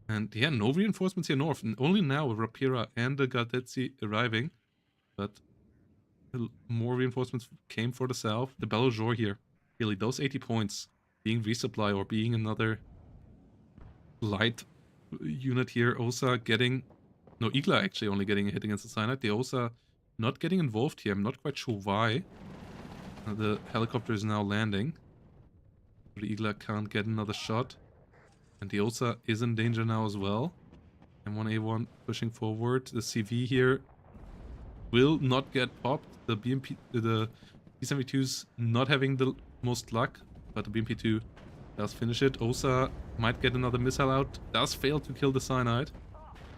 And yeah, no reinforcements here north. And only now Rapira and the Gardetzi arriving. But more reinforcements came for the south. The Bellowjaw here. Really, those 80 points being resupply or being another light unit here. OSA getting... No, Igla actually only getting a hit against the Cyanide. The OSA not getting involved here. I'm not quite sure why. The helicopter is now landing. The Igla can't get another shot. And the OSA is in danger now as well. M1A1 pushing forward. The CV here will not get popped. The BMP, the T-72's not having the most luck, but the BMP-2 does finish it. OSA might get another missile out. Does fail to kill the Cyanide.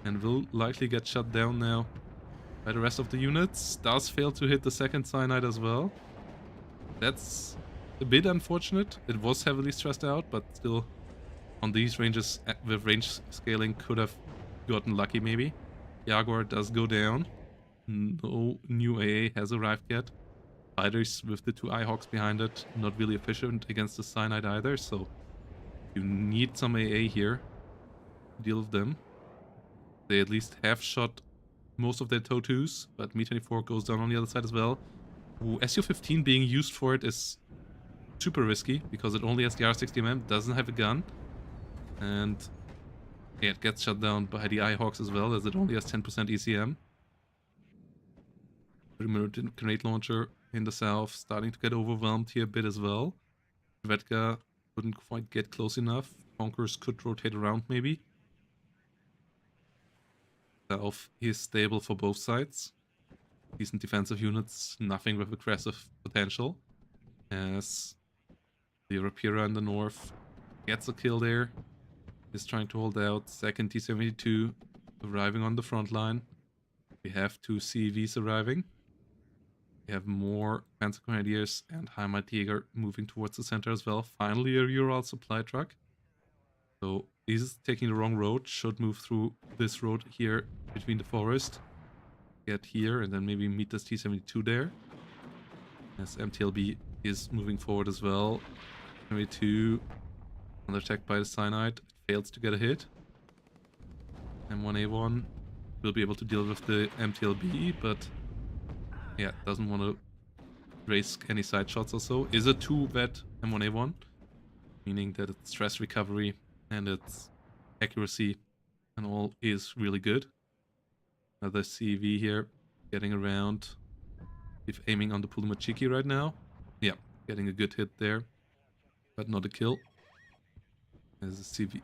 And will likely get shut down now by the rest of the units. Does fail to hit the second Cyanide as well. That's a bit unfortunate. It was heavily stressed out, but still on these ranges with range scaling could have gotten lucky maybe. Jaguar does go down. No new AA has arrived yet. Fighters with the two Ihawks behind it, not really efficient against the Cyanide either, so you need some AA here to deal with them. They at least have shot most of their TOW2s, but Mi-24 goes down on the other side as well. Ooh, Su-15 being used for it is super risky because it only has the R60mm, doesn't have a gun. And yeah, it gets shut down by the Ihawks as well, as it only has 10% ECM. 30mm grenade launcher in the south, starting to get overwhelmed here a bit as well. Vedka couldn't quite get close enough. Conquerors could rotate around maybe. South is stable for both sides. Decent defensive units, nothing with aggressive potential. As the Rapira in the north gets a kill there. Is trying to hold out. Second T-72 arriving on the front line. We have two CVs arriving. We have more Panzer Grenadiers and Heimatjäger moving towards the center as well. Finally a Ural supply truck. So he's taking the wrong road. Should move through this road here between the forest. Get here and then maybe meet this T-72 there. As MTLB is moving forward as well. T-72 under attack by the Cyanide. Fails to get a hit. M1A1 will be able to deal with the MTLB, but yeah, doesn't want to risk any side shots or so. Is a 2-vet M1A1, meaning that its stress recovery and its accuracy and all is really good. Another CV here, getting around, if aiming on the Pulumachiki right now. Yeah, getting a good hit there, but not a kill. As the CV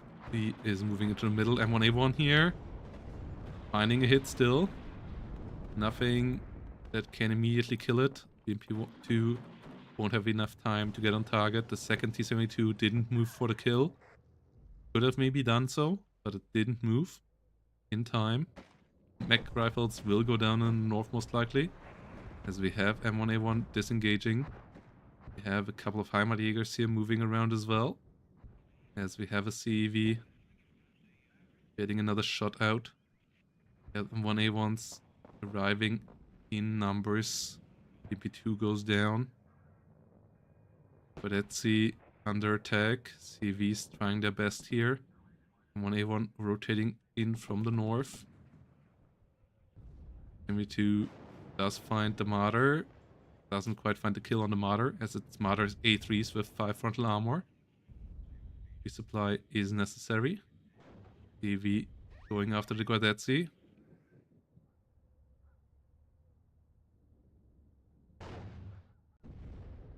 is moving into the middle. M1A1 here. Finding a hit still. Nothing that can immediately kill it. BMP-2 won't have enough time to get on target. The second T-72 didn't move for the kill. Could have maybe done so, but it didn't move in time. Mech rifles will go down in the north most likely. As we have M1A1 disengaging. We have a couple of Heimatjägers here moving around as well. As we have a CEV getting another shot out. M1A1s arriving in numbers. BP2 goes down. Badetsi under attack. CVs trying their best here. M1A1 rotating in from the north. MV2 does find the Martyr. Doesn't quite find the kill on the Martyr, as its Martyr is A3s with 5 frontal armor. Resupply is necessary. DV going after the Guardetzi.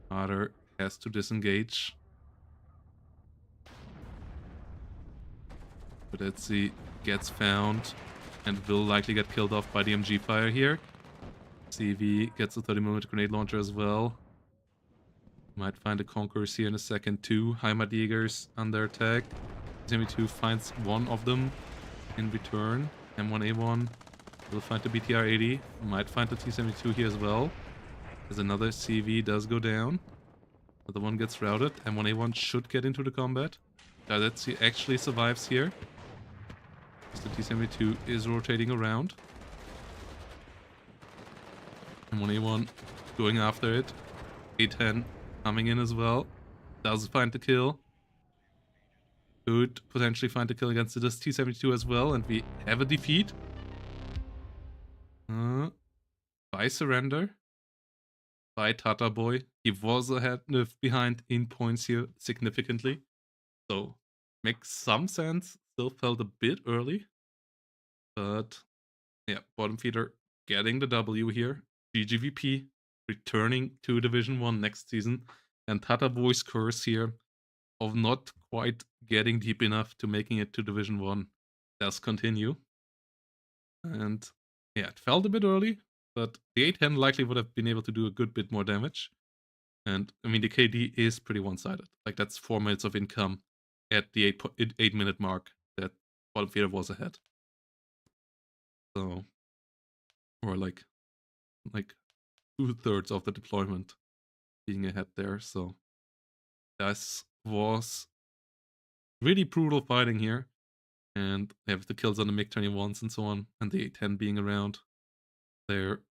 Martyr has to disengage. Guardetzi gets found and will likely get killed off by the MG fire here. CV gets a 30mm grenade launcher as well. Might find the Conquerors here in a second too. Heimat Jägers under attack. TSMV2 finds one of them in return. M1A1 will find the BTR-80. Might find the T-72 here as well. As another CV does go down. Another one gets routed. M1A1 should get into the combat. Guardetzi actually survives here. The T-72 is rotating around. M1A1 going after it. A10 coming in as well. Does find the kill. Could potentially find the kill against this T-72 as well. And we have a defeat. By surrender. By Tatarboy. He was behind in points here significantly. So, makes some sense. Still felt a bit early. But, yeah, Bottomfeeder getting the W here. GGVP returning to Division 1 next season. And Tatarboy's curse here of not quite getting deep enough to making it to Division 1 does continue. And, yeah, it felt a bit early. But the A10 likely would have been able to do a good bit more damage. And, I mean, the KD is pretty one-sided. Like, that's 4 minutes of income at the 8-minute mark that Bottomfeeder was ahead. So, or like 2/3 of the deployment being ahead there. So, this was really brutal fighting here. And they have the kills on the MiG-21s and so on, and the A10 being around. There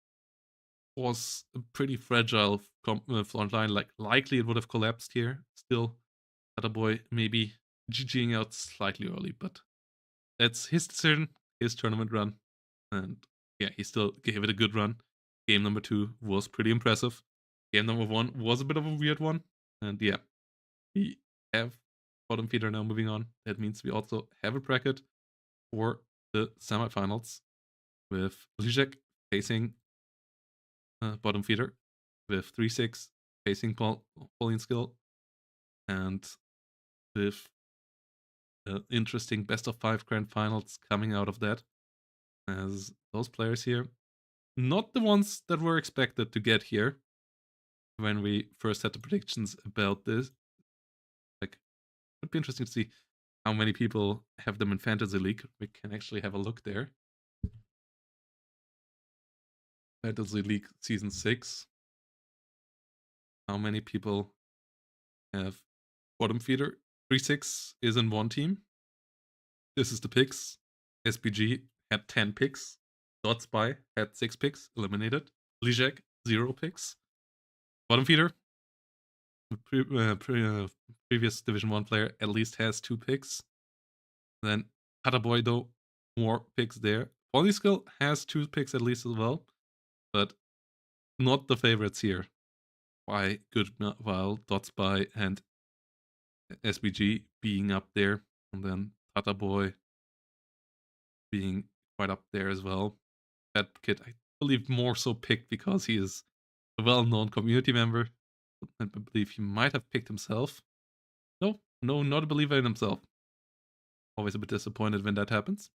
was a pretty fragile front line. Like, likely it would have collapsed here. Still, Tatarboy maybe GGing out slightly early, but that's his decision, his tournament run. And yeah, he still gave it a good run. Game number 2 was pretty impressive. Game number 1 was a bit of a weird one. And yeah, we have Bottomfeeder now moving on. That means we also have a bracket for the semifinals with Zizek facing Bottomfeeder, with ThreeSix facing Pauline Skill, and with interesting best of 5 grand finals coming out of that. As those players here, not the ones that were expected to get here when we first had the predictions about this. Like, it would be interesting to see how many people have them in Fantasy League. We can actually have a look there. Fantasy League Season 6. How many people have Bottomfeeder? ThreeSix is in one team. This is the picks. SPG had 10 picks. Dotspy had 6 picks, eliminated. Lijek, 0 picks. Bottomfeeder, previous Division 1 player, at least has 2 picks. Then Tatarboy, though, more picks there. Polyskill has 2 picks at least as well, but not the favorites here. By good while Dotspy and SBG being up there, and then Tatarboy being quite up there as well. That kid, I believe, more so picked because he is a well-known community member. I believe he might have picked himself. No, not a believer in himself. Always a bit disappointed when that happens.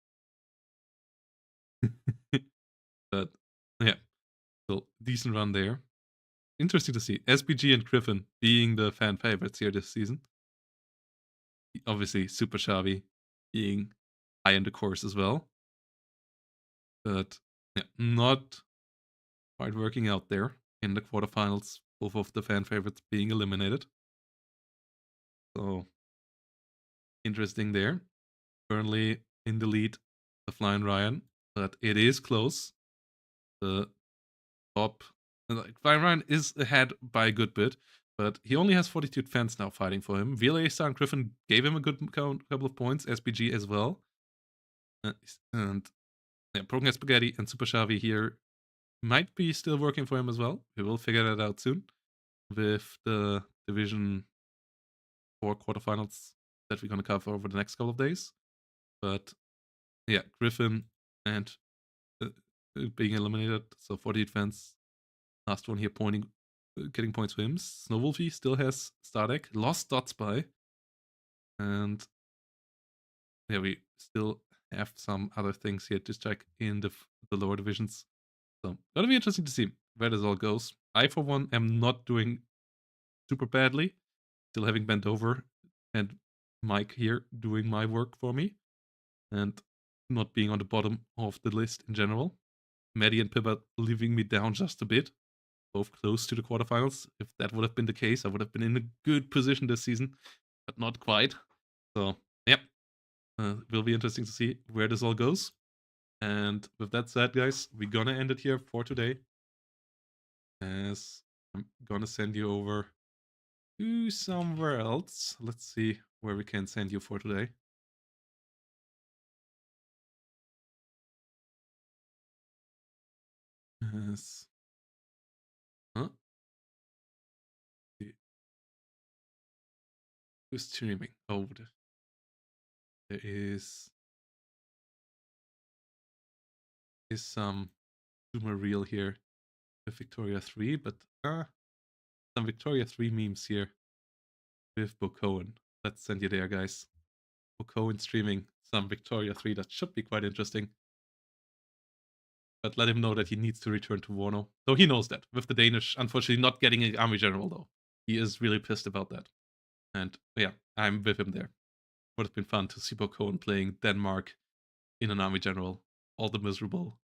But yeah, so decent run there. Interesting to see SPG and Griffin being the fan favorites here this season. Obviously, Super Shavi being high in the course as well. But yeah, not quite working out there in the quarterfinals. Both of the fan favorites being eliminated. So interesting there. Currently in the lead, the Flying Ryan, but it is close. The top, Flying Ryan is ahead by a good bit, but he only has 42 fans now fighting for him. VLA Star and Griffin gave him a good couple of points, SPG as well. And yeah, Broken Spaghetti and Super Shavi here might be still working for him as well. We will figure that out soon with the Division 4 quarterfinals that we're going to cover over the next couple of days. But yeah, Griffin and being eliminated. So for the defense, last one here pointing, getting points for him. Snowwolfie still has star deck, lost Dot Spy. And yeah, we still have some other things here to check in the lower divisions. So that'll be interesting to see where this all goes. I, for one, am not doing super badly. Still having bent over and Mike here doing my work for me. And not being on the bottom of the list in general. Maddie and Pippa leaving me down just a bit. Both close to the quarterfinals. If that would have been the case, I would have been in a good position this season. But not quite. So, yep. Will be interesting to see where this all goes. And with that said, guys, we're gonna end it here for today. As I'm gonna send you over to somewhere else. Let's see where we can send you for today. Yes. Huh? Who's streaming? Oh, there is some Zoomer reel here with Victoria 3, but some Victoria 3 memes here with Bocohen. Let's send you there, guys. Bocohen streaming some Victoria 3. That should be quite interesting. But let him know that he needs to return to WARNO. So he knows that. With the Danish, unfortunately, not getting an army general, though. He is really pissed about that. And yeah, I'm with him there. Would have been fun to see Bocohen playing Denmark in an army general. All the miserable